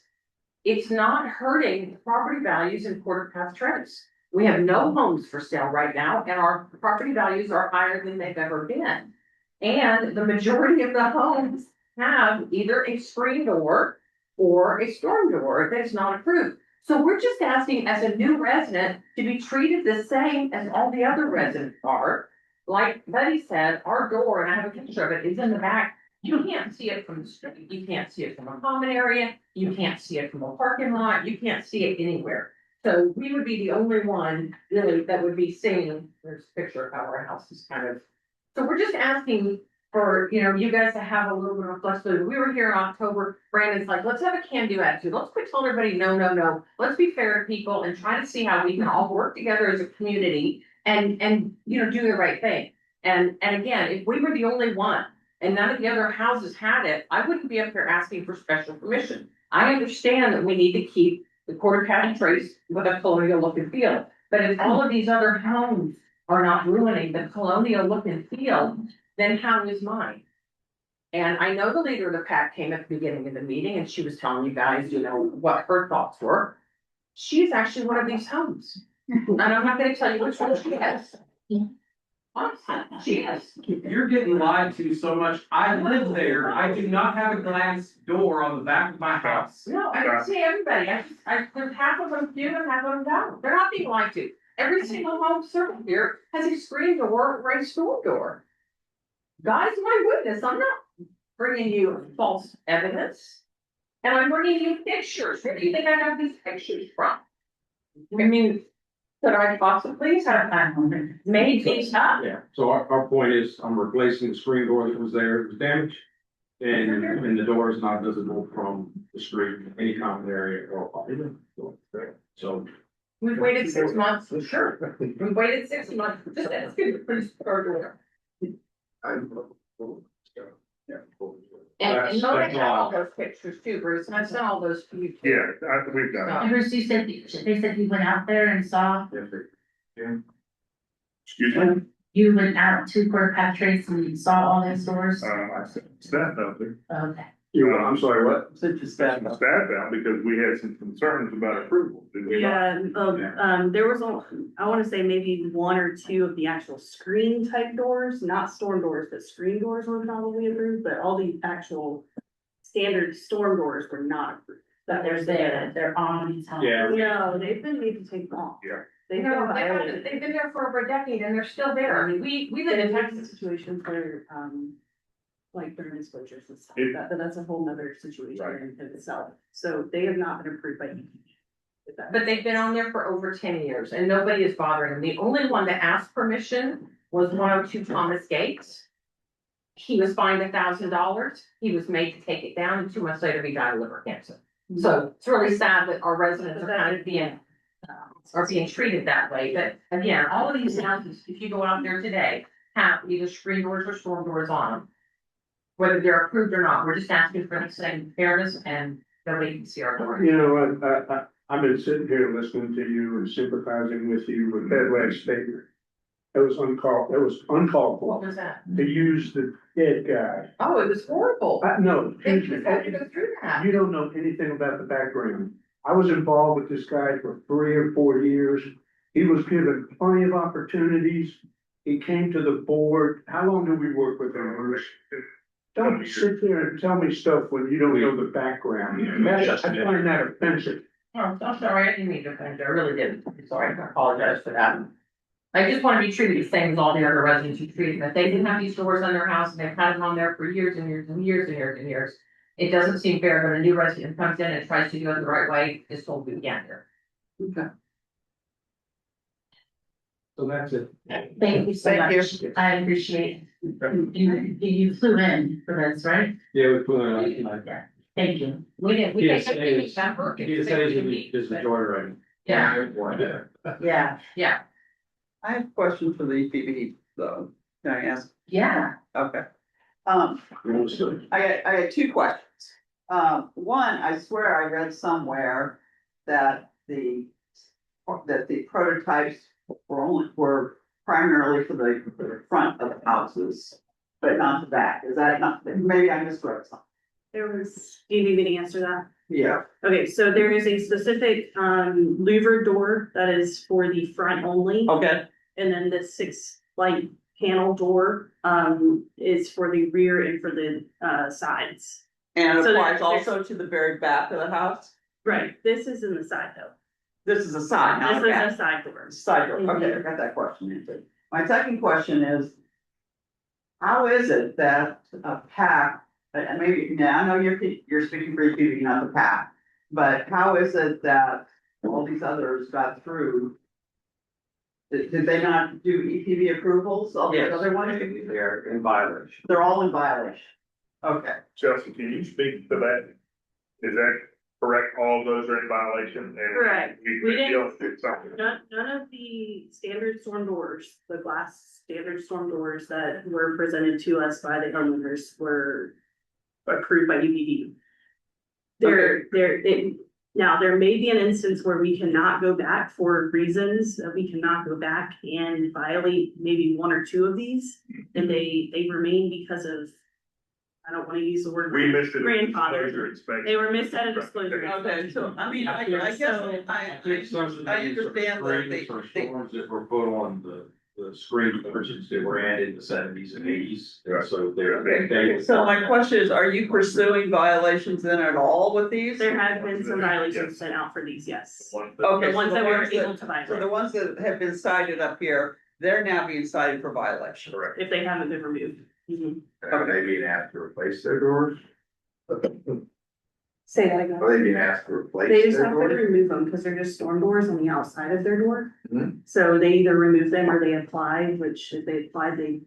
It's not hurting the property values in Quarter Path Trace. We have no homes for sale right now, and our property values are higher than they've ever been. And the majority of the homes have either a screen door or a storm door that is not approved. So we're just asking as a new resident to be treated the same as all the other residents are. Like Betty said, our door, and I have a picture of it, is in the back. You can't see it from the street. You can't see it from a common area. You can't see it from a parking lot. You can't see it anywhere. So we would be the only one really that would be seeing, there's a picture of how our house is kind of. So we're just asking for, you guys to have a little bit of flexibility. We were here in October. Brandon's like, let's have a can-do attitude. Let's quit telling everybody no, no, no. Let's be fair to people and try to see how we can all work together as a community and do the right thing. And again, if we were the only one and none of the other houses had it, I wouldn't be up here asking for special permission. I understand that we need to keep the Quarter Path Trace with a colonial look and feel. But if all of these other homes are not ruining the colonial look and feel, then how is mine? And I know the leader of the pack came at the beginning of the meeting and she was telling you guys, what her thoughts were. She's actually one of these homes. And I'm not gonna tell you which one she has. Honestly, she has. You're getting lied to so much. I live there. I do not have a glass door on the back of my house. No, I don't see everybody. There's half of them do and half of them don't. They're not being lied to. Every single home circle here has a screen door or a store door. God is my witness. I'm not bringing you false evidence. And I'm bringing you pictures. Where do you think I got these pictures from? I mean, could I possibly have made these up? Yeah, so our point is, I'm replacing the screen door that was there, it was damaged. And the door is not visible from the street, any common area or. So. We've waited 6 months, sure. We've waited 6 months, just ask him to please start order. And no, I have all those pictures too, Bruce, and I've sent all those to you. Too. Yeah, we've done And Bruce, you said, they said you went out there and saw, Excuse me? you went out to Port Patrick's and you saw all those stores? I said, staff out there. Okay. I'm sorry, what? Since you staff. Staff out because we had some concerns about approval. Did we not? There was, I wanna say maybe one or two of the actual screen type doors, not storm doors, but screen doors were probably approved, but all the actual standard storm doors were not approved. But they're on. Yeah. No, they've been made to take them off. Yeah. They've No, been violated. they've been there for over a decade and they're still there. I mean, we live in They've had Texas. situations where, like burn exposures and stuff, It- but that's a whole nother situation Right. in itself. So they have not been approved by EPA. with that. But they've been on there for over 10 years and nobody is bothering them. The only one that asked permission was 102 Thomas Gates. He was fined $1,000. He was made to take it down and 2 months later he died of liver cancer. So it's really sad that our residents are kind of being treated that way. But again, all of these houses, if you go out there today, have either screen doors or storm doors on them. Whether they're approved or not, we're just asking for the same fairness and nobody can see our door. You know, I've been sitting here listening to you and sympathizing with you with that last statement. It was uncalled for What was that? to use the dead guy. Oh, it was horrible. No, They excuse me. just had to go through that. You don't know anything about the background. I was involved with this guy for 3 or 4 years. He was given plenty of opportunities. He came to the board. How long did we work with him? Don't sit there and tell me stuff when you don't know the background. I find that offensive. Oh, I'm sorry, I didn't mean to offend you, I really didn't, I'm sorry, I apologize for that. I just want to be treated the same as all the other residents you treated, if they didn't have these doors on their house and they've had them on there for years and years and years and years and years. It doesn't seem fair when a new resident comes in and tries to do it the right way, it's told we can't here. Okay. So that's it. Thank you so Thank you. much. I appreciate it. You flew in for this, right? Yeah, we put it on. Yeah. Thank you. We didn't, we PSA didn't is- that work. PSA is a joyride. Yeah, Yeah. yeah, I have a question for the EPB though. Can I ask? Yeah. Okay. I got 2 questions. One, I swear I read somewhere that the prototypes were primarily for the front of the houses, but not the back. Is that not, maybe I misread something? There was, do you need me to answer that? Yeah. Okay, so there is a specific louver door that is for the front only. Okay. And then the 6 light panel door is for the rear and for the sides. And it So applies there's- also to the very back of the house? Right, this is in the side though. This is a side, not This a back. is a side door. Side door, okay, I got that question answered. My second question is, how is it that a PAC, and maybe, now I know you're speaking for EPB, not the PAC, but how is it that all these others got through? Did they not do EPB approvals, all the Yes. other ones? They're in violation. They're all in violation. Okay. Chelsea, can you speak to that? Is that correct? All of those are in violation? And Correct. We We didn't- feel it's something. None of the standard storm doors, the glass standard storm doors that were presented to us by the homeowners were approved by UPD. Now, there may be an instance where we cannot go back for reasons that we cannot go back and violate maybe 1 or 2 of these. And they remain because of, I don't wanna use the word. We missed it. Grandfather. They were missed at a disclosure. Okay, so, I mean, I guess, I understand that Or storms that were put on the screen versions that were added in the 70s and 80s, and so they're. So my question is, are you pursuing violations then at all with these? There have been some violations sent out for these, yes. Okay. The ones so that the were ones able to violate. So the ones that have been cited up here, they're now being cited for violation. Correct. If they haven't been removed. Are they being asked to replace their doors? Say that again. Are they being asked to replace They just their have to doors? remove them because they're just storm doors on the outside of their door. Mhm. So they either remove them or they apply, which if they applied, they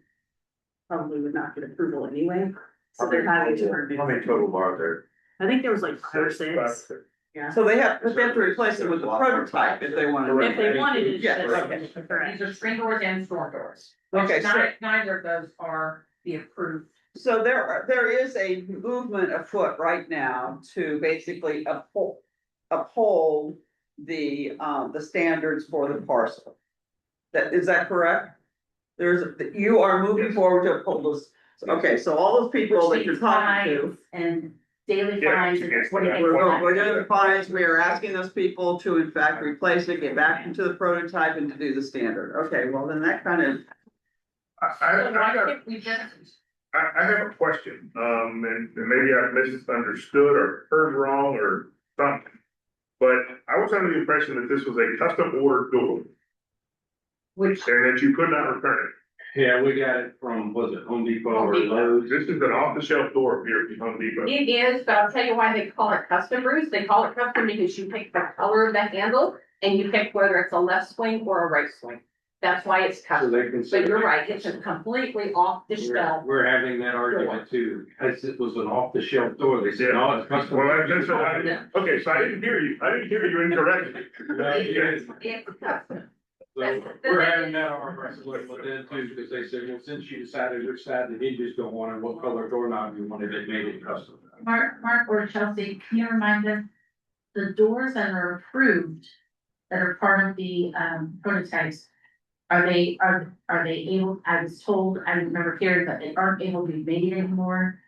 probably would not get approval anyway. So they're having to remove. How many total are there? I think there was like 5 or 6. Yeah. So they have to replace it with the prototype if they want to. If they wanted it. Yeah, yes. okay. Correct. These are screen doors and storm doors. Okay, so- Neither of those are the approved. So there is a movement afoot right now to basically uphold the standards for the parcel. Is that correct? You are moving forward to uphold those, okay, so all those people that you're talking to. And daily Yeah, fines. yes, What do they We're want? doing the fines, we are asking those people to in fact replace it, get back into the prototype and to do the standard. Okay, well then that kind of, I have a question, and maybe I've misunderstood or heard wrong or something. But I was under the impression that this was a custom ordered door. Which. And that you could not return it. Yeah, we got it from, was it Home Depot Home or Depot. Lowe's? This is an off the shelf door here at Home Depot. It is, but I'll tell you why they call it custom, Bruce. They call it custom because you pick the color of the handle and you pick whether it's a left swing or a right swing. That's why it's So custom. they can. But you're right, it's a completely off the shelf. We're having that argument too, as it was an off the shelf door, they said, no, it's custom. Well, okay, so I didn't hear you. I didn't hear you incorrectly. It's custom. So we're having that argument with them too, because they said, well, since you decided which side the hinges go on and what color doorknob you wanted, it made it custom. Mark or Chelsea, can you remind us, the doors that are approved, that are part of the prototypes, are they able, I was told, I remember hearing that they aren't able to be made anymore?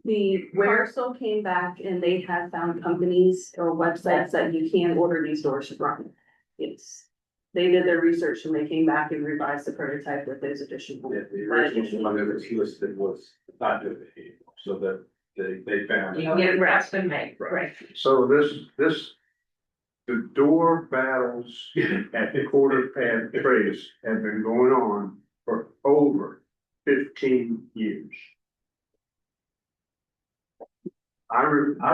The parcel came back and they have found companies or websites that you can order these doors from. Yes. They did their research and they came back and revised the prototype with those additional. Yeah, the original one that was listed was not doing it anymore, so that they found. You can get it custom made, right? So the door battles at the quarter pad trace have been going on for over 15 years. I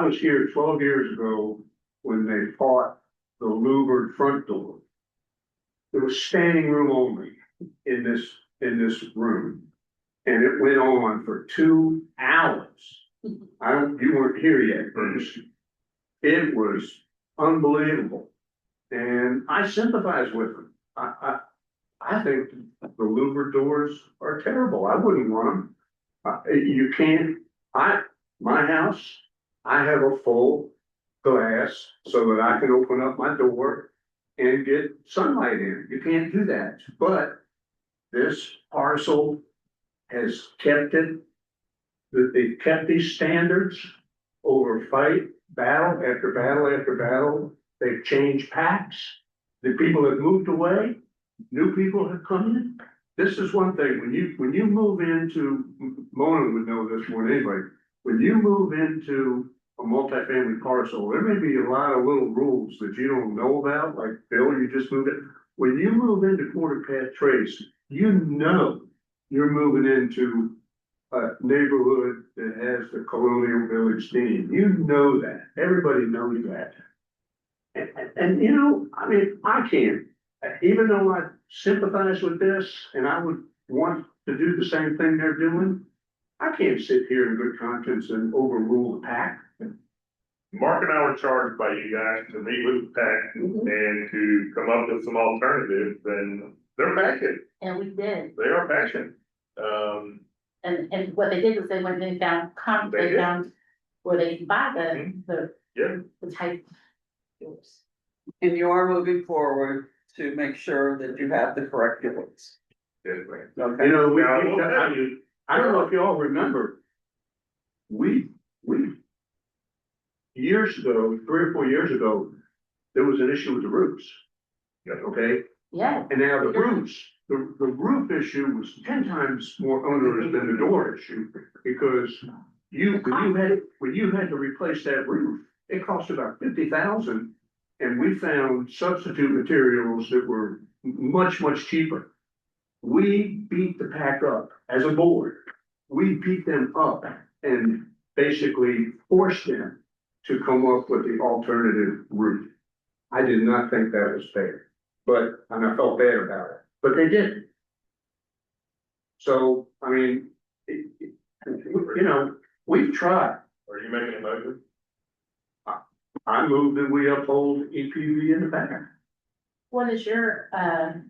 was here 12 years ago when they fought the louvered front door. There was standing room only in this room. And it went on for 2 hours. You weren't here yet, Bruce. It was unbelievable. And I sympathize with them. I think the louvered doors are terrible. I wouldn't want them. You can't, my house, I have a full glass so that I can open up my door and get sunlight in. You can't do that. But this parcel has kept it, that they've kept these standards over battle after battle after battle. They've changed packs. The people have moved away. New people have come in. This is one thing, when you move into, Mona would know this more than anybody, when you move into a multifamily parcel, there may be a lot of little rules that you don't know about, like Bill, you just moved in. When you move into quarter pad trace, you know you're moving into a neighborhood that has the colonial village theme. You know that. Everybody knows that. And you know, I mean, I can't, even though I sympathize with this and I would want to do the same thing they're doing, I can't sit here in good conscience and overrule the pack. Mark and I were charged by you guys to meet with the pack and to come up with some alternatives, and they're passionate. And we did. They are passionate. And what they did was they went and found, they found where they can buy the type of doors. and you are moving forward to make sure that you have the correct doors. Okay. You know, I don't know if you all remember, we years ago, 3 or 4 years ago, there was an issue with the roofs. Okay? Yeah. And now the roofs, the roof issue was 10 times more onerous than the door issue, because when you had to replace that roof, it cost about $50,000, and we found substitute materials that were much cheaper. We beat the pack up as a board we beat them up and basically forced them to come up with the alternative route. I did not think that was fair, and I felt bad about it, but they did. So, I mean, we've tried. Are you making a motion? I move that we uphold EPV in the back. What is your,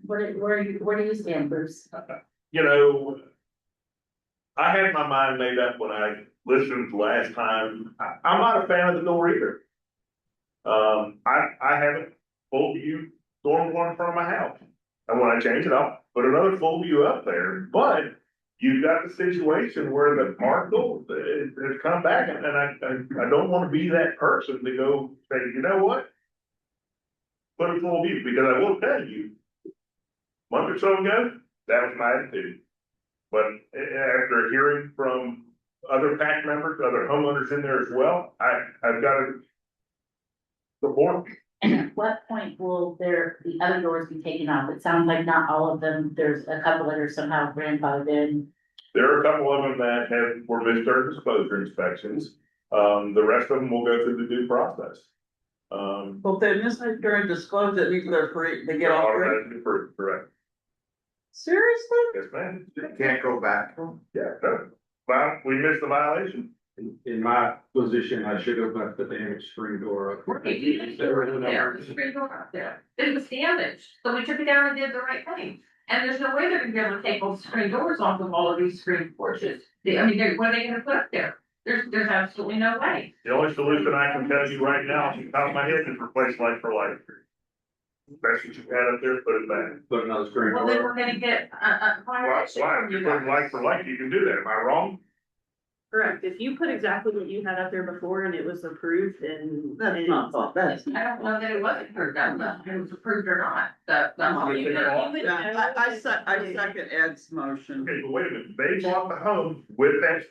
where do you stand, Bruce? You know, I had my mind made up when I listened last time. I'm not a fan of the door either. I have a full view dorm one in front of my house. And when I change it, I'll put another full view up there. But you've got the situation where the parcel has come back, and I don't want to be that person to go say, you know what? Put a full view, because I will tell you, a month or so ago, that was my attitude. But after hearing from other PAC members, other homeowners in there as well, I've got to support. And at what point will the other doors be taken off? It sounds like not all of them. There's a couple that are somehow grandfathered in. There are a couple of them that were missed their disclosure inspections. The rest of them will go through the due process. Well, if they miss it during disclosure, it means they're free, they get off free. Automatically approved, correct. Seriously? Yes, ma'am. Can't go back. Yeah, no. Well, we missed the violation. In my position, I should have left the damaged screen door up. Right, you didn't do it there, the screen door up there, it was damaged, so we took it down and did the right thing. And there's no way they're gonna be able to take those screen doors off of all of these screen porches. What are they gonna put up there? There's absolutely no way. The only solution I can tell you right now, off the top of my head, is replace light for light. That's what you had up there, put it back. Put another screen Well, then door. we're gonna get a Why, violation from you you put guys. light for light, you can do that, am I wrong? Correct, if you put exactly what you had up there before and it was approved and. That's not fault, that's. I don't know that it was approved, I don't know if it was approved or not, I second Ed's motion. Okay, but wait a minute, they bought the home with that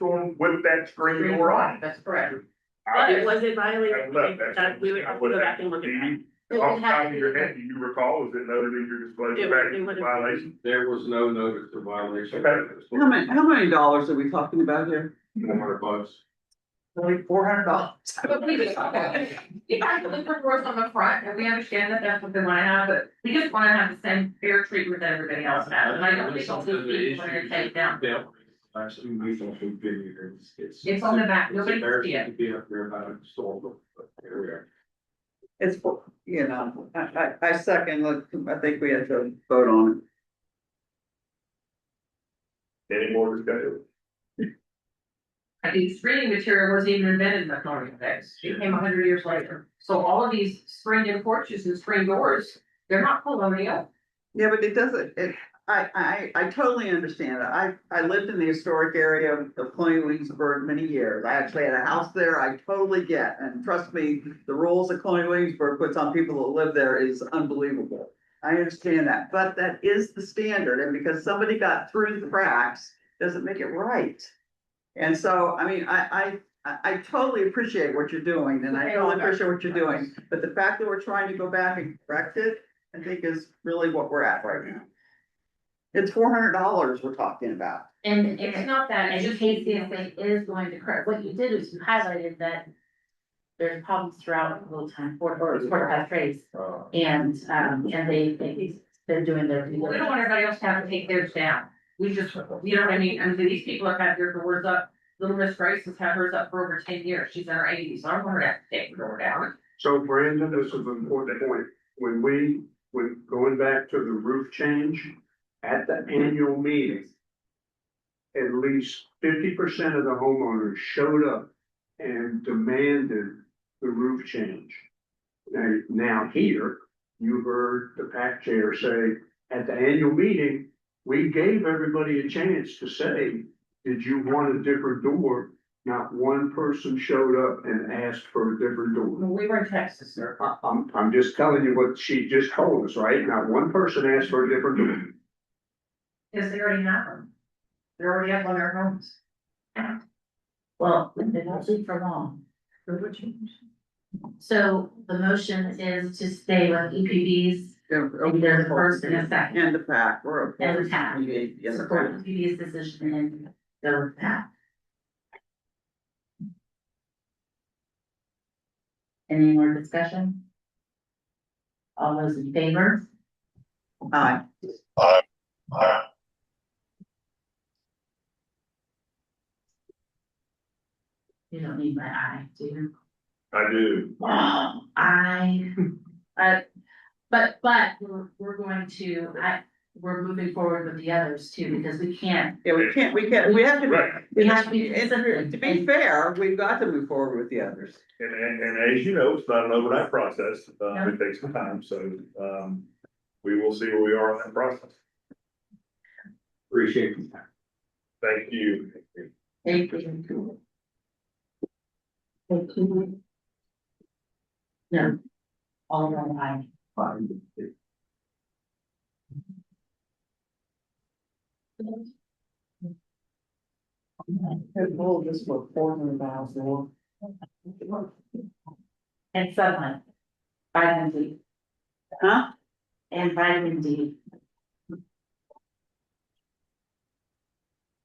screen door on. That's correct. But was it violated? That's- That we would have to go back and look at that. Off the top of your head, do you recall, was it noted in your disclosure back in violation? There was no notice of violation. Okay. How many dollars are we talking about here? $400. Only $400. But we just, you guys look for doors on the front, and we understand that that's what they wanna have, but we just wanna have the same fair treatment that everybody else has, and I don't think all these people are gonna take down. Actually, we thought we'd be, It's on the back, nobody can see embarrassing it. to be up there about it, so, but here we are. It's, I second, I think we have to vote on Any more discussion? I think screening material wasn't even invented in the colonial days, it came 100 years later. So all of these screened-in porches and screen doors, they're not colonial. Yeah, but it doesn't, I totally understand it. I lived in the historic area of Colonial Williamsburg many years. I actually had a house there. I totally get, and trust me, the rules that Colonial Williamsburg puts on people that live there is unbelievable. I understand that, but that is the standard, and because somebody got through the cracks, doesn't make it right. And so, I mean, I totally appreciate what you're doing, and I totally appreciate what you're doing, but the fact that we're trying to go back and correct it, I think is really what we're at right now. It's $400 we're talking about. And It's not that, and it's just. KCSA is going to correct. What you did is you highlighted that there's problems throughout the whole time, Port Pass Trace. And they're doing their. We don't want everybody else to have to take theirs down. We just, you know what I mean? I mean, these people have had their doors up. Little Miss Grace has had hers up for over 10 years. She's in her 80s. So I don't want her to have to take her door down. So Brandon, this is an important point. When going back to the roof change, at the annual meeting, at least 50% of the homeowners showed up and demanded the roof change. Now here, you heard the PAC chair say, at the annual meeting, we gave everybody a chance to say, did you want a different door? Not one person showed up and asked for a different door. Well, we were in Texas, sir. I'm just telling you what she just told us, right? Not one person asked for a different door. Because they already have them. They're already up on their homes. Well, they won't leave for long. So the motion is to stay with EPVs. And there's a first and a second. And the PAC, we're. And the PAC. Yes, Support EPV's decision and go with that. Any more discussion? All those in favor? Aye. You don't need my eye, do you? I do. But we're going to, we're moving forward with the others too, because we can't. Yeah, we have to, Right. We have to be to be fair, we've got to move forward with the others. And as you know, it's not an overnight process, it takes some time, so, we will see where we are in that process. Appreciate it. Thank you. Thank you. Thank you. No, all one eye. This for $400,000. And sunlight. Vitamin D. Huh? And vitamin D.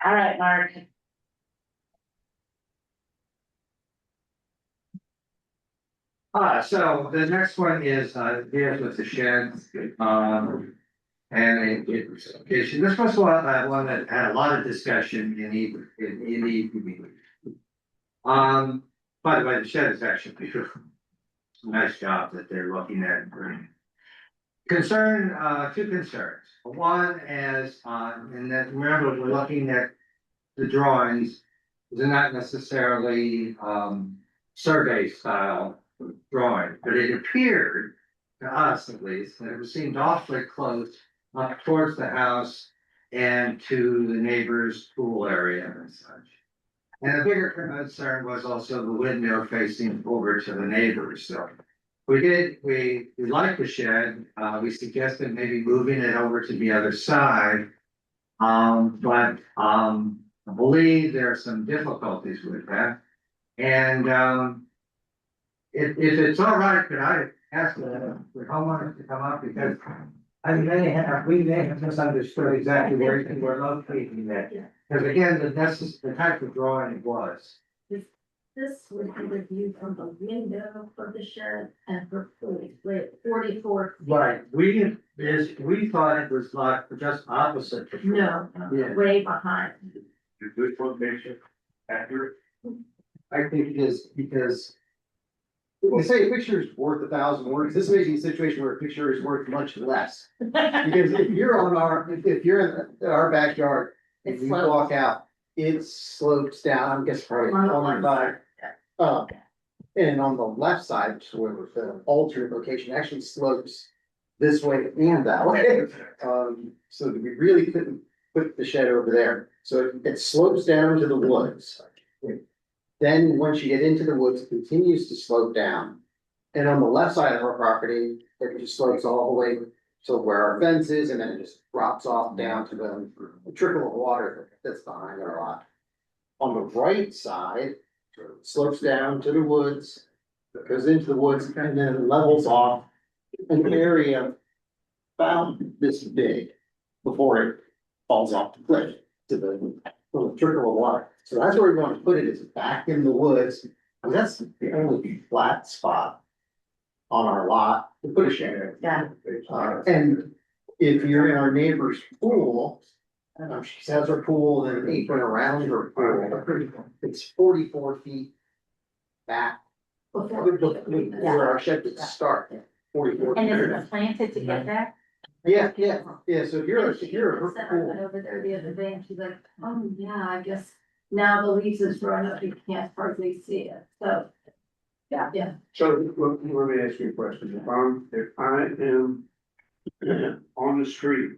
All right, Mark. So the next one is, deals with the shed, and this was one that had a lot of discussion in the community. By the way, the shed is actually beautiful. It's a nice job that they're looking at. Two concerns. One is, and that, remember, we're looking at the drawings, they're not necessarily, survey style drawing, but it appeared to us at least, that it seemed awfully close up towards the house and to the neighbor's pool area and such. And the bigger concern was also the window facing over to the neighbors, so. We liked the shed, we suggested maybe moving it over to the other side. But I believe there are some difficulties with that. And if it's all right, could I ask the homeowners to come up, because we may have misunderstood exactly where we're locating that. Because again, the type of drawing it was. This would be the view from the window of the shed and for 44. Right, we thought it was like just opposite. No, Yeah. way behind. Is this location accurate? I think it is, because they say a picture is worth 1,000 words. This may be a situation where a picture is worth much less. Because if you're in our backyard, if It's you sloped. walk out, it slopes down, I guess probably On the 25. one And on the left side, which is where the alternate location actually slopes this way and that way. So that we really couldn't put the shed over there. So it slopes down to the woods. Then, once you get into the woods, it continues to slope down. And on the left side of our property, it just slopes all the way to where our fence is, and then it just drops off down to the trickle of water that's behind our lot. On the right side, it slopes down to the woods, goes into the woods, and then levels off an area about this big before it falls off the cliff to the trickle of water. So that's where we want to put it, is back in the woods. And that's the only flat spot on our lot to put a shed. Yeah. And if you're in our neighbor's pool, she has her pool and an apron around her pool. It's 44 feet back. Where our shed would start, 44. And is feet. it planted to get there? Yeah, so if you're her I pool. went over there the other day and she's like, oh yeah, I guess now the leaves is growing up, you can't hardly see it, so. Yeah. So let me ask you a question. If I am on the street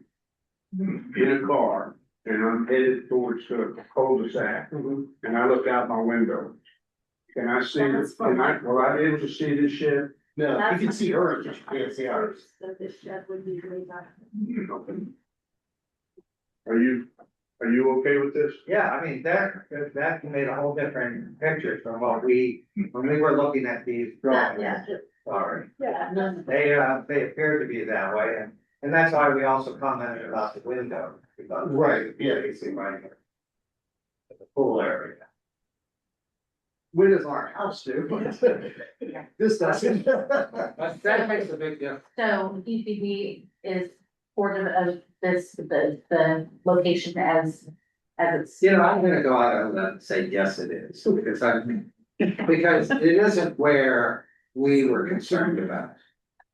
in a car and I'm headed towards the cul-de-sac and I look out my window, can I see this? Will I be able to see this shed? No, you can see hers, but you can't see ours. So this shed would be way back. Are you okay with this? Yeah, I mean, that made a whole different picture from when we were looking at these drawings. Yeah. Sorry. Yeah. They appear to be that way, and that's why we also commented about the window. Because Right, yeah. You can see right here. the pool area. When does our house do? This doesn't. That makes a big difference. So EPD is supportive of this, the location as it's. You know, I'm gonna go out and say, yes, it is, because it isn't where we were concerned about.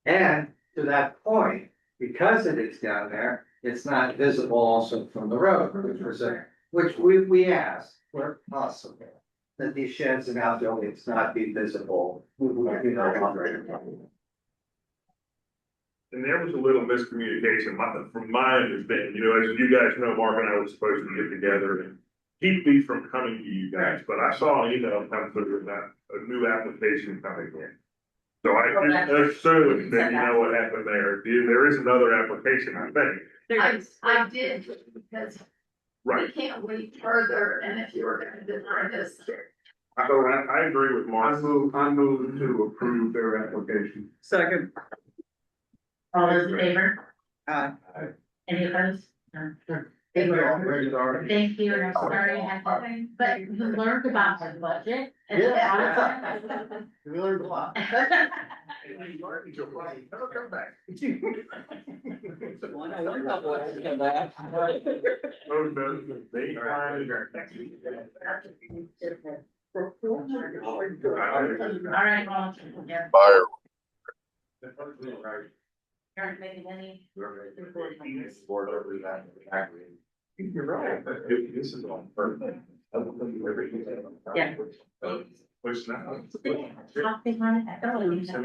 And to that point, because it is down there, it's not visible also from the road, which we asked where possible. That these sheds and outbuildings not be visible, you know. And there was a little miscommunication, from my understanding, you know, as you guys know, Mark and I were supposed to get together and keep these from coming to you guys, but I saw an email come through that a new application coming in. So I assumed that you know what happened there. There is another application, I think. I did, because we Right. can't wait further, and if you were gonna deny this. So I agree with Mark. I move to approve their application. Second. All those in favor? Aye. Any opposed? No. Thank you, and I'm sorry I had to, but you learned about the budget. And We learned a lot. All right, well, yeah. Fire. Aren't making any. You're right. This is all perfect. Yeah. Push now. Nothing on it. I don't even know.